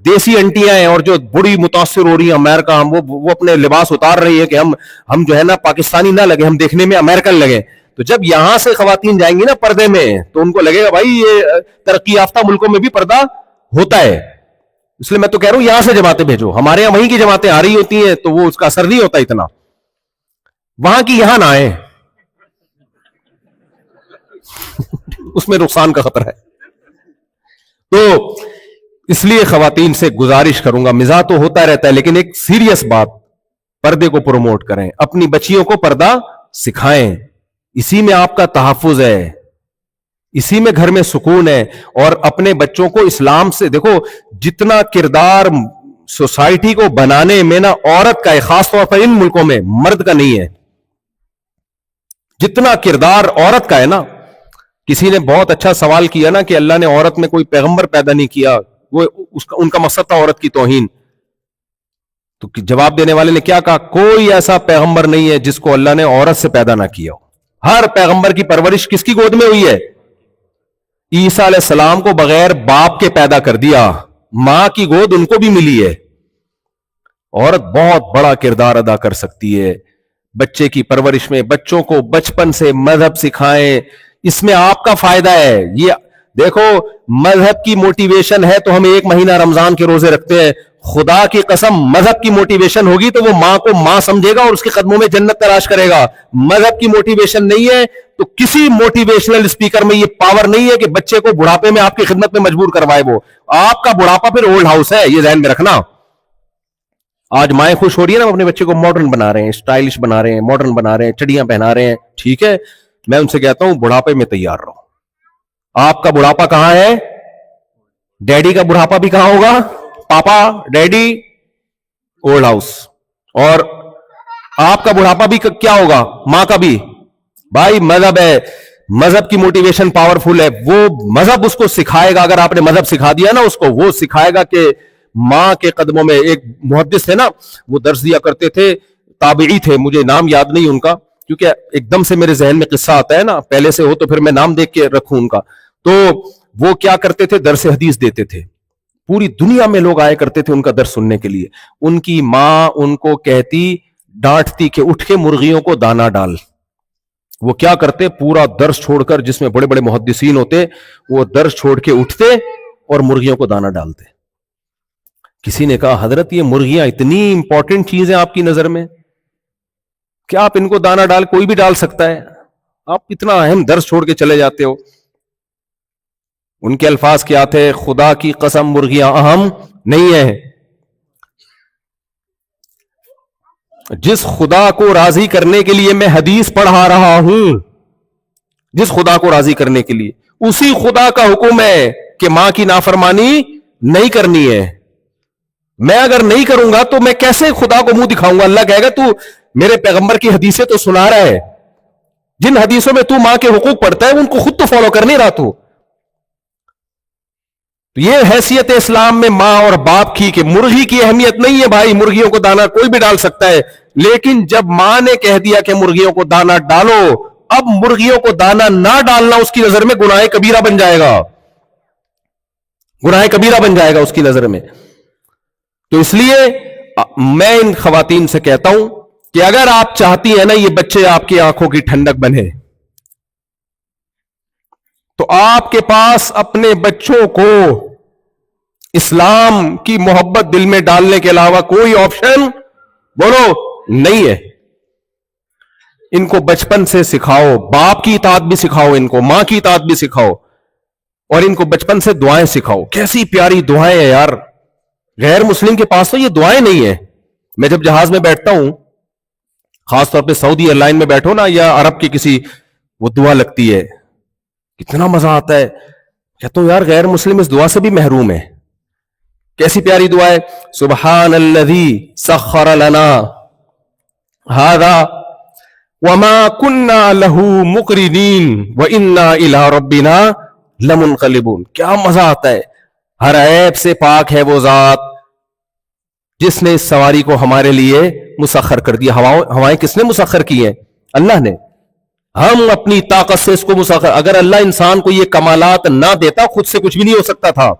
دیسی انٹیاں ہیں اور جو بڑی متاثر ہو رہی ہیں امریکہ، وہ اپنے لباس اتار رہی ہے کہ ہم جو ہے نا پاکستانی نہ لگے، ہم دیکھنے میں امریکن لگے. تو جب یہاں سے خواتین جائیں گی نا پردے میں تو ان کو لگے گا بھائی یہ ترقی یافتہ ملکوں میں بھی پردہ ہوتا ہے. اس لیے میں تو کہہ رہا ہوں یہاں سے جماعتیں بھیجو. ہمارے یہاں وہیں کی جماعتیں آ رہی ہوتی ہیں تو وہ اس کا اثر نہیں ہوتا اتنا. وہاں کی یہاں نہ آئے اس میں نقصان کا خطرہ ہے. تو اس لیے خواتین سے گزارش کروں گا، مزاح تو ہوتا رہتا ہے لیکن ایک سیریس بات، پردے کو پروموٹ کریں، اپنی بچیوں کو پردہ سکھائیں. اسی میں آپ کا تحفظ ہے، اسی میں گھر میں سکون ہے. اور اپنے بچوں کو اسلام سے دیکھو، جتنا کردار سوسائٹی کو بنانے میں نا عورت کا ہے، خاص طور پر ان ملکوں میں مرد کا نہیں ہے، جتنا کردار عورت کا ہے نا. کسی نے بہت اچھا سوال کیا نا کہ اللہ نے عورت میں کوئی پیغمبر پیدا نہیں کیا، وہ ان کا مقصد تھا عورت کی توہین. تو جواب دینے والے نے کیا کہا؟ کوئی ایسا پیغمبر نہیں ہے جس کو اللہ نے عورت سے پیدا نہ کیا ہو. ہر پیغمبر کی پرورش کس کی گود میں ہوئی ہے؟ عیسیٰ علیہ السلام کو بغیر باپ کے پیدا کر دیا، ماں کی گود ان کو بھی ملی ہے. عورت بہت بڑا کردار ادا کر سکتی ہے بچے کی پرورش میں. بچوں کو بچپن سے مذہب سکھائیں، اس میں آپ کا فائدہ ہے. یہ دیکھو مذہب کی موٹیویشن ہے تو ہم 1 مہینہ رمضان کے روزے رکھتے ہیں. خدا کی قسم مذہب کی موٹیویشن ہوگی تو وہ ماں کو ماں سمجھے گا اور اس کے قدموں میں جنت تلاش کرے گا. مذہب کی موٹیویشن نہیں ہے تو کسی موٹیویشنل اسپیکر میں یہ پاور نہیں ہے کہ بچے کو بڑھاپے میں آپ کی خدمت میں مجبور کروائے. وہ آپ کا بڑھاپا پھر اولڈ ہاؤس ہے، یہ ذہن میں رکھنا. آج مائیں خوش ہو رہی ہے نا، اپنے بچے کو ماڈرن بنا رہے ہیں، اسٹائلش بنا رہے ہیں، ماڈرن بنا رہے ہیں، چڑیاں پہنا رہے ہیں. ٹھیک ہے، میں ان سے کہتا ہوں بڑھاپے میں تیار رہو. آپ کا بڑھاپا کہاں ہے؟ ڈیڈی کا بڑھاپا بھی کہاں ہوگا؟ پاپا ڈیڈی اولڈ ہاؤس. اور آپ کا بڑھاپا بھی کیا ہوگا؟ ماں کا بھی. بھائی مذہب ہے، مذہب کی موٹیویشن پاورفل ہے. وہ مذہب اس کو سکھائے گا. اگر آپ نے مذہب سکھا دیا نا اس کو، وہ سکھائے گا کہ ماں کے قدموں میں. ایک محدث تھے نا، وہ درس دیا کرتے تھے، تابعی تھے، مجھے نام یاد نہیں ان کا کیونکہ ایک دم سے میرے ذہن میں قصہ آتا ہے نا، پہلے سے ہو تو پھر میں نام دیکھ کے رکھوں ان کا. تو وہ کیا کرتے تھے؟ درس حدیث دیتے تھے. پوری دنیا میں لوگ آئے کرتے تھے ان کا درس سننے کے لیے. ان کی ماں ان کو کہتی، ڈانٹتی کہ اٹھ کے مرغیوں کو دانا ڈال. وہ کیا کرتے؟ پورا درس چھوڑ کر، جس میں بڑے بڑے محدثین ہوتے، وہ درس چھوڑ کے اٹھتے اور مرغیوں کو دانا ڈالتے. کسی نے کہا حضرت یہ مرغیاں اتنی امپورٹنٹ چیز ہیں آپ کی نظر میں، کیا آپ ان کو دانا ڈال؟ کوئی بھی ڈال سکتا ہے، آپ اتنا اہم درس چھوڑ کے چلے جاتے ہو. ان کے الفاظ کیا تھے؟ خدا کی قسم مرغیاں اہم نہیں ہیں. جس خدا کو راضی کرنے کے لیے میں حدیث پڑھا رہا ہوں، جس خدا کو راضی کرنے کے لیے، اسی خدا کا حکم ہے کہ ماں کی نافرمانی نہیں کرنی ہے. میں اگر نہیں کروں گا تو میں کیسے خدا کو منہ دکھاؤں گا؟ اللہ کہے گا تو میرے پیغمبر کی حدیثیں تو سنا رہا ہے، جن حدیثوں میں تو ماں کے حقوق پڑھتا ہے ان کو خود تو فالو کر نہیں رہا. تو یہ حیثیت اسلام میں ماں اور باپ کی کہ مرغی کی اہمیت نہیں ہے. بھائی مرغیوں کو دانا کوئی بھی ڈال سکتا ہے، لیکن جب ماں نے کہہ دیا کہ مرغیوں کو دانا ڈالو، اب مرغیوں کو دانا نہ ڈالنا اس کی نظر میں گناہ کبیرہ بن جائے گا. گناہ کبیرہ بن جائے گا اس کی نظر میں. تو اس لیے میں ان خواتین سے کہتا ہوں کہ اگر آپ چاہتی ہیں نا یہ بچے آپ کی آنکھوں کی ٹھنڈک بنے، تو آپ کے پاس اپنے بچوں کو اسلام کی محبت دل میں ڈالنے کے علاوہ کوئی آپشن بولو نہیں ہے. ان کو بچپن سے سکھاؤ، باپ کی اطاعت بھی سکھاؤ، ان کو ماں کی اطاعت بھی سکھاؤ، اور ان کو بچپن سے دعائیں سکھاؤ. کیسی پیاری دعائیں ہیں یار. غیر مسلم کے پاس تو یہ دعائیں نہیں ہیں. میں جب جہاز میں بیٹھتا ہوں، خاص طور پہ سعودی ایئر لائن میں بیٹھو نا یا عرب کی کسی، وہ دعا لگتی ہے، کتنا مزہ آتا ہے. کہتا ہوں یار غیر مسلم اس دعا سے بھی محروم ہے. کیسی پیاری دعا ہے. سبحان الذی سخر لنا ھذا وما كنا له مقرنین وانا الى ربنا لمنقلبون. کیا مزہ آتا ہے. ہر عیب سے پاک ہے وہ ذات جس نے اس سواری کو ہمارے لیے مسخر کر دیا. ہوائیں کس نے مسخر کی ہیں؟ اللہ نے. ہم اپنی طاقت سے اس کو مسخر. اگر اللہ انسان کو یہ کمالات نہ دیتا خود سے کچھ بھی نہیں ہو سکتا تھا.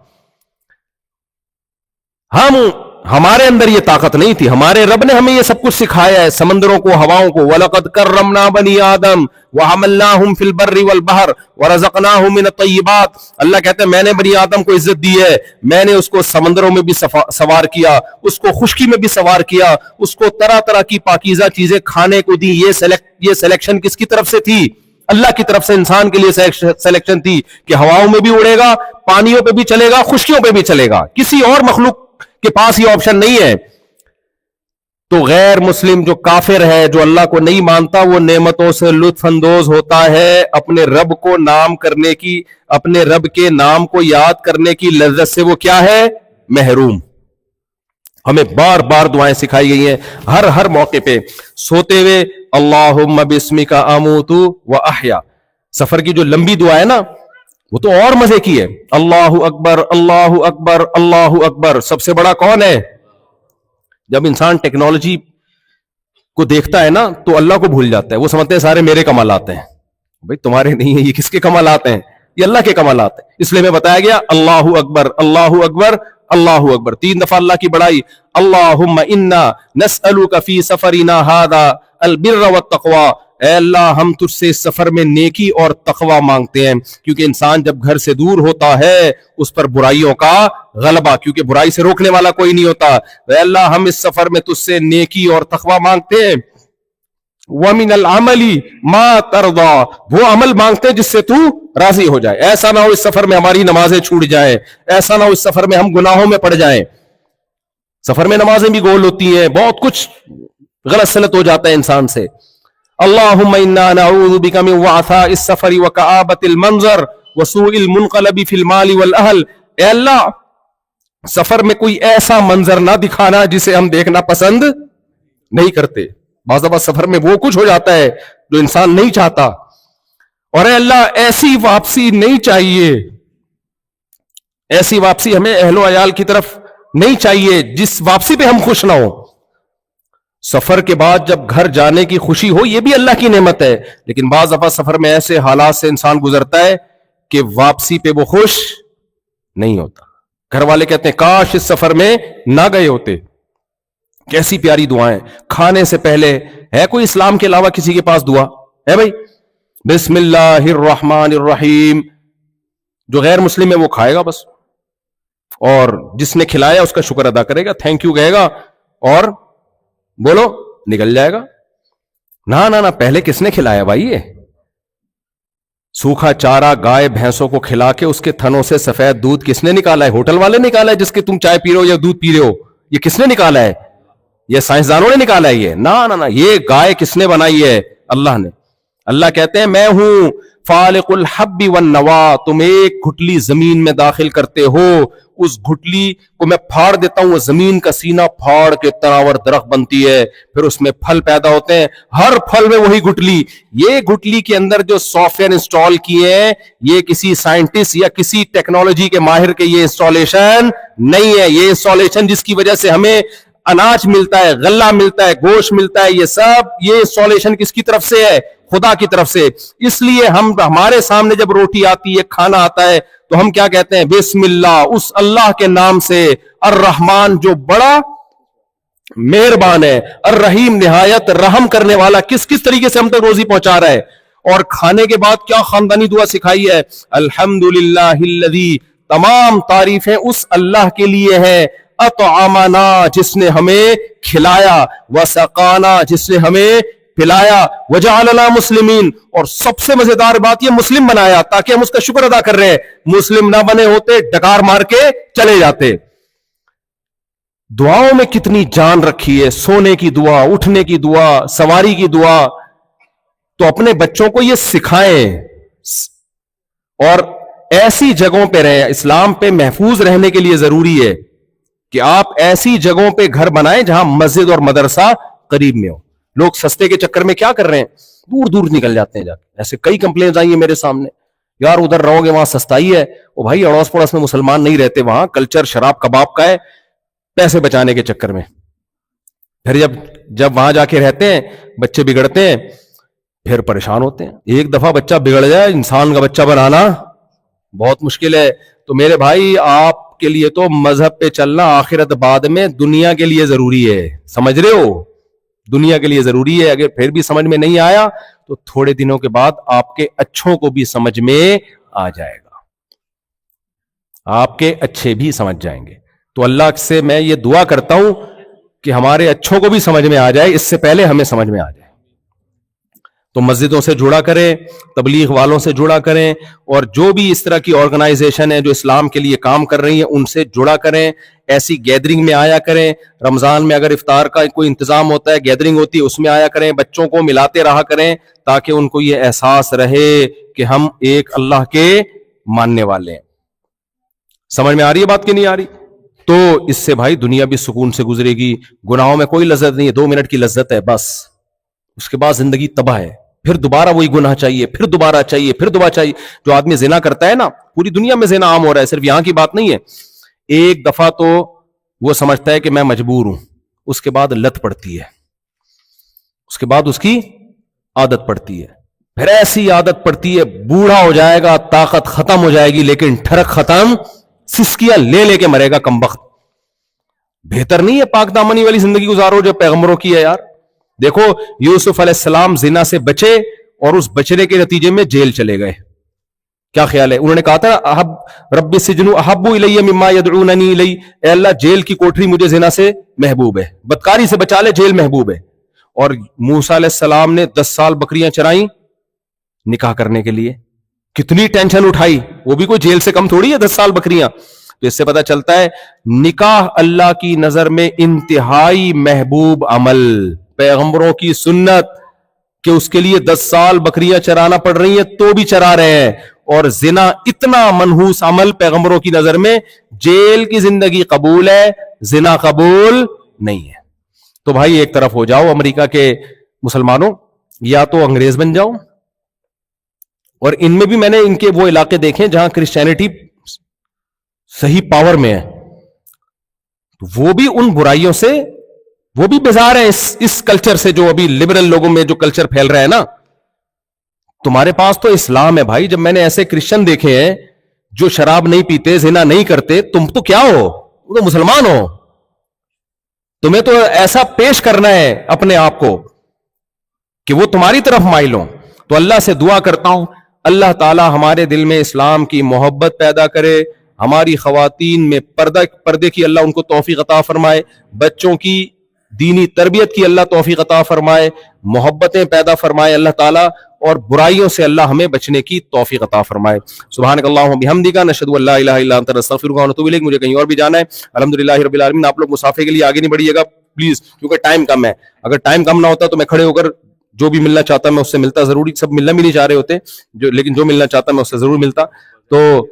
ہمارے اندر یہ طاقت نہیں تھی. ہمارے رب نے ہمیں یہ سب کچھ سکھایا ہے, سمندروں کو, ہواؤں کو. وَلَقَدْ كَرَّمْنَا بَنِي آدَمَ وَحَمَلْنَاهُمْ فِي الْبَرِّ وَالْبَحْرِ وَرَزَقْنَاهُمْ مِنَ الطَّيِّبَاتِ. اللہ کہتے ہیں میں نے بنی آدم کو عزت دی ہے, میں نے اس کو سمندروں میں بھی سوار کیا, اس کو خشکی میں بھی سوار کیا, اس کو طرح طرح کی پاکیزہ چیزیں کھانے کو دی. یہ سلیکشن کس کی طرف سے تھی؟ اللہ کی طرف سے. انسان کے لیے سلیکشن تھی کہ ہواؤں میں بھی اڑے گا, پانیوں پہ بھی چلے گا, خشکیوں پہ بھی چلے گا. کسی اور مخلوق کے پاس یہ آپشن نہیں ہے. تو غیر مسلم جو کافر ہے, جو اللہ کو نہیں مانتا, وہ نعمتوں سے لطف اندوز ہوتا ہے, اپنے رب کو نام کرنے کی, اپنے رب کے نام کو یاد کرنے کی لذت سے وہ کیا ہے؟ محروم. ہمیں بار بار دعائیں سکھائی گئی ہیں ہر موقع پہ. سوتے ہوئے اللہم باسمک اموت و احیا, سفر کی جو لمبی دعا ہے نا, وہ تو اور مزے کی ہے. اللہ اکبر اللہ اکبر اللہ اکبر. سب سے بڑا کون ہے؟ جب انسان ٹیکنالوجی کو دیکھتا ہے نا تو اللہ کو بھول جاتا ہے. وہ سمجھتے ہیں سارے میرے کمالات ہیں. بھائی تمہارے نہیں ہیں, یہ کس کے کمالات ہیں؟ یہ اللہ کے کمالات ہیں. اس لیے میں بتایا گیا اللہ اکبر اللہ اکبر اللہ اکبر. 3 دفعہ اللہ کی بڑائی. اللہم انا نسألک فی سفرنا ھذا البر والتقوی. اے اللہ ہم تجھ سے اس سفر میں نیکی اور تقوی مانگتے ہیں, کیونکہ انسان جب گھر سے دور ہوتا ہے اس پر برائیوں کا غلبہ, کیونکہ برائی سے روکنے والا کوئی نہیں ہوتا. اے اللہ ہم اس سفر میں تجھ سے نیکی اور تقوی مانگتے ہیں. وَمِنَ الْعَمَلِ مَا تَرْضَى, وہ عمل مانگتے ہیں جس سے تو راضی ہو جائے. ایسا نہ ہو اس سفر میں ہماری نمازیں چھوٹ جائیں, ایسا نہ ہو اس سفر میں ہم گناہوں میں پڑ جائیں. سفر میں نمازیں بھی گول ہوتی ہیں, بہت کچھ غلط سلط ہو جاتا ہے انسان سے. اللہم انا نعوذ بک من وعثاء السفر وکآبۃ المنظر وسوء المنقلب فی المال والاہل. اے اللہ سفر میں کوئی ایسا منظر نہ دکھانا جسے ہم دیکھنا پسند نہیں کرتے. بعض دفعہ سفر میں وہ کچھ ہو جاتا ہے جو انسان نہیں چاہتا. اور اے اللہ ایسی واپسی نہیں چاہیے, ایسی واپسی ہمیں اہل و عیال کی طرف نہیں چاہیے جس واپسی پہ ہم خوش نہ ہو. سفر کے بعد جب گھر جانے کی خوشی ہو یہ بھی اللہ کی نعمت ہے, لیکن بعض دفعہ سفر میں ایسے حالات سے انسان گزرتا ہے کہ واپسی پہ وہ خوش نہیں ہوتا. گھر والے کہتے ہیں کاش اس سفر میں نہ گئے ہوتے. کیسی پیاری دعائیں. کھانے سے پہلے ہے کوئی اسلام کے علاوہ کسی کے پاس دعا ہے بھائی؟ بسم اللہ الرحمن الرحیم. جو غیر مسلم ہے وہ کھائے گا بس, اور جس نے کھلایا اس کا شکر ادا کرے گا, تھینک یو کہے گا, اور بولو نکل جائے گا. نہ پہلے کس نے کھلایا بھائی؟ یہ سوکھا چارہ گائے بھینسوں کو کھلا کے اس کے تھنوں سے سفید دودھ کس نے نکالا ہے؟ ہوٹل والے نکالا ہے جس کے تم چائے پی رہے ہو یا دودھ پی رہے ہو؟ یہ کس نے نکالا ہے؟ یہ سائنسدانوں نے نکالا ہے؟ یہ نہ یہ گائے کس نے بنائی ہے؟ اللہ نے. اللہ کہتے ہیں میں ہوں فالق الحب والنوا. تم ایک گھٹلی زمین میں داخل کرتے ہو, اس گھٹلی کو میں پھاڑ دیتا ہوں, وہ زمین کا سینہ پھاڑ کے تناور درخت بنتی ہے, پھر اس میں پھل پیدا ہوتے ہیں, ہر پھل میں وہی گھٹلی. یہ گھٹلی کے اندر جو سافٹ ویئر انسٹال کیے ہیں یہ کسی سائنٹسٹ یا کسی ٹیکنالوجی کے ماہر کے یہ انسٹالیشن نہیں ہے. یہ انسٹالیشن جس کی وجہ سے ہمیں اناج ملتا ہے, غلہ ملتا ہے, گوشت ملتا ہے, یہ سب یہ انسٹالیشن کس کی طرف سے ہے؟ خدا کی طرف سے. اس لیے ہمارے سامنے جب روٹی آتی ہے, کھانا آتا ہے, تو ہم کیا کہتے ہیں؟ بسم اللہ, اس اللہ کے نام سے. الرحمن جو بڑا مہربان ہے, الرحیم نہایت رحم کرنے والا, کس طریقے سے ہم تک روزی پہنچا رہا ہے. اور کھانے کے بعد کیا خاندانی دعا سکھائی ہے؟ الحمدللہ الذی, تمام تعریفیں اس اللہ کے لیے ہیں, اطعمنا جس نے ہمیں کھلایا, وسقانا جس نے ہمیں پلایا, وجعلنا مسلمین, اور سب سے مزیدار بات یہ مسلم بنایا تاکہ ہم اس کا شکر ادا کر رہے ہیں. مسلم نہ بنے ہوتے ڈکار مار کے چلے جاتے. دعاؤں میں کتنی جان رکھی ہے. سونے کی دعا, اٹھنے کی دعا, سواری کی دعا. تو اپنے بچوں کو یہ سکھائیں اور ایسی جگہوں پہ رہیں. اسلام پہ محفوظ رہنے کے لیے ضروری ہے کہ آپ ایسی جگہوں پہ گھر بنائیں جہاں مسجد اور مدرسہ قریب میں ہو. لوگ سستے کے چکر میں کیا کر رہے ہیں, دور دور نکل جاتے ہیں جا کے. ایسے کئی کمپلینز آئی ہیں میرے سامنے, یار ادھر رہو گے وہاں سستائی ہے. وہ بھائی اڑوس پڑوس میں مسلمان نہیں رہتے, وہاں کلچر شراب کباب کا ہے, پیسے بچانے کے چکر میں. پھر جب وہاں جا کے رہتے ہیں بچے بگڑتے ہیں, پھر پریشان ہوتے ہیں. ایک دفعہ بچہ بگڑ جائے, انسان کا بچہ بنانا بہت مشکل ہے. تو میرے بھائی آپ کے لیے تو مذہب پہ چلنا آخرت بعد میں دنیا کے لیے ضروری ہے. سمجھ رہے ہو؟ دنیا کے لیے ضروری ہے. اگر پھر بھی سمجھ میں نہیں آیا تو تھوڑے دنوں کے بعد آپ کے اچھوں کو بھی سمجھ میں آ جائے گا, آپ کے اچھے بھی سمجھ جائیں گے. تو اللہ سے میں یہ دعا کرتا ہوں کہ ہمارے اچھوں کو بھی سمجھ میں آ جائے, اس سے پہلے ہمیں سمجھ میں آ جائے. تو مسجدوں سے جڑا کریں, تبلیغ والوں سے جڑا کریں, اور جو بھی اس طرح کی آرگنائزیشن ہے جو اسلام کے لیے کام کر رہی ہیں ان سے جڑا کریں. ایسی گیدرنگ میں آیا کریں. رمضان میں اگر افطار کا کوئی انتظام ہوتا ہے, گیدرنگ ہوتی ہے, اس میں آیا کریں. بچوں کو ملاتے رہا کریں تاکہ ان کو یہ احساس رہے کہ ہم ایک اللہ کے ماننے والے ہیں. سمجھ میں آ رہی ہے بات کہ نہیں آ رہی؟ تو اس سے بھائی دنیا بھی سکون سے گزرے گی. گناہوں میں کوئی لذت نہیں ہے, 2 منٹ کی لذت ہے بس, اس کے بعد زندگی تباہ ہے. پھر دوبارہ وہی گناہ چاہیے, پھر دوبارہ چاہیے, پھر دوبارہ چاہیے. جو آدمی زنا کرتا ہے نا, پوری دنیا میں زنا عام ہو رہا ہے, صرف یہاں کی بات نہیں ہے. ایک دفعہ تو وہ سمجھتا ہے کہ میں مجبور ہوں, اس کے بعد لت پڑتی ہے, اس کے بعد اس کی عادت پڑتی ہے, پھر ایسی عادت پڑتی ہے بوڑھا ہو جائے گا, طاقت ختم ہو جائے گی, لیکن ٹھڑک ختم, سسکیاں لے لے کے مرے گا کمبخت. بہتر نہیں ہے پاک دامنی والی زندگی گزارو جو پیغمبروں کی ہے یار. دیکھو یوسف علیہ السلام زنا سے بچے اور اس بچنے کے نتیجے میں جیل چلے گئے. کیا خیال ہے؟ انہوں نے کہا تھا رب السجن احب الی مما یدعوننی الی, اے اللہ جیل کی کوٹری مجھے زنا سے محبوب ہے, بدکاری سے بچا لے, جیل محبوب ہے. اور موسیٰ علیہ السلام نے 10 سال بکریاں چرائیں نکاح کرنے کے لیے, کتنی ٹینشن اٹھائی, وہ بھی کوئی جیل سے کم تھوڑی ہے 10 سال بکریاں. تو اس سے پتہ چلتا ہے نکاح اللہ کی نظر میں انتہائی محبوب عمل, پیغمبروں کی سنت کہ اس کے لیے 10 سال بکریاں چرانا پڑ رہی ہیں تو بھی چرا رہے ہیں. اور زنا اتنا منحوس عمل پیغمبروں کی نظر میں, جیل کی زندگی قبول ہے, زنا قبول نہیں ہے. تو بھائی ایک طرف ہو جاؤ امریکہ کے مسلمانوں, یا تو انگریز بن جاؤ, اور ان میں بھی میں نے ان کے وہ علاقے دیکھے جہاں کرسچینٹی صحیح پاور میں ہے, تو وہ بھی ان برائیوں سے وہ بھی بیزار ہیں اس کلچر سے جو ابھی لبرل لوگوں میں جو کلچر پھیل رہا ہے نا. تمہارے پاس تو اسلام ہے بھائی. جب میں نے ایسے کرسچن دیکھے ہیں جو شراب نہیں پیتے, زنا نہیں کرتے, تم تو کیا ہو, وہ تو مسلمان ہو. تمہیں تو ایسا پیش کرنا ہے اپنے آپ کو کہ وہ تمہاری طرف مائل ہوں. تو اللہ سے دعا کرتا ہوں اللہ تعالی ہمارے دل میں اسلام کی محبت پیدا کرے, ہماری خواتین میں پردے کی اللہ ان کو توفیق عطا فرمائے, بچوں کی دینی تربیت کی اللہ توفیق عطا فرمائے, محبتیں پیدا فرمائے اللہ تعالیٰ, اور برائیوں سے اللہ ہمیں بچنے کی توفیق عطا فرمائے. سبحانک اللہم بحمدک نشہد ان لا الہ الا انت نستغفرک ونتوب الیک. مجھے کہیں اور بھی جانا ہے. الحمدللہ رب العالمین. آپ لوگ مسافے کے لیے آگے نہیں بڑھیے گا پلیز, کیونکہ ٹائم کم ہے. اگر ٹائم کم نہ ہوتا تو میں کھڑے ہو کر جو بھی ملنا چاہتا میں اس سے ملتا, ضروری سب ملنا بھی نہیں چاہ رہے ہوتے لیکن جو ملنا چاہتا میں اس سے ضرور ملتا. تو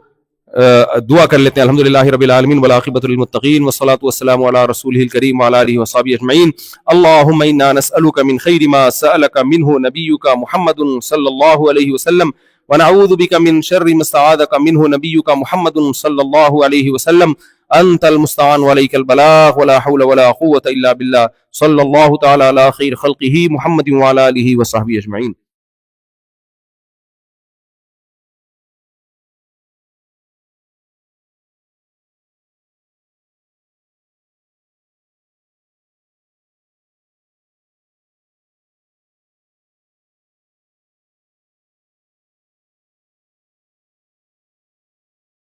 دعا کر لیتے ہیں. الحمدللہ رب العالمین والعاقبۃ للمتقین والصلاۃ والسلام علی رسولہ الکریم وعلی آلہ وصحبہ اجمعین. اللهم انا نسألك من خیر ما سألك منه نبیك محمد صلی اللہ علیہ وسلم ونعوذ بك من شر ما استعاذك منه نبیك محمد صلی اللہ علیہ وسلم. انت المستعان وعليك البلاغ ولا حول ولا قوة الا بالله. صلی اللہ تعالی علی خیر خلقہ محمد وعلی آلہ وصحبہ اجمعین.